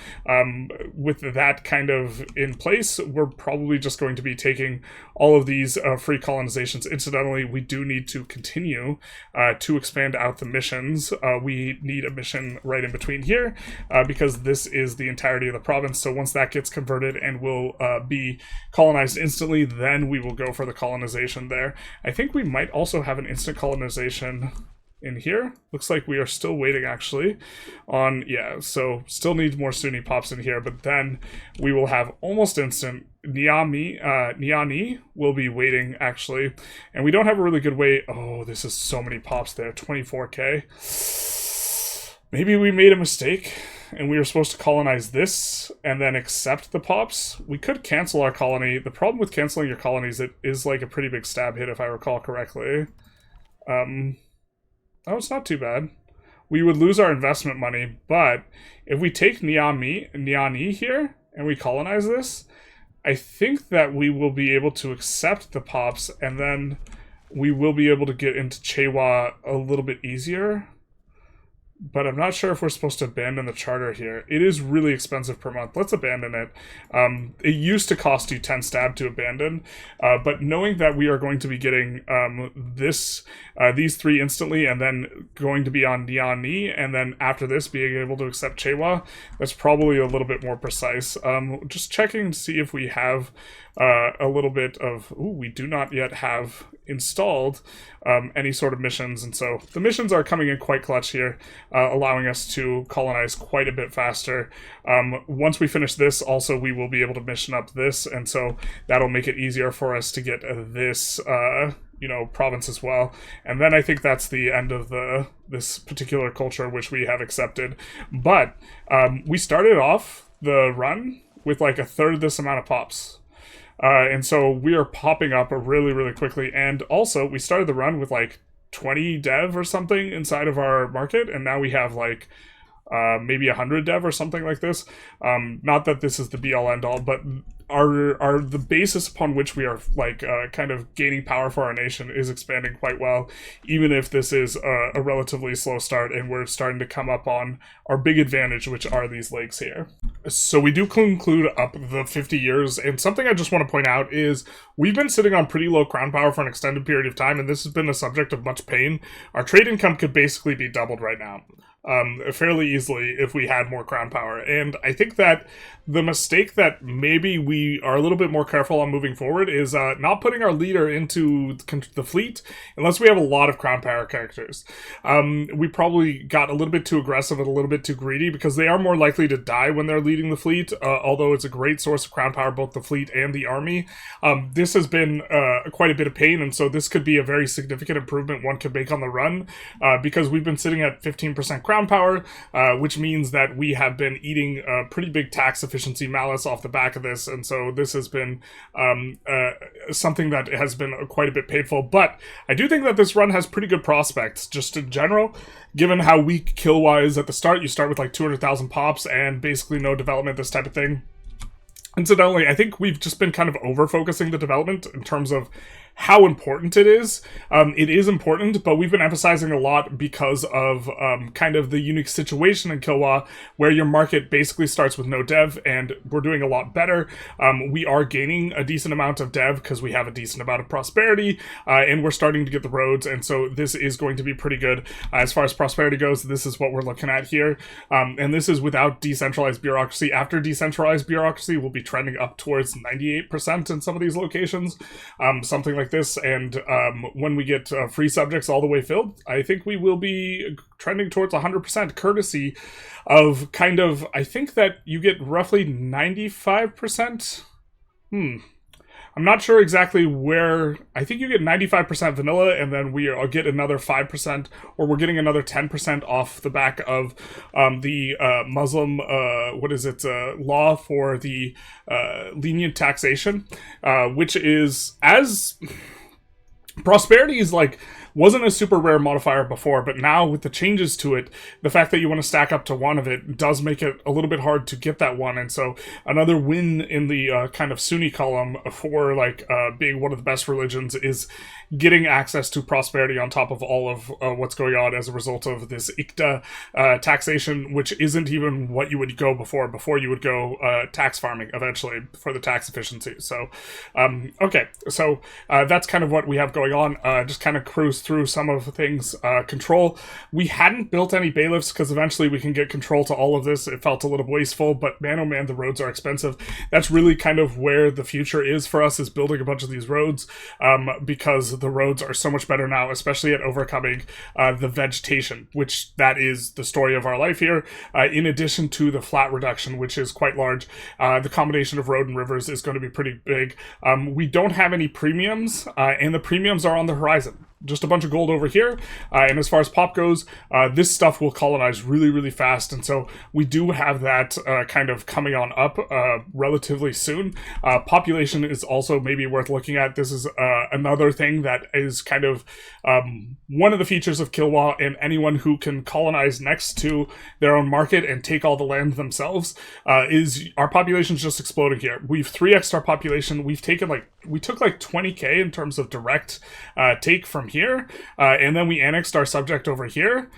with that kind of in place, we're probably just going to be taking all of these free colonizations. Incidentally, we do need to continue to expand out the missions. We need a mission right in between here, because this is the entirety of the province. So once that gets converted and will be colonized instantly, then we will go for the colonization there. I think we might also have an instant colonization in here. Looks like we are still waiting actually on, yeah, so still need more Sunni pops in here, but then we will have almost instant Niani will be waiting actually, and we don't have a really good way. Oh, this is so many pops there, 24k. Maybe we made a mistake and we were supposed to colonize this and then accept the pops. We could cancel our colony. The problem with canceling your colonies, it is like a pretty big stab hit if I recall correctly. Oh, it's not too bad. We would lose our investment money, but if we take Niani here and we colonize this, I think that we will be able to accept the pops, and then we will be able to get into Chewa a little bit easier. But I'm not sure if we're supposed to abandon the charter here. It is really expensive per month. Let's abandon it. It used to cost you 10 stab to abandon, but knowing that we are going to be getting these three instantly, and then going to be on Niani, and then after this being able to accept Chewa, that's probably a little bit more precise. Just checking to see if we have a little bit of, we do not yet have installed any sort of missions, and so the missions are coming in quite clutch here, allowing us to colonize quite a bit faster. Once we finish this, also we will be able to mission up this, and so that'll make it easier for us to get this province as well. And then I think that's the end of this particular culture which we have accepted. But we started off the run with like a third this amount of pops. And so we are popping up really, really quickly. And also, we started the run with like 20 dev or something inside of our market, and now we have like maybe 100 dev or something like this. Not that this is the be-all end-all, but are the basis upon which we are like kind of gaining power for our nation is expanding quite well, even if this is a relatively slow start and we're starting to come up on our big advantage, which are these lakes here. So we do conclude up the 50 years, and something I just want to point out is we've been sitting on pretty low crown power for an extended period of time, and this has been a subject of much pain. Our trade income could basically be doubled right now. Fairly easily if we had more crown power. And I think that the mistake that maybe we are a little bit more careful on moving forward is not putting our leader into the fleet unless we have a lot of crown power characters. We probably got a little bit too aggressive and a little bit too greedy because they are more likely to die when they're leading the fleet, although it's a great source of crown power, both the fleet and the army. This has been quite a bit of pain, and so this could be a very significant improvement one could make on the run, because we've been sitting at 15% crown power, which means that we have been eating pretty big tax efficiency malice off the back of this, and so this has been something that has been quite a bit painful. But I do think that this run has pretty good prospects, just in general, given how weak Kilwa is at the start. You start with like 200,000 pops and basically no development, this type of thing. Incidentally, I think we've just been kind of over-focusing the development in terms of how important it is. It is important, but we've been emphasizing a lot because of kind of the unique situation in Kilwa, where your market basically starts with no dev, and we're doing a lot better. We are gaining a decent amount of dev because we have a decent amount of prosperity, and we're starting to get the roads, and so this is going to be pretty good. As far as prosperity goes, this is what we're looking at here, and this is without decentralized bureaucracy. After decentralized bureaucracy, we'll be trending up towards 98% in some of these locations, something like this, and when we get free subjects all the way filled, I think we will be trending towards 100% courtesy of kind of, I think that you get roughly 95%. I'm not sure exactly where. I think you get 95% vanilla, and then we'll get another 5%, or we're getting another 10% off the back of the Muslim, law for the lenient taxation, which is, as prosperity is like, wasn't a super rare modifier before, but now with the changes to it, the fact that you want to stack up to one of it does make it a little bit hard to get that one, and so another win in the kind of Sunni column for like being one of the best religions is getting access to prosperity on top of all of what's going on as a result of this Ikta taxation, which isn't even what you would go before. Before you would go tax farming eventually for the tax efficiency. So, okay, so that's kind of what we have going on. Just kind of cruise through some of the things. Control. We hadn't built any bailiffs because eventually we can get control to all of this. It felt a little wasteful, but man, oh man, the roads are expensive. That's really kind of where the future is for us, is building a bunch of these roads, because the roads are so much better now, especially at overcoming the vegetation, which that is the story of our life here, in addition to the flat reduction, which is quite large. The combination of road and rivers is going to be pretty big. We don't have any premiums, and the premiums are on the horizon. Just a bunch of gold over here, and as far as pop goes, this stuff will colonize really, really fast, and so we do have that kind of coming on up relatively soon. Population is also maybe worth looking at. This is another thing that is kind of one of the features of Kilwa, and anyone who can colonize next to their own market and take all the land themselves, is our population's just exploding here. We've 3x'd our population. We took like 20k in terms of direct take from here, and then we annexed our subject over here,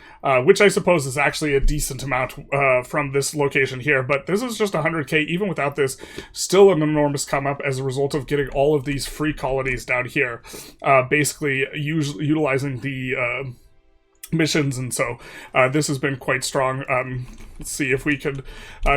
which I suppose is actually a decent amount from this location here, but this is just 100k. Even without this, still an enormous come up as a result of getting all of these free colonies down here, basically utilizing the missions, and so this has been quite strong. Let's see if we could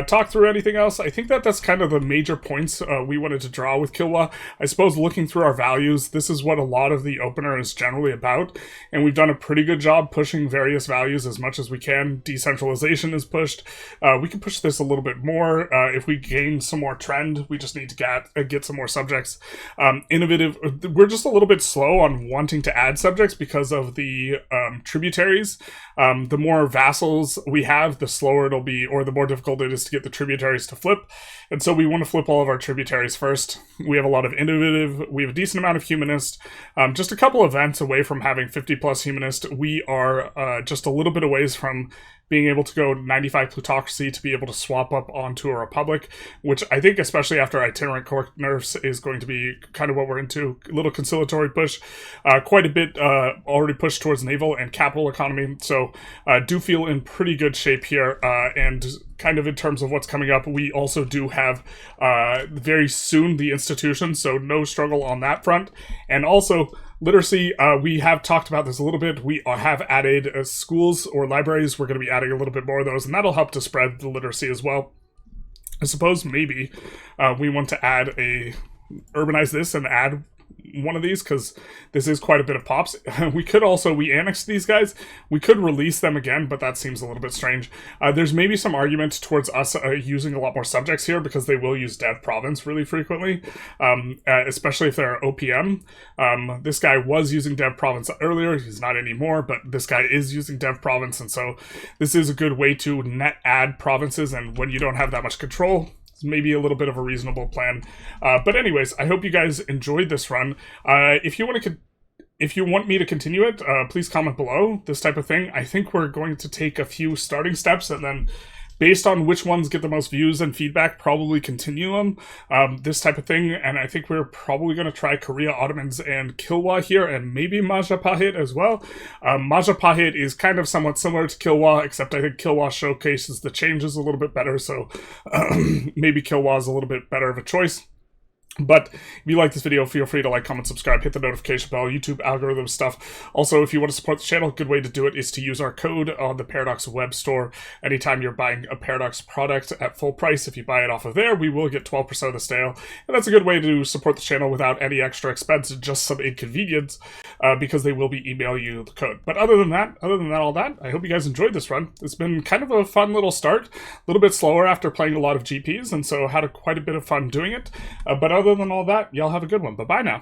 talk through anything else. I think that that's kind of the major points we wanted to draw with Kilwa. I suppose looking through our values, this is what a lot of the opener is generally about, and we've done a pretty good job pushing various values as much as we can. Decentralization is pushed. We can push this a little bit more. If we gain some more trend, we just need to get some more subjects. Innovative, we're just a little bit slow on wanting to add subjects because of the tributaries. The more vassals we have, the slower it'll be, or the more difficult it is to get the tributaries to flip. And so we want to flip all of our tributaries first. We have a lot of innovative, we have a decent amount of humanist, just a couple events away from having 50 plus humanist. We are just a little bit away from being able to go 95 plutocracy to be able to swap up onto a republic, which I think, especially after itinerant court nerfs, is going to be kind of what we're into. A little conciliatory push, quite a bit already pushed towards naval and capital economy, so do feel in pretty good shape here, and kind of in terms of what's coming up, we also do have very soon the institution, so no struggle on that front. And also literacy, we have talked about this a little bit. We have added schools or libraries. We're going to be adding a little bit more of those, and that'll help to spread the literacy as well. I suppose maybe we want to urbanize this and add one of these, because this is quite a bit of pops. We could also, we annexed these guys, we could release them again, but that seems a little bit strange. There's maybe some argument towards us using a lot more subjects here, because they will use dev province really frequently, especially if they're OPM. This guy was using dev province earlier, he's not anymore, but this guy is using dev province, and so this is a good way to net add provinces, and when you don't have that much control, maybe a little bit of a reasonable plan. But anyways, I hope you guys enjoyed this run. If you want me to continue it, please comment below, this type of thing. I think we're going to take a few starting steps, and then based on which ones get the most views and feedback, probably continue them, this type of thing. And I think we're probably going to try Korea, Ottomans, and Kilwa here, and maybe Majapahit as well. Majapahit is kind of somewhat similar to Kilwa, except I think Kilwa showcases the changes a little bit better, so maybe Kilwa is a little bit better of a choice. But if you like this video, feel free to like, comment, subscribe, hit the notification bell, YouTube algorithm stuff. Also, if you want to support the channel, a good way to do it is to use our code on the Paradox web store. Anytime you're buying a Paradox product at full price, if you buy it off of there, we will get 12% of the sale. And that's a good way to support the channel without any extra expense, just some inconvenience, because they will be emailing you the code. But other than all that, I hope you guys enjoyed this run. It's been kind of a fun little start, a little bit slower after playing a lot of GPs, and so had quite a bit of fun doing it. But other than all that, y'all have a good one. Bye-bye now.